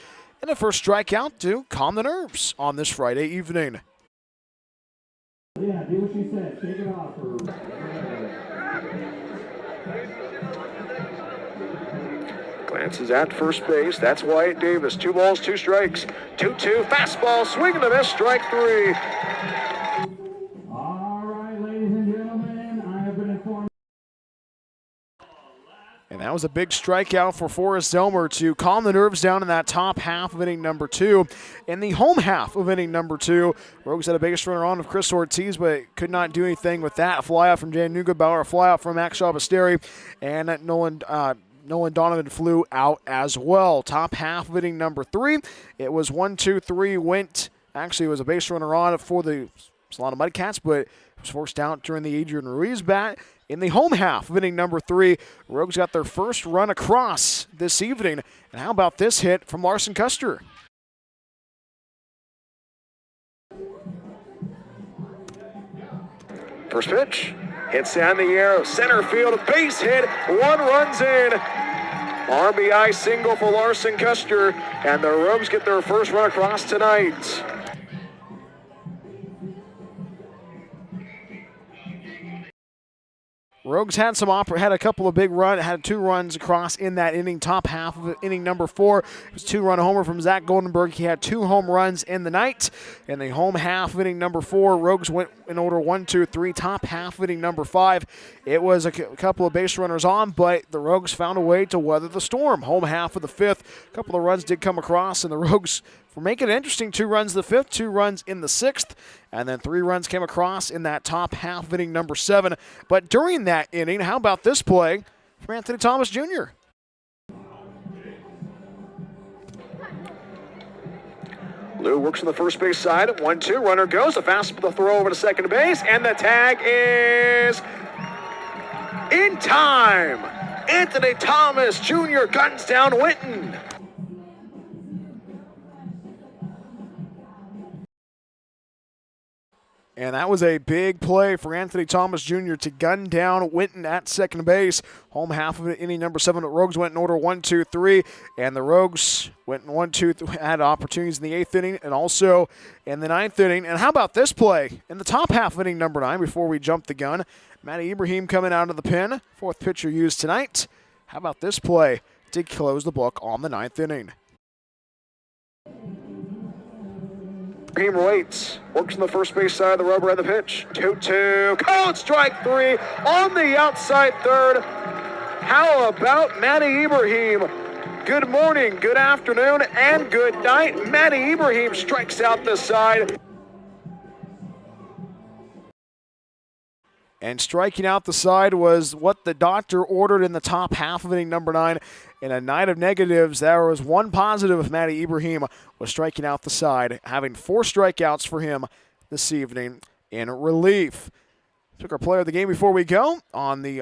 and the first strikeout to calm the nerves on this Friday evening.
Yeah, do what she said. Take it off.
Glances at first base. That's Wyatt Davis. 2 balls, 2 strikes. 2-2. Fastball. Swing and a miss. Strike 3.
All right, ladies and gentlemen, I have been informed.
And that was a big strikeout for Forrest Zomer to calm the nerves down in that top half of inning number 2. In the home half of inning number 2, Rogues had a base runner on of Chris Ortiz, but could not do anything with that. A flyout from Jan Neugebauer, a flyout from Max Shabasteri, and Nolan Donovan flew out as well. Top half of inning number 3. It was 1-2-3 went. Actually, it was a base runner on for the Solano Mudcats, but it was forced out during the Adrian Ruiz bat. In the home half of inning number 3, Rogues got their first run across this evening. And how about this hit from Larson Custer?
First pitch. Hits down the air, center field, a base hit, 1 runs in. RBI single for Larson Custer, and the Rogues get their first run across tonight.
Rogues had a couple of big runs, had 2 runs across in that inning, top half of inning number 4. It was 2-run homer from Zach Goldenberg. He had 2 home runs in the night. In the home half of inning number 4, Rogues went in order 1-2-3, top half of inning number 5. It was a couple of base runners on, but the Rogues found a way to weather the storm. Home half of the 5th, a couple of runs did come across, and the Rogues for making it interesting, 2 runs in the 5th, 2 runs in the 6th, and then 3 runs came across in that top half of inning number 7. But during that inning, how about this play from Anthony Thomas Jr.?
Lou works on the first base side. 1-2, runner goes. A fastball throw over to second base, and the tag is in time. Anthony Thomas Jr. guns down Winton.
And that was a big play for Anthony Thomas Jr. to gun down Winton at second base. Home half of it, inning number 7. The Rogues went in order 1, 2, 3. And the Rogues went in 1, 2, 3, had opportunities in the 8th inning and also in the 9th inning. And how about this play in the top half of inning number 9 before we jump the gun? Matty Ibrahim coming out of the pen. 4th pitcher used tonight. How about this play to close the book on the 9th inning?
Ibrahim waits, works on the first base side of the rubber and the pitch. 2-2, called strike 3 on the outside third. How about Matty Ibrahim? Good morning, good afternoon, and good night. Matty Ibrahim strikes out the side.
And striking out the side was what the doctor ordered in the top half of inning number 9. In a night of negatives, there was one positive of Matty Ibrahim was striking out the side, having 4 strikeouts for him this evening in relief. Took our player of the game before we go on the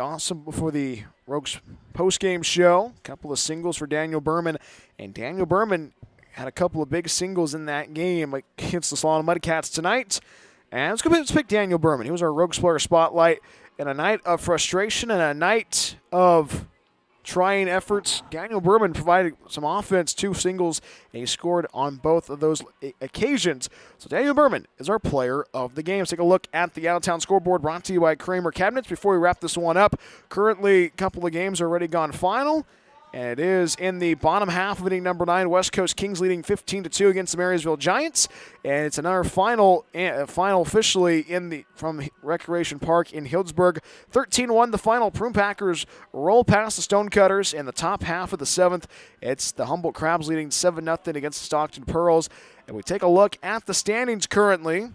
for the Rogues post-game show. A couple of singles for Daniel Berman, and Daniel Berman had a couple of big singles in that game against the Solano Mudcats tonight. And let's pick Daniel Berman. He was our Rogues player spotlight in a night of frustration and a night of trying efforts. Daniel Berman provided some offense, 2 singles, and he scored on both of those occasions. So Daniel Berman is our player of the game. Let's take a look at the out-of-town scoreboard brought to you by Kramer Cabinets before we wrap this one up. Currently, a couple of games already gone final. And it is in the bottom half of inning number 9. West Coast Kings leading 15-2 against the Marysville Giants. And it's another final officially from Recreation Park in Healdsburg. 13-1 the final. Prune Packers roll past the Stonecutters in the top half of the 7th. It's the Humboldt Crabs leading 7-0 against the Stockton Pearls. And we take a look at the standings currently.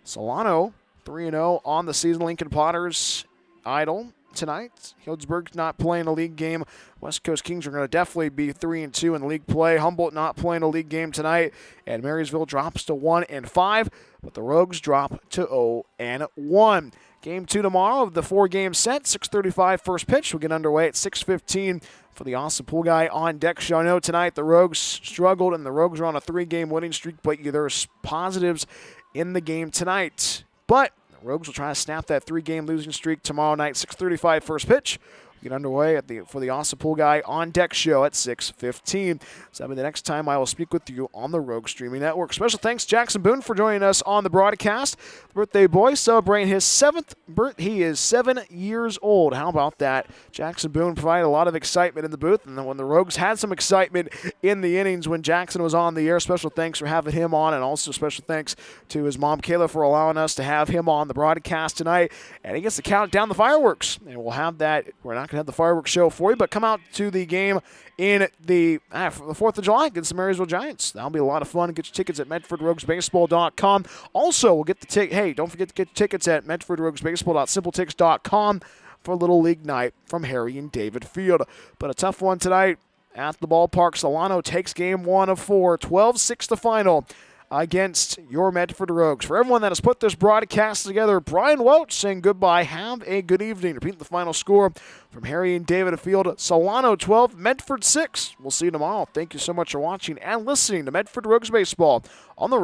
Solano 3-0 on the season. Lincoln Potters idle tonight. Healdsburg's not playing a league game. West Coast Kings are going to definitely be 3-2 in league play. Humboldt not playing a league game tonight. And Marysville drops to 1-5. But the Rogues drop to 0-1. Game 2 tomorrow of the 4-game set. 6:35 first pitch. We'll get underway at 6:15 for the awesome pool guy on deck show. I know tonight the Rogues struggled and the Rogues are on a 3-game winning streak, but there's positives in the game tonight. But Rogues will try to snap that 3-game losing streak tomorrow night. 6:35 first pitch. Get underway for the Awesome Pool Guy on deck show at 6:15. So that'll be the next time I will speak with you on the Rogue Streaming Network. Special thanks Jackson Boone for joining us on the broadcast. Birthday boy celebrating his 7th birthday. He is 7 years old. How about that? Jackson Boone provided a lot of excitement in the booth, and then when the Rogues had some excitement in the innings when Jackson was on the air, special thanks for having him on, and also special thanks to his mom Kayla for allowing us to have him on the broadcast tonight. And he gets to count down the fireworks, and we'll have that. We're not going to have the fireworks show for you, but come out to the game in the 4th of July against the Marysville Giants. That'll be a lot of fun. Get your tickets at MedfordRoguesBaseball.com. Also, we'll get the hey, don't forget to get tickets at MedfordRoguesBaseball.simpletix.com for Little League Night from Harry and David Field. But a tough one tonight at the ballpark. Solano takes game 1 of 4, 12-6 the final against your Medford Rogues. For everyone that has put this broadcast together, Brian Welch saying goodbye. Have a good evening. Repeat the final score from Harry and David Field. Solano 12, Medford 6. We'll see you tomorrow. Thank you so much for watching and listening to Medford Rogues Baseball on the road.